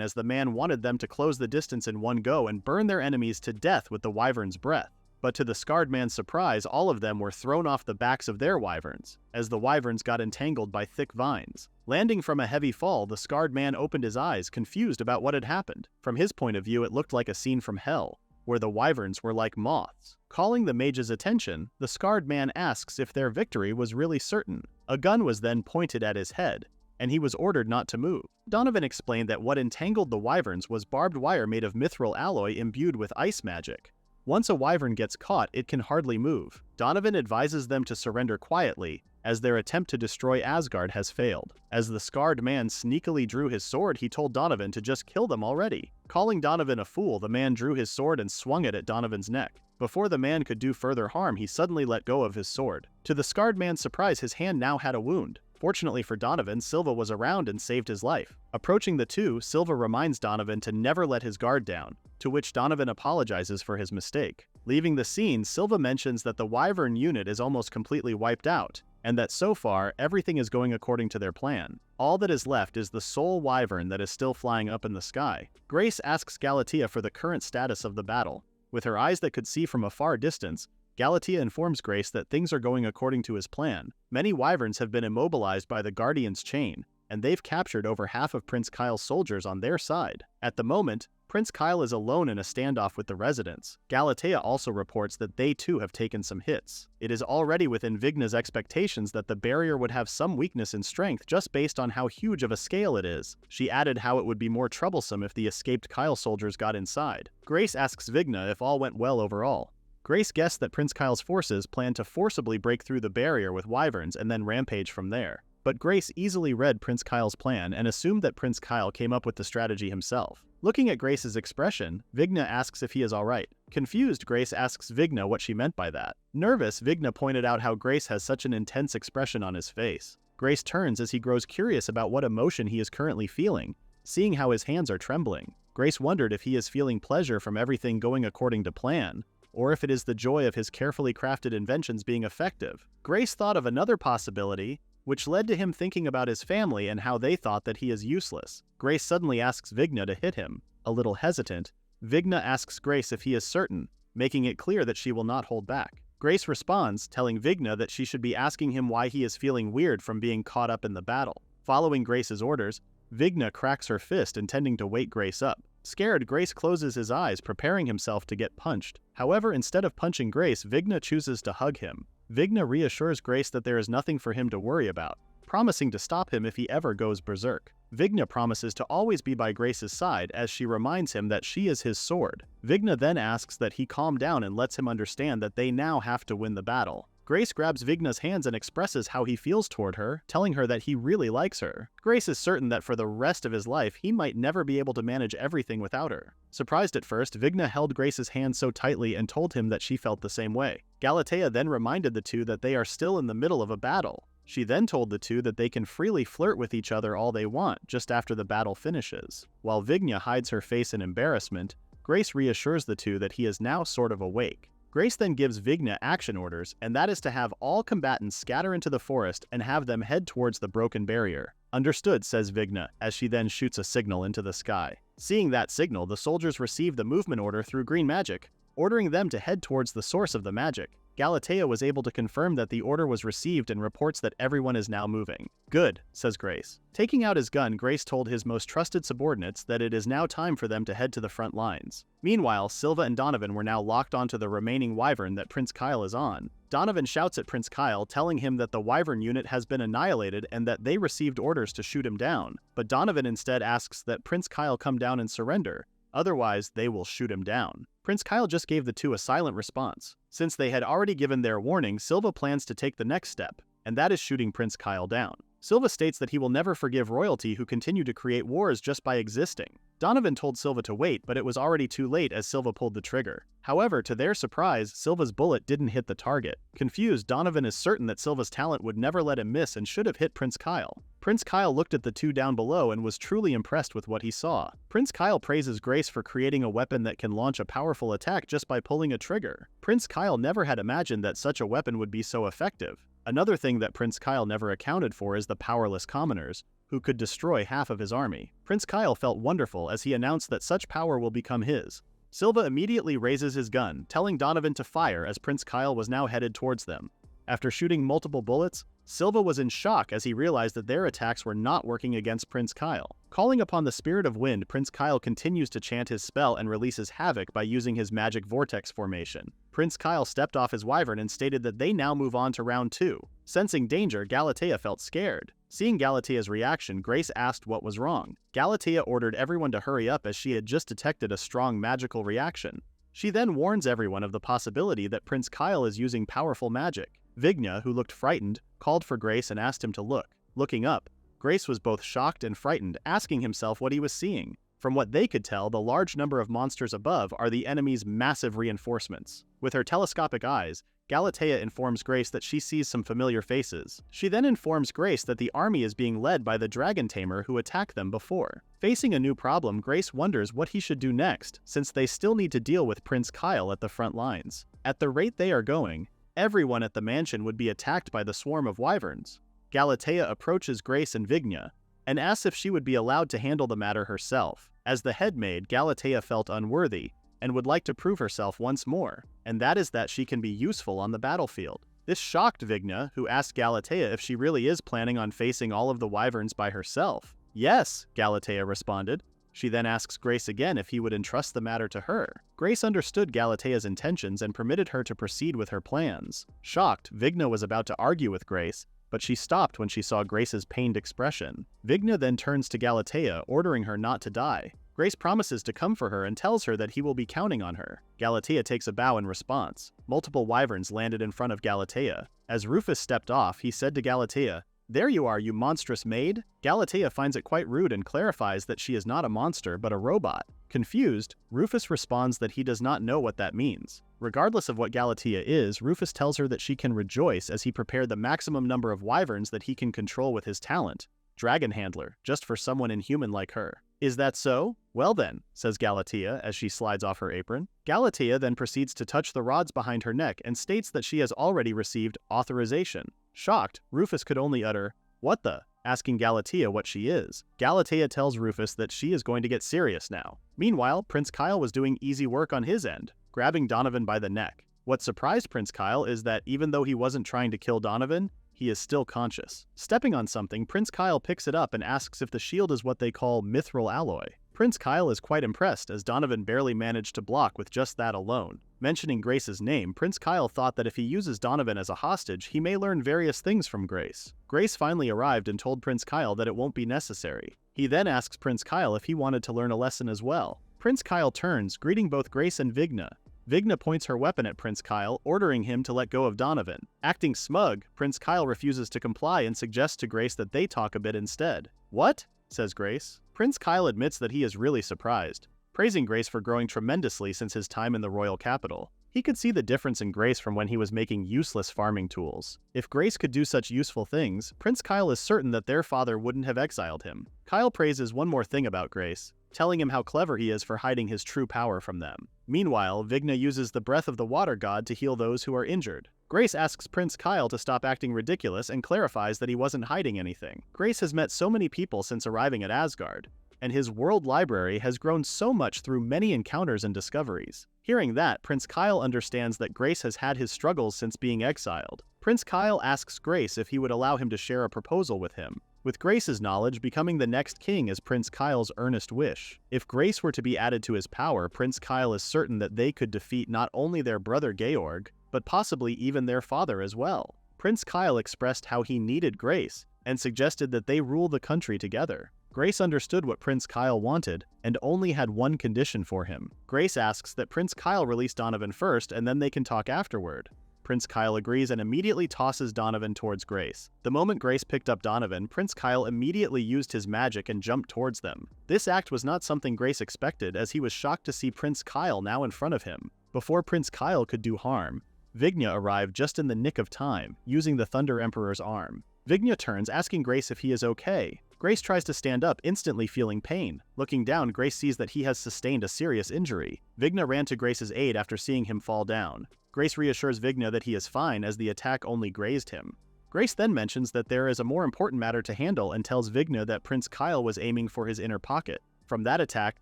as the man wanted them to close the distance in one go and burn their enemies to death with the wyvern's breath. But to the scarred man's surprise, all of them were thrown off the backs of their wyverns, as the wyverns got entangled by thick vines. Landing from a heavy fall, the scarred man opened his eyes, confused about what had happened. From his point of view, it looked like a scene from hell, where the wyverns were like moths. Calling the mage's attention, the scarred man asks if their victory was really certain. A gun was then pointed at his head, and he was ordered not to move. Donovan explained that what entangled the wyverns was barbed wire made of mithril alloy imbued with ice magic. Once a wyvern gets caught, it can hardly move. Donovan advises them to surrender quietly, as their attempt to destroy Asgard has failed. As the scarred man sneakily drew his sword, he told Donovan to just kill them already. Calling Donovan a fool, the man drew his sword and swung it at Donovan's neck. Before the man could do further harm, he suddenly let go of his sword. To the scarred man's surprise, his hand now had a wound. Fortunately for Donovan, Silva was around and saved his life. Approaching the two, Silva reminds Donovan to never let his guard down, to which Donovan apologizes for his mistake. Leaving the scene, Silva mentions that the wyvern unit is almost completely wiped out, and that so far, everything is going according to their plan. All that is left is the sole wyvern that is still flying up in the sky. Grace asks Galatea for the current status of the battle. With her eyes that could see from a far distance, Galatea informs Grace that things are going according to his plan. Many wyverns have been immobilized by the Guardian's chain, and they've captured over half of Prince Kyle's soldiers on their side. At the moment, Prince Kyle is alone in a standoff with the residents. Galatea also reports that they too have taken some hits. It is already within Vigna's expectations that the barrier would have some weakness in strength just based on how huge of a scale it is. She added how it would be more troublesome if the escaped Kyle soldiers got inside. Grace asks Vigna if all went well overall. Grace guessed that Prince Kyle's forces planned to forcibly break through the barrier with wyverns and then rampage from there. But Grace easily read Prince Kyle's plan and assumed that Prince Kyle came up with the strategy himself. Looking at Grace's expression, Vigna asks if he is alright. Confused, Grace asks Vigna what she meant by that. Nervous, Vigna pointed out how Grace has such an intense expression on his face. Grace turns as he grows curious about what emotion he is currently feeling, seeing how his hands are trembling. Grace wondered if he is feeling pleasure from everything going according to plan, or if it is the joy of his carefully crafted inventions being effective. Grace thought of another possibility, which led to him thinking about his family and how they thought that he is useless. Grace suddenly asks Vigna to hit him. A little hesitant, Vigna asks Grace if he is certain, making it clear that she will not hold back. Grace responds, telling Vigna that she should be asking him why he is feeling weird from being caught up in the battle. Following Grace's orders, Vigna cracks her fist, intending to wake Grace up. Scared, Grace closes his eyes, preparing himself to get punched. However, instead of punching Grace, Vigna chooses to hug him. Vigna reassures Grace that there is nothing for him to worry about, promising to stop him if he ever goes berserk. Vigna promises to always be by Grace's side as she reminds him that she is his sword. Vigna then asks that he calm down and lets him understand that they now have to win the battle. Grace grabs Vigna's hands and expresses how he feels toward her, telling her that he really likes her. Grace is certain that for the rest of his life, he might never be able to manage everything without her. Surprised at first, Vigna held Grace's hand so tightly and told him that she felt the same way. Galatea then reminded the two that they are still in the middle of a battle. She then told the two that they can freely flirt with each other all they want just after the battle finishes. While Vigna hides her face in embarrassment, Grace reassures the two that he is now sort of awake. Grace then gives Vigna action orders, and that is to have all combatants scatter into the forest and have them head towards the broken barrier. Understood, says Vigna, as she then shoots a signal into the sky. Seeing that signal, the soldiers receive the movement order through green magic, ordering them to head towards the source of the magic. Galatea was able to confirm that the order was received and reports that everyone is now moving. Good, says Grace. Taking out his gun, Grace told his most trusted subordinates that it is now time for them to head to the front lines. Meanwhile, Silva and Donovan were now locked onto the remaining wyvern that Prince Kyle is on. Donovan shouts at Prince Kyle, telling him that the wyvern unit has been annihilated and that they received orders to shoot him down. But Donovan instead asks that Prince Kyle come down and surrender, otherwise they will shoot him down. Prince Kyle just gave the two a silent response. Since they had already given their warning, Silva plans to take the next step, and that is shooting Prince Kyle down. Silva states that he will never forgive royalty who continue to create wars just by existing. Donovan told Silva to wait, but it was already too late as Silva pulled the trigger. However, to their surprise, Silva's bullet didn't hit the target. Confused, Donovan is certain that Silva's talent would never let him miss and should have hit Prince Kyle. Prince Kyle looked at the two down below and was truly impressed with what he saw. Prince Kyle praises Grace for creating a weapon that can launch a powerful attack just by pulling a trigger. Prince Kyle never had imagined that such a weapon would be so effective. Another thing that Prince Kyle never accounted for is the powerless commoners, who could destroy half of his army. Prince Kyle felt wonderful as he announced that such power will become his. Silva immediately raises his gun, telling Donovan to fire as Prince Kyle was now headed towards them. After shooting multiple bullets, Silva was in shock as he realized that their attacks were not working against Prince Kyle. Calling upon the Spirit of Wind, Prince Kyle continues to chant his spell and releases havoc by using his magic vortex formation. Prince Kyle stepped off his wyvern and stated that they now move on to round 2. Sensing danger, Galatea felt scared. Seeing Galatea's reaction, Grace asked what was wrong. Galatea ordered everyone to hurry up as she had just detected a strong magical reaction. She then warns everyone of the possibility that Prince Kyle is using powerful magic. Vigna, who looked frightened, called for Grace and asked him to look. Looking up, Grace was both shocked and frightened, asking himself what he was seeing. From what they could tell, the large number of monsters above are the enemy's massive reinforcements. With her telescopic eyes, Galatea informs Grace that she sees some familiar faces. She then informs Grace that the army is being led by the dragon tamer who attacked them before. Facing a new problem, Grace wonders what he should do next, since they still need to deal with Prince Kyle at the front lines. At the rate they are going, everyone at the mansion would be attacked by the swarm of wyverns. Galatea approaches Grace and Vigna, and asks if she would be allowed to handle the matter herself. As the head maid, Galatea felt unworthy, and would like to prove herself once more, and that is that she can be useful on the battlefield. This shocked Vigna, who asked Galatea if she really is planning on facing all of the wyverns by herself. Yes, Galatea responded. She then asks Grace again if he would entrust the matter to her. Grace understood Galatea's intentions and permitted her to proceed with her plans. Shocked, Vigna was about to argue with Grace, but she stopped when she saw Grace's pained expression. Vigna then turns to Galatea, ordering her not to die. Grace promises to come for her and tells her that he will be counting on her. Galatea takes a bow in response. Multiple wyverns landed in front of Galatea. As Rufus stepped off, he said to Galatea, "There you are, you monstrous maid." Galatea finds it quite rude and clarifies that she is not a monster but a robot. Confused, Rufus responds that he does not know what that means. Regardless of what Galatea is, Rufus tells her that she can rejoice as he prepared the maximum number of wyverns that he can control with his talent. Dragon handler, just for someone inhuman like her. Is that so? Well then, says Galatea as she slides off her apron. Galatea then proceeds to touch the rods behind her neck and states that she has already received authorization. Shocked, Rufus could only utter, "What the?" asking Galatea what she is. Galatea tells Rufus that she is going to get serious now. Meanwhile, Prince Kyle was doing easy work on his end, grabbing Donovan by the neck. What surprised Prince Kyle is that even though he wasn't trying to kill Donovan, he is still conscious. Stepping on something, Prince Kyle picks it up and asks if the shield is what they call mithril alloy. Prince Kyle is quite impressed as Donovan barely managed to block with just that alone. Mentioning Grace's name, Prince Kyle thought that if he uses Donovan as a hostage, he may learn various things from Grace. Grace finally arrived and told Prince Kyle that it won't be necessary. He then asks Prince Kyle if he wanted to learn a lesson as well. Prince Kyle turns, greeting both Grace and Vigna. Vigna points her weapon at Prince Kyle, ordering him to let go of Donovan. Acting smug, Prince Kyle refuses to comply and suggests to Grace that they talk a bit instead. "What?" says Grace. Prince Kyle admits that he is really surprised, praising Grace for growing tremendously since his time in the royal capital. He could see the difference in Grace from when he was making useless farming tools. If Grace could do such useful things, Prince Kyle is certain that their father wouldn't have exiled him. Kyle praises one more thing about Grace, telling him how clever he is for hiding his true power from them. Meanwhile, Vigna uses the breath of the water god to heal those who are injured. Grace asks Prince Kyle to stop acting ridiculous and clarifies that he wasn't hiding anything. Grace has met so many people since arriving at Asgard, and his world library has grown so much through many encounters and discoveries. Hearing that, Prince Kyle understands that Grace has had his struggles since being exiled. Prince Kyle asks Grace if he would allow him to share a proposal with him. With Grace's knowledge, becoming the next king is Prince Kyle's earnest wish. If Grace were to be added to his power, Prince Kyle is certain that they could defeat not only their brother Georg, but possibly even their father as well. Prince Kyle expressed how he needed Grace, and suggested that they rule the country together. Grace understood what Prince Kyle wanted, and only had one condition for him. Grace asks that Prince Kyle release Donovan first, and then they can talk afterward. Prince Kyle agrees and immediately tosses Donovan towards Grace. The moment Grace picked up Donovan, Prince Kyle immediately used his magic and jumped towards them. This act was not something Grace expected, as he was shocked to see Prince Kyle now in front of him. Before Prince Kyle could do harm, Vigna arrived just in the nick of time, using the Thunder Emperor's arm. Vigna turns, asking Grace if he is okay. Grace tries to stand up, instantly feeling pain. Looking down, Grace sees that he has sustained a serious injury. Vigna ran to Grace's aid after seeing him fall down. Grace reassures Vigna that he is fine as the attack only grazed him. Grace then mentions that there is a more important matter to handle and tells Vigna that Prince Kyle was aiming for his inner pocket. From that attack,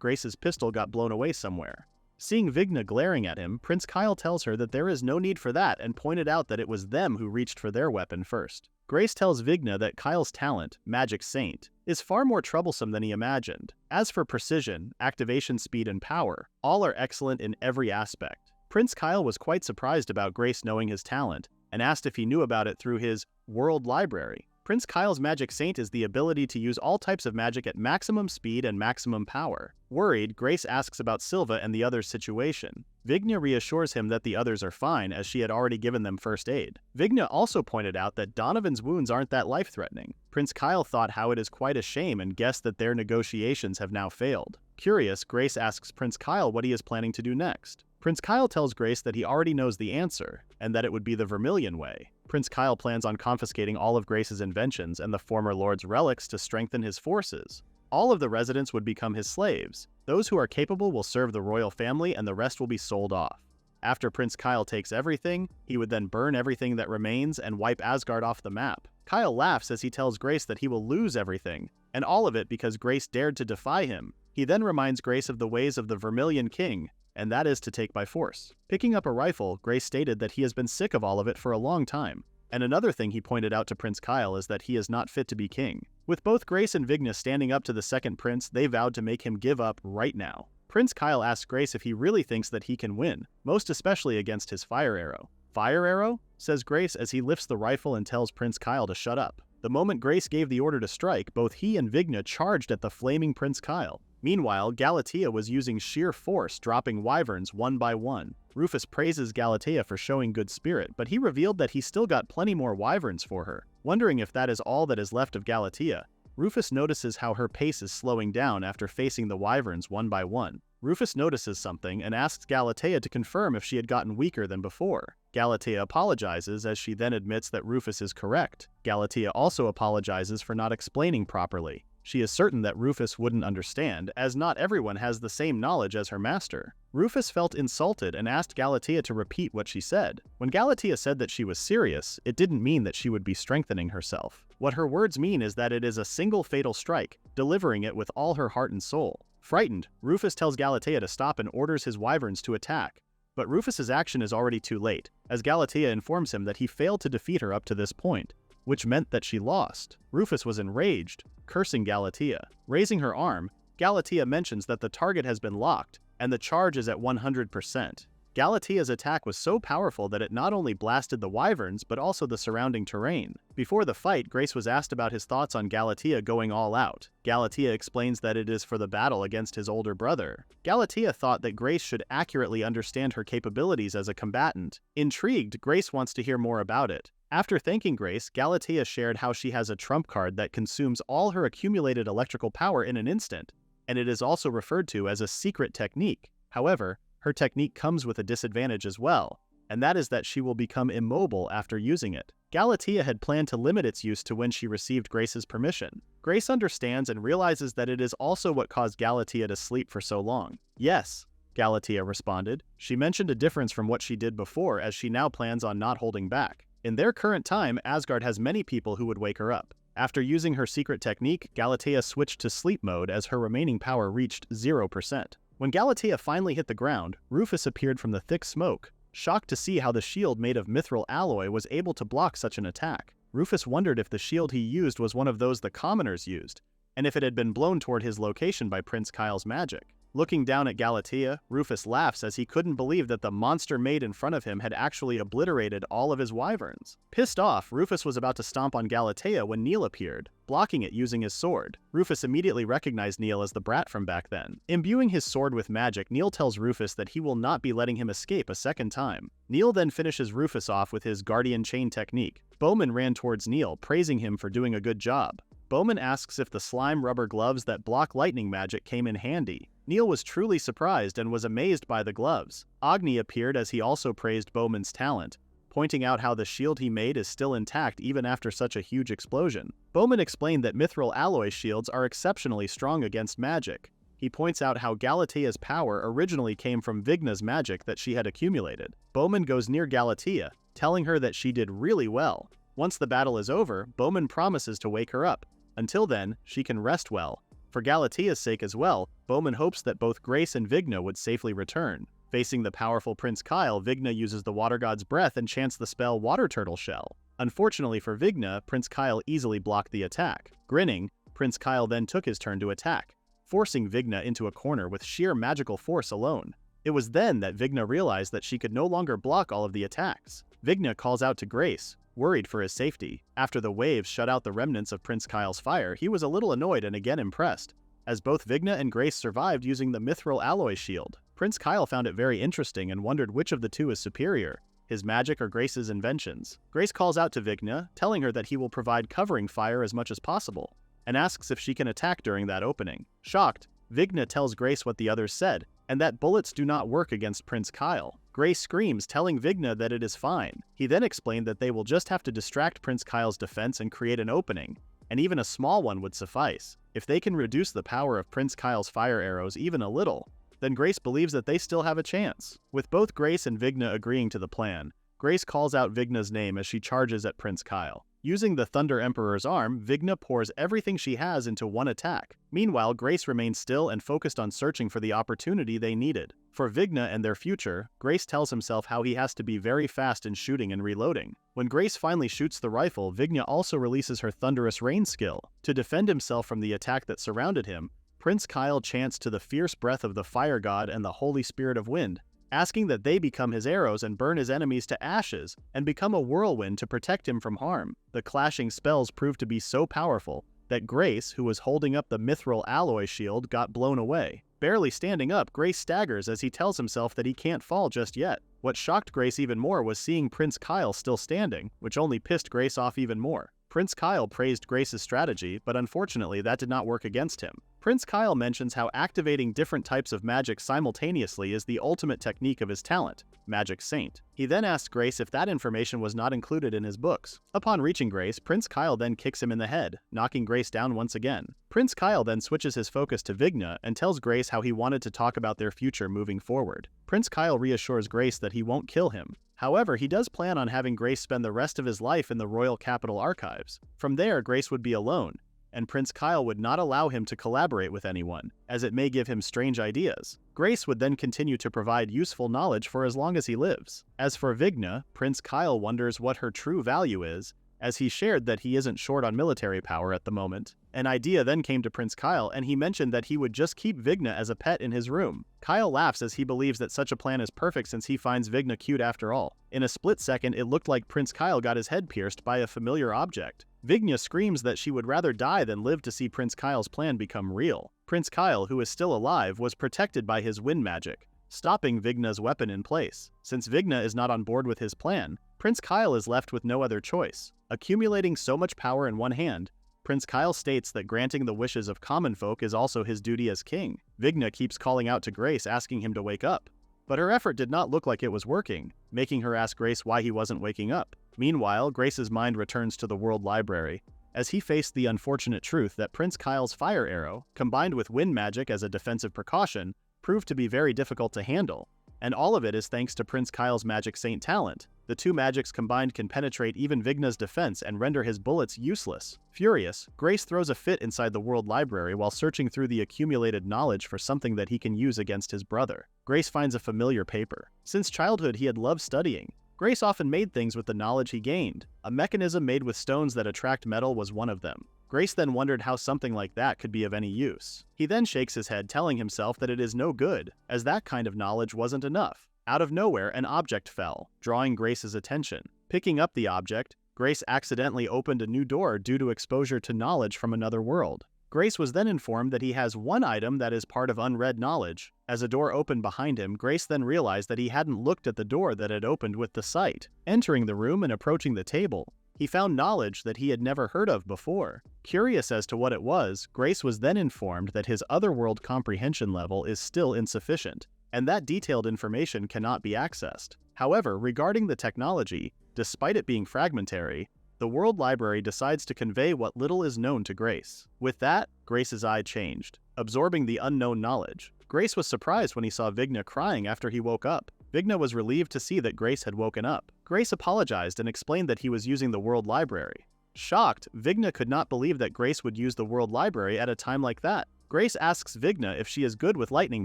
Grace's pistol got blown away somewhere. Seeing Vigna glaring at him, Prince Kyle tells her that there is no need for that and pointed out that it was them who reached for their weapon first. Grace tells Vigna that Kyle's talent, Magic Saint, is far more troublesome than he imagined. As for precision, activation speed, and power, all are excellent in every aspect. Prince Kyle was quite surprised about Grace knowing his talent, and asked if he knew about it through his World Library. Prince Kyle's Magic Saint is the ability to use all types of magic at maximum speed and maximum power. Worried, Grace asks about Silva and the others' situation. Vigna reassures him that the others are fine, as she had already given them first aid. Vigna also pointed out that Donovan's wounds aren't that life-threatening. Prince Kyle thought how it is quite a shame and guessed that their negotiations have now failed. Curious, Grace asks Prince Kyle what he is planning to do next. Prince Kyle tells Grace that he already knows the answer, and that it would be the Vermillion way. Prince Kyle plans on confiscating all of Grace's inventions and the former lord's relics to strengthen his forces. All of the residents would become his slaves. Those who are capable will serve the royal family and the rest will be sold off. After Prince Kyle takes everything, he would then burn everything that remains and wipe Asgard off the map. Kyle laughs as he tells Grace that he will lose everything, and all of it because Grace dared to defy him. He then reminds Grace of the ways of the Vermillion King, and that is to take by force. Picking up a rifle, Grace stated that he has been sick of all of it for a long time. And another thing he pointed out to Prince Kyle is that he is not fit to be king. With both Grace and Vigna standing up to the second prince, they vowed to make him give up right now. Prince Kyle asks Grace if he really thinks that he can win, most especially against his fire arrow. Fire arrow? Says Grace as he lifts the rifle and tells Prince Kyle to shut up. The moment Grace gave the order to strike, both he and Vigna charged at the flaming Prince Kyle. Meanwhile, Galatea was using sheer force, dropping wyverns one by one. Rufus praises Galatea for showing good spirit, but he revealed that he still got plenty more wyverns for her. Wondering if that is all that is left of Galatea, Rufus notices how her pace is slowing down after facing the wyverns one by one. Rufus notices something and asks Galatea to confirm if she had gotten weaker than before. Galatea apologizes as she then admits that Rufus is correct. Galatea also apologizes for not explaining properly. She is certain that Rufus wouldn't understand, as not everyone has the same knowledge as her master. Rufus felt insulted and asked Galatea to repeat what she said. When Galatea said that she was serious, it didn't mean that she would be strengthening herself. What her words mean is that it is a single fatal strike, delivering it with all her heart and soul. Frightened, Rufus tells Galatea to stop and orders his wyverns to attack. But Rufus's action is already too late, as Galatea informs him that he failed to defeat her up to this point, which meant that she lost. Rufus was enraged, cursing Galatea. Raising her arm, Galatea mentions that the target has been locked, and the charge is at 100%. Galatea's attack was so powerful that it not only blasted the wyverns, but also the surrounding terrain. Before the fight, Grace was asked about his thoughts on Galatea going all out. Galatea explains that it is for the battle against his older brother. Galatea thought that Grace should accurately understand her capabilities as a combatant. Intrigued, Grace wants to hear more about it. After thanking Grace, Galatea shared how she has a trump card that consumes all her accumulated electrical power in an instant, and it is also referred to as a secret technique. However, her technique comes with a disadvantage as well, and that is that she will become immobile after using it. Galatea had planned to limit its use to when she received Grace's permission. Grace understands and realizes that it is also what caused Galatea to sleep for so long. Yes, Galatea responded. She mentioned a difference from what she did before, as she now plans on not holding back. In their current time, Asgard has many people who would wake her up. After using her secret technique, Galatea switched to sleep mode as her remaining power reached 0%. When Galatea finally hit the ground, Rufus appeared from the thick smoke, shocked to see how the shield made of mithril alloy was able to block such an attack. Rufus wondered if the shield he used was one of those the commoners used, and if it had been blown toward his location by Prince Kyle's magic. Looking down at Galatea, Rufus laughs as he couldn't believe that the monster made in front of him had actually obliterated all of his wyverns. Pissed off, Rufus was about to stomp on Galatea when Neil appeared, blocking it using his sword. Rufus immediately recognized Neil as the brat from back then. Imbuing his sword with magic, Neil tells Rufus that he will not be letting him escape a second time. Neil then finishes Rufus off with his guardian chain technique. Bowman ran towards Neil, praising him for doing a good job. Bowman asks if the slime rubber gloves that block lightning magic came in handy. Neil was truly surprised and was amazed by the gloves. Agni appeared as he also praised Bowman's talent, pointing out how the shield he made is still intact even after such a huge explosion. Bowman explained that mithril alloy shields are exceptionally strong against magic. He points out how Galatea's power originally came from Vigna's magic that she had accumulated. Bowman goes near Galatea, telling her that she did really well. Once the battle is over, Bowman promises to wake her up. Until then, she can rest well. For Galatea's sake as well, Bowman hopes that both Grace and Vigna would safely return. Facing the powerful Prince Kyle, Vigna uses the water god's breath and chants the spell Water Turtle Shell. Unfortunately for Vigna, Prince Kyle easily blocked the attack. Grinning, Prince Kyle then took his turn to attack, forcing Vigna into a corner with sheer magical force alone. It was then that Vigna realized that she could no longer block all of the attacks. Vigna calls out to Grace, worried for his safety. After the waves shut out the remnants of Prince Kyle's fire, he was a little annoyed and again impressed, as both Vigna and Grace survived using the mithril alloy shield. Prince Kyle found it very interesting and wondered which of the two is superior, his magic or Grace's inventions. Grace calls out to Vigna, telling her that he will provide covering fire as much as possible, and asks if she can attack during that opening. Shocked, Vigna tells Grace what the others said, and that bullets do not work against Prince Kyle. Grace screams, telling Vigna that it is fine. He then explained that they will just have to distract Prince Kyle's defense and create an opening, and even a small one would suffice. If they can reduce the power of Prince Kyle's fire arrows even a little, then Grace believes that they still have a chance. With both Grace and Vigna agreeing to the plan, Grace calls out Vigna's name as she charges at Prince Kyle. Using the Thunder Emperor's arm, Vigna pours everything she has into one attack. Meanwhile, Grace remains still and focused on searching for the opportunity they needed. For Vigna and their future, Grace tells himself how he has to be very fast in shooting and reloading. When Grace finally shoots the rifle, Vigna also releases her Thunderous Rain skill. To defend himself from the attack that surrounded him, Prince Kyle chants to the fierce breath of the fire god and the Holy Spirit of Wind, asking that they become his arrows and burn his enemies to ashes and become a whirlwind to protect him from harm. The clashing spells proved to be so powerful that Grace, who was holding up the mithril alloy shield, got blown away. Barely standing up, Grace staggers as he tells himself that he can't fall just yet. What shocked Grace even more was seeing Prince Kyle still standing, which only pissed Grace off even more. Prince Kyle praised Grace's strategy, but unfortunately that did not work against him. Prince Kyle mentions how activating different types of magic simultaneously is the ultimate technique of his talent, Magic Saint. He then asks Grace if that information was not included in his books. Upon reaching Grace, Prince Kyle then kicks him in the head, knocking Grace down once again. Prince Kyle then switches his focus to Vigna and tells Grace how he wanted to talk about their future moving forward. Prince Kyle reassures Grace that he won't kill him. However, he does plan on having Grace spend the rest of his life in the Royal Capital Archives. From there, Grace would be alone, and Prince Kyle would not allow him to collaborate with anyone, as it may give him strange ideas. Grace would then continue to provide useful knowledge for as long as he lives. As for Vigna, Prince Kyle wonders what her true value is, as he shared that he isn't short on military power at the moment. An idea then came to Prince Kyle, and he mentioned that he would just keep Vigna as a pet in his room. Kyle laughs as he believes that such a plan is perfect since he finds Vigna cute after all. In a split second, it looked like Prince Kyle got his head pierced by a familiar object. Vigna screams that she would rather die than live to see Prince Kyle's plan become real. Prince Kyle, who is still alive, was protected by his wind magic, stopping Vigna's weapon in place. Since Vigna is not on board with his plan, Prince Kyle is left with no other choice. Accumulating so much power in one hand, Prince Kyle states that granting the wishes of common folk is also his duty as king. Vigna keeps calling out to Grace, asking him to wake up. But her effort did not look like it was working, making her ask Grace why he wasn't waking up. Meanwhile, Grace's mind returns to the World Library, as he faced the unfortunate truth that Prince Kyle's fire arrow, combined with wind magic as a defensive precaution, proved to be very difficult to handle. And all of it is thanks to Prince Kyle's Magic Saint talent. The two magics combined can penetrate even Vigna's defense and render his bullets useless. Furious, Grace throws a fit inside the World Library while searching through the accumulated knowledge for something that he can use against his brother. Grace finds a familiar paper. Since childhood, he had loved studying. Grace often made things with the knowledge he gained. A mechanism made with stones that attract metal was one of them. Grace then wondered how something like that could be of any use. He then shakes his head, telling himself that it is no good, as that kind of knowledge wasn't enough. Out of nowhere, an object fell, drawing Grace's attention. Picking up the object, Grace accidentally opened a new door due to exposure to knowledge from another world. Grace was then informed that he has one item that is part of unread knowledge. As a door opened behind him, Grace then realized that he hadn't looked at the door that had opened with the sight. Entering the room and approaching the table, he found knowledge that he had never heard of before. Curious as to what it was, Grace was then informed that his otherworld comprehension level is still insufficient, and that detailed information cannot be accessed. However, regarding the technology, despite it being fragmentary, the World Library decides to convey what little is known to Grace. With that, Grace's eye changed, absorbing the unknown knowledge. Grace was surprised when he saw Vigna crying after he woke up. Vigna was relieved to see that Grace had woken up. Grace apologized and explained that he was using the World Library. Shocked, Vigna could not believe that Grace would use the World Library at a time like that. Grace asks Vigna if she is good with lightning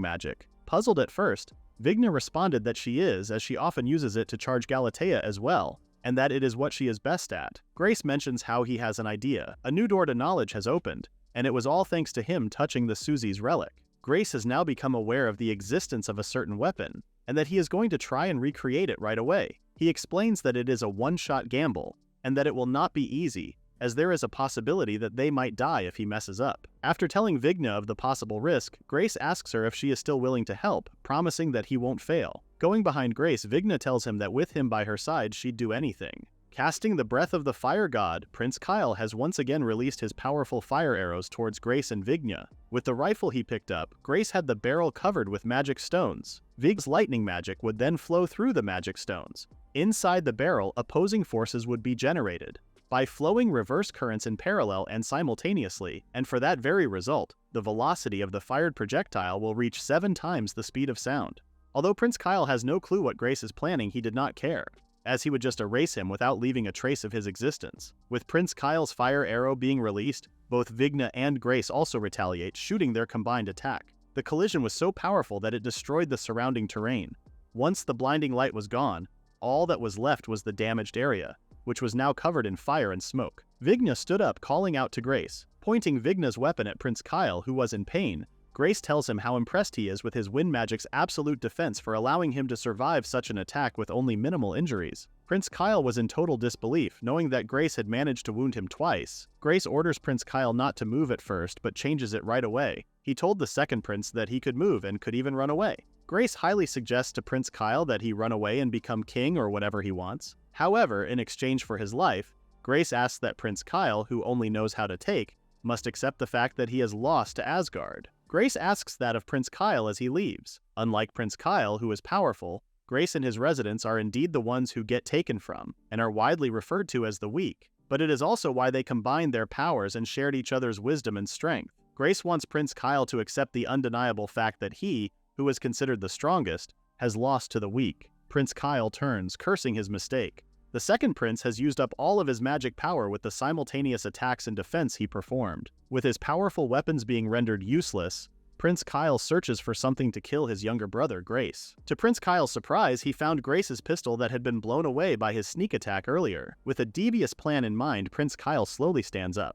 magic. Puzzled at first, Vigna responded that she is, as she often uses it to charge Galatea as well, and that it is what she is best at. Grace mentions how he has an idea. A new door to knowledge has opened, and it was all thanks to him touching the Susie's relic. Grace has now become aware of the existence of a certain weapon, and that he is going to try and recreate it right away. He explains that it is a one-shot gamble, and that it will not be easy, as there is a possibility that they might die if he messes up. After telling Vigna of the possible risk, Grace asks her if she is still willing to help, promising that he won't fail. Going behind Grace, Vigna tells him that with him by her side she'd do anything. Casting the breath of the fire god, Prince Kyle has once again released his powerful fire arrows towards Grace and Vigna. With the rifle he picked up, Grace had the barrel covered with magic stones. Vig's lightning magic would then flow through the magic stones. Inside the barrel, opposing forces would be generated by flowing reverse currents in parallel and simultaneously, and for that very result, the velocity of the fired projectile will reach 7 times the speed of sound. Although Prince Kyle has no clue what Grace is planning, he did not care, as he would just erase him without leaving a trace of his existence. With Prince Kyle's fire arrow being released, both Vigna and Grace also retaliate, shooting their combined attack. The collision was so powerful that it destroyed the surrounding terrain. Once the blinding light was gone, all that was left was the damaged area, which was now covered in fire and smoke. Vigna stood up, calling out to Grace. Pointing Vigna's weapon at Prince Kyle, who was in pain, Grace tells him how impressed he is with his wind magic's absolute defense for allowing him to survive such an attack with only minimal injuries. Prince Kyle was in total disbelief, knowing that Grace had managed to wound him twice. Grace orders Prince Kyle not to move at first, but changes it right away. He told the second prince that he could move and could even run away. Grace highly suggests to Prince Kyle that he run away and become king or whatever he wants. However, in exchange for his life, Grace asks that Prince Kyle, who only knows how to take, must accept the fact that he has lost to Asgard. Grace asks that of Prince Kyle as he leaves. Unlike Prince Kyle, who is powerful, Grace and his residents are indeed the ones who get taken from, and are widely referred to as the weak. But it is also why they combined their powers and shared each other's wisdom and strength. Grace wants Prince Kyle to accept the undeniable fact that he, who is considered the strongest, has lost to the weak. Prince Kyle turns, cursing his mistake. The second prince has used up all of his magic power with the simultaneous attacks and defense he performed. With his powerful weapons being rendered useless, Prince Kyle searches for something to kill his younger brother, Grace. To Prince Kyle's surprise, he found Grace's pistol that had been blown away by his sneak attack earlier. With a devious plan in mind, Prince Kyle slowly stands up.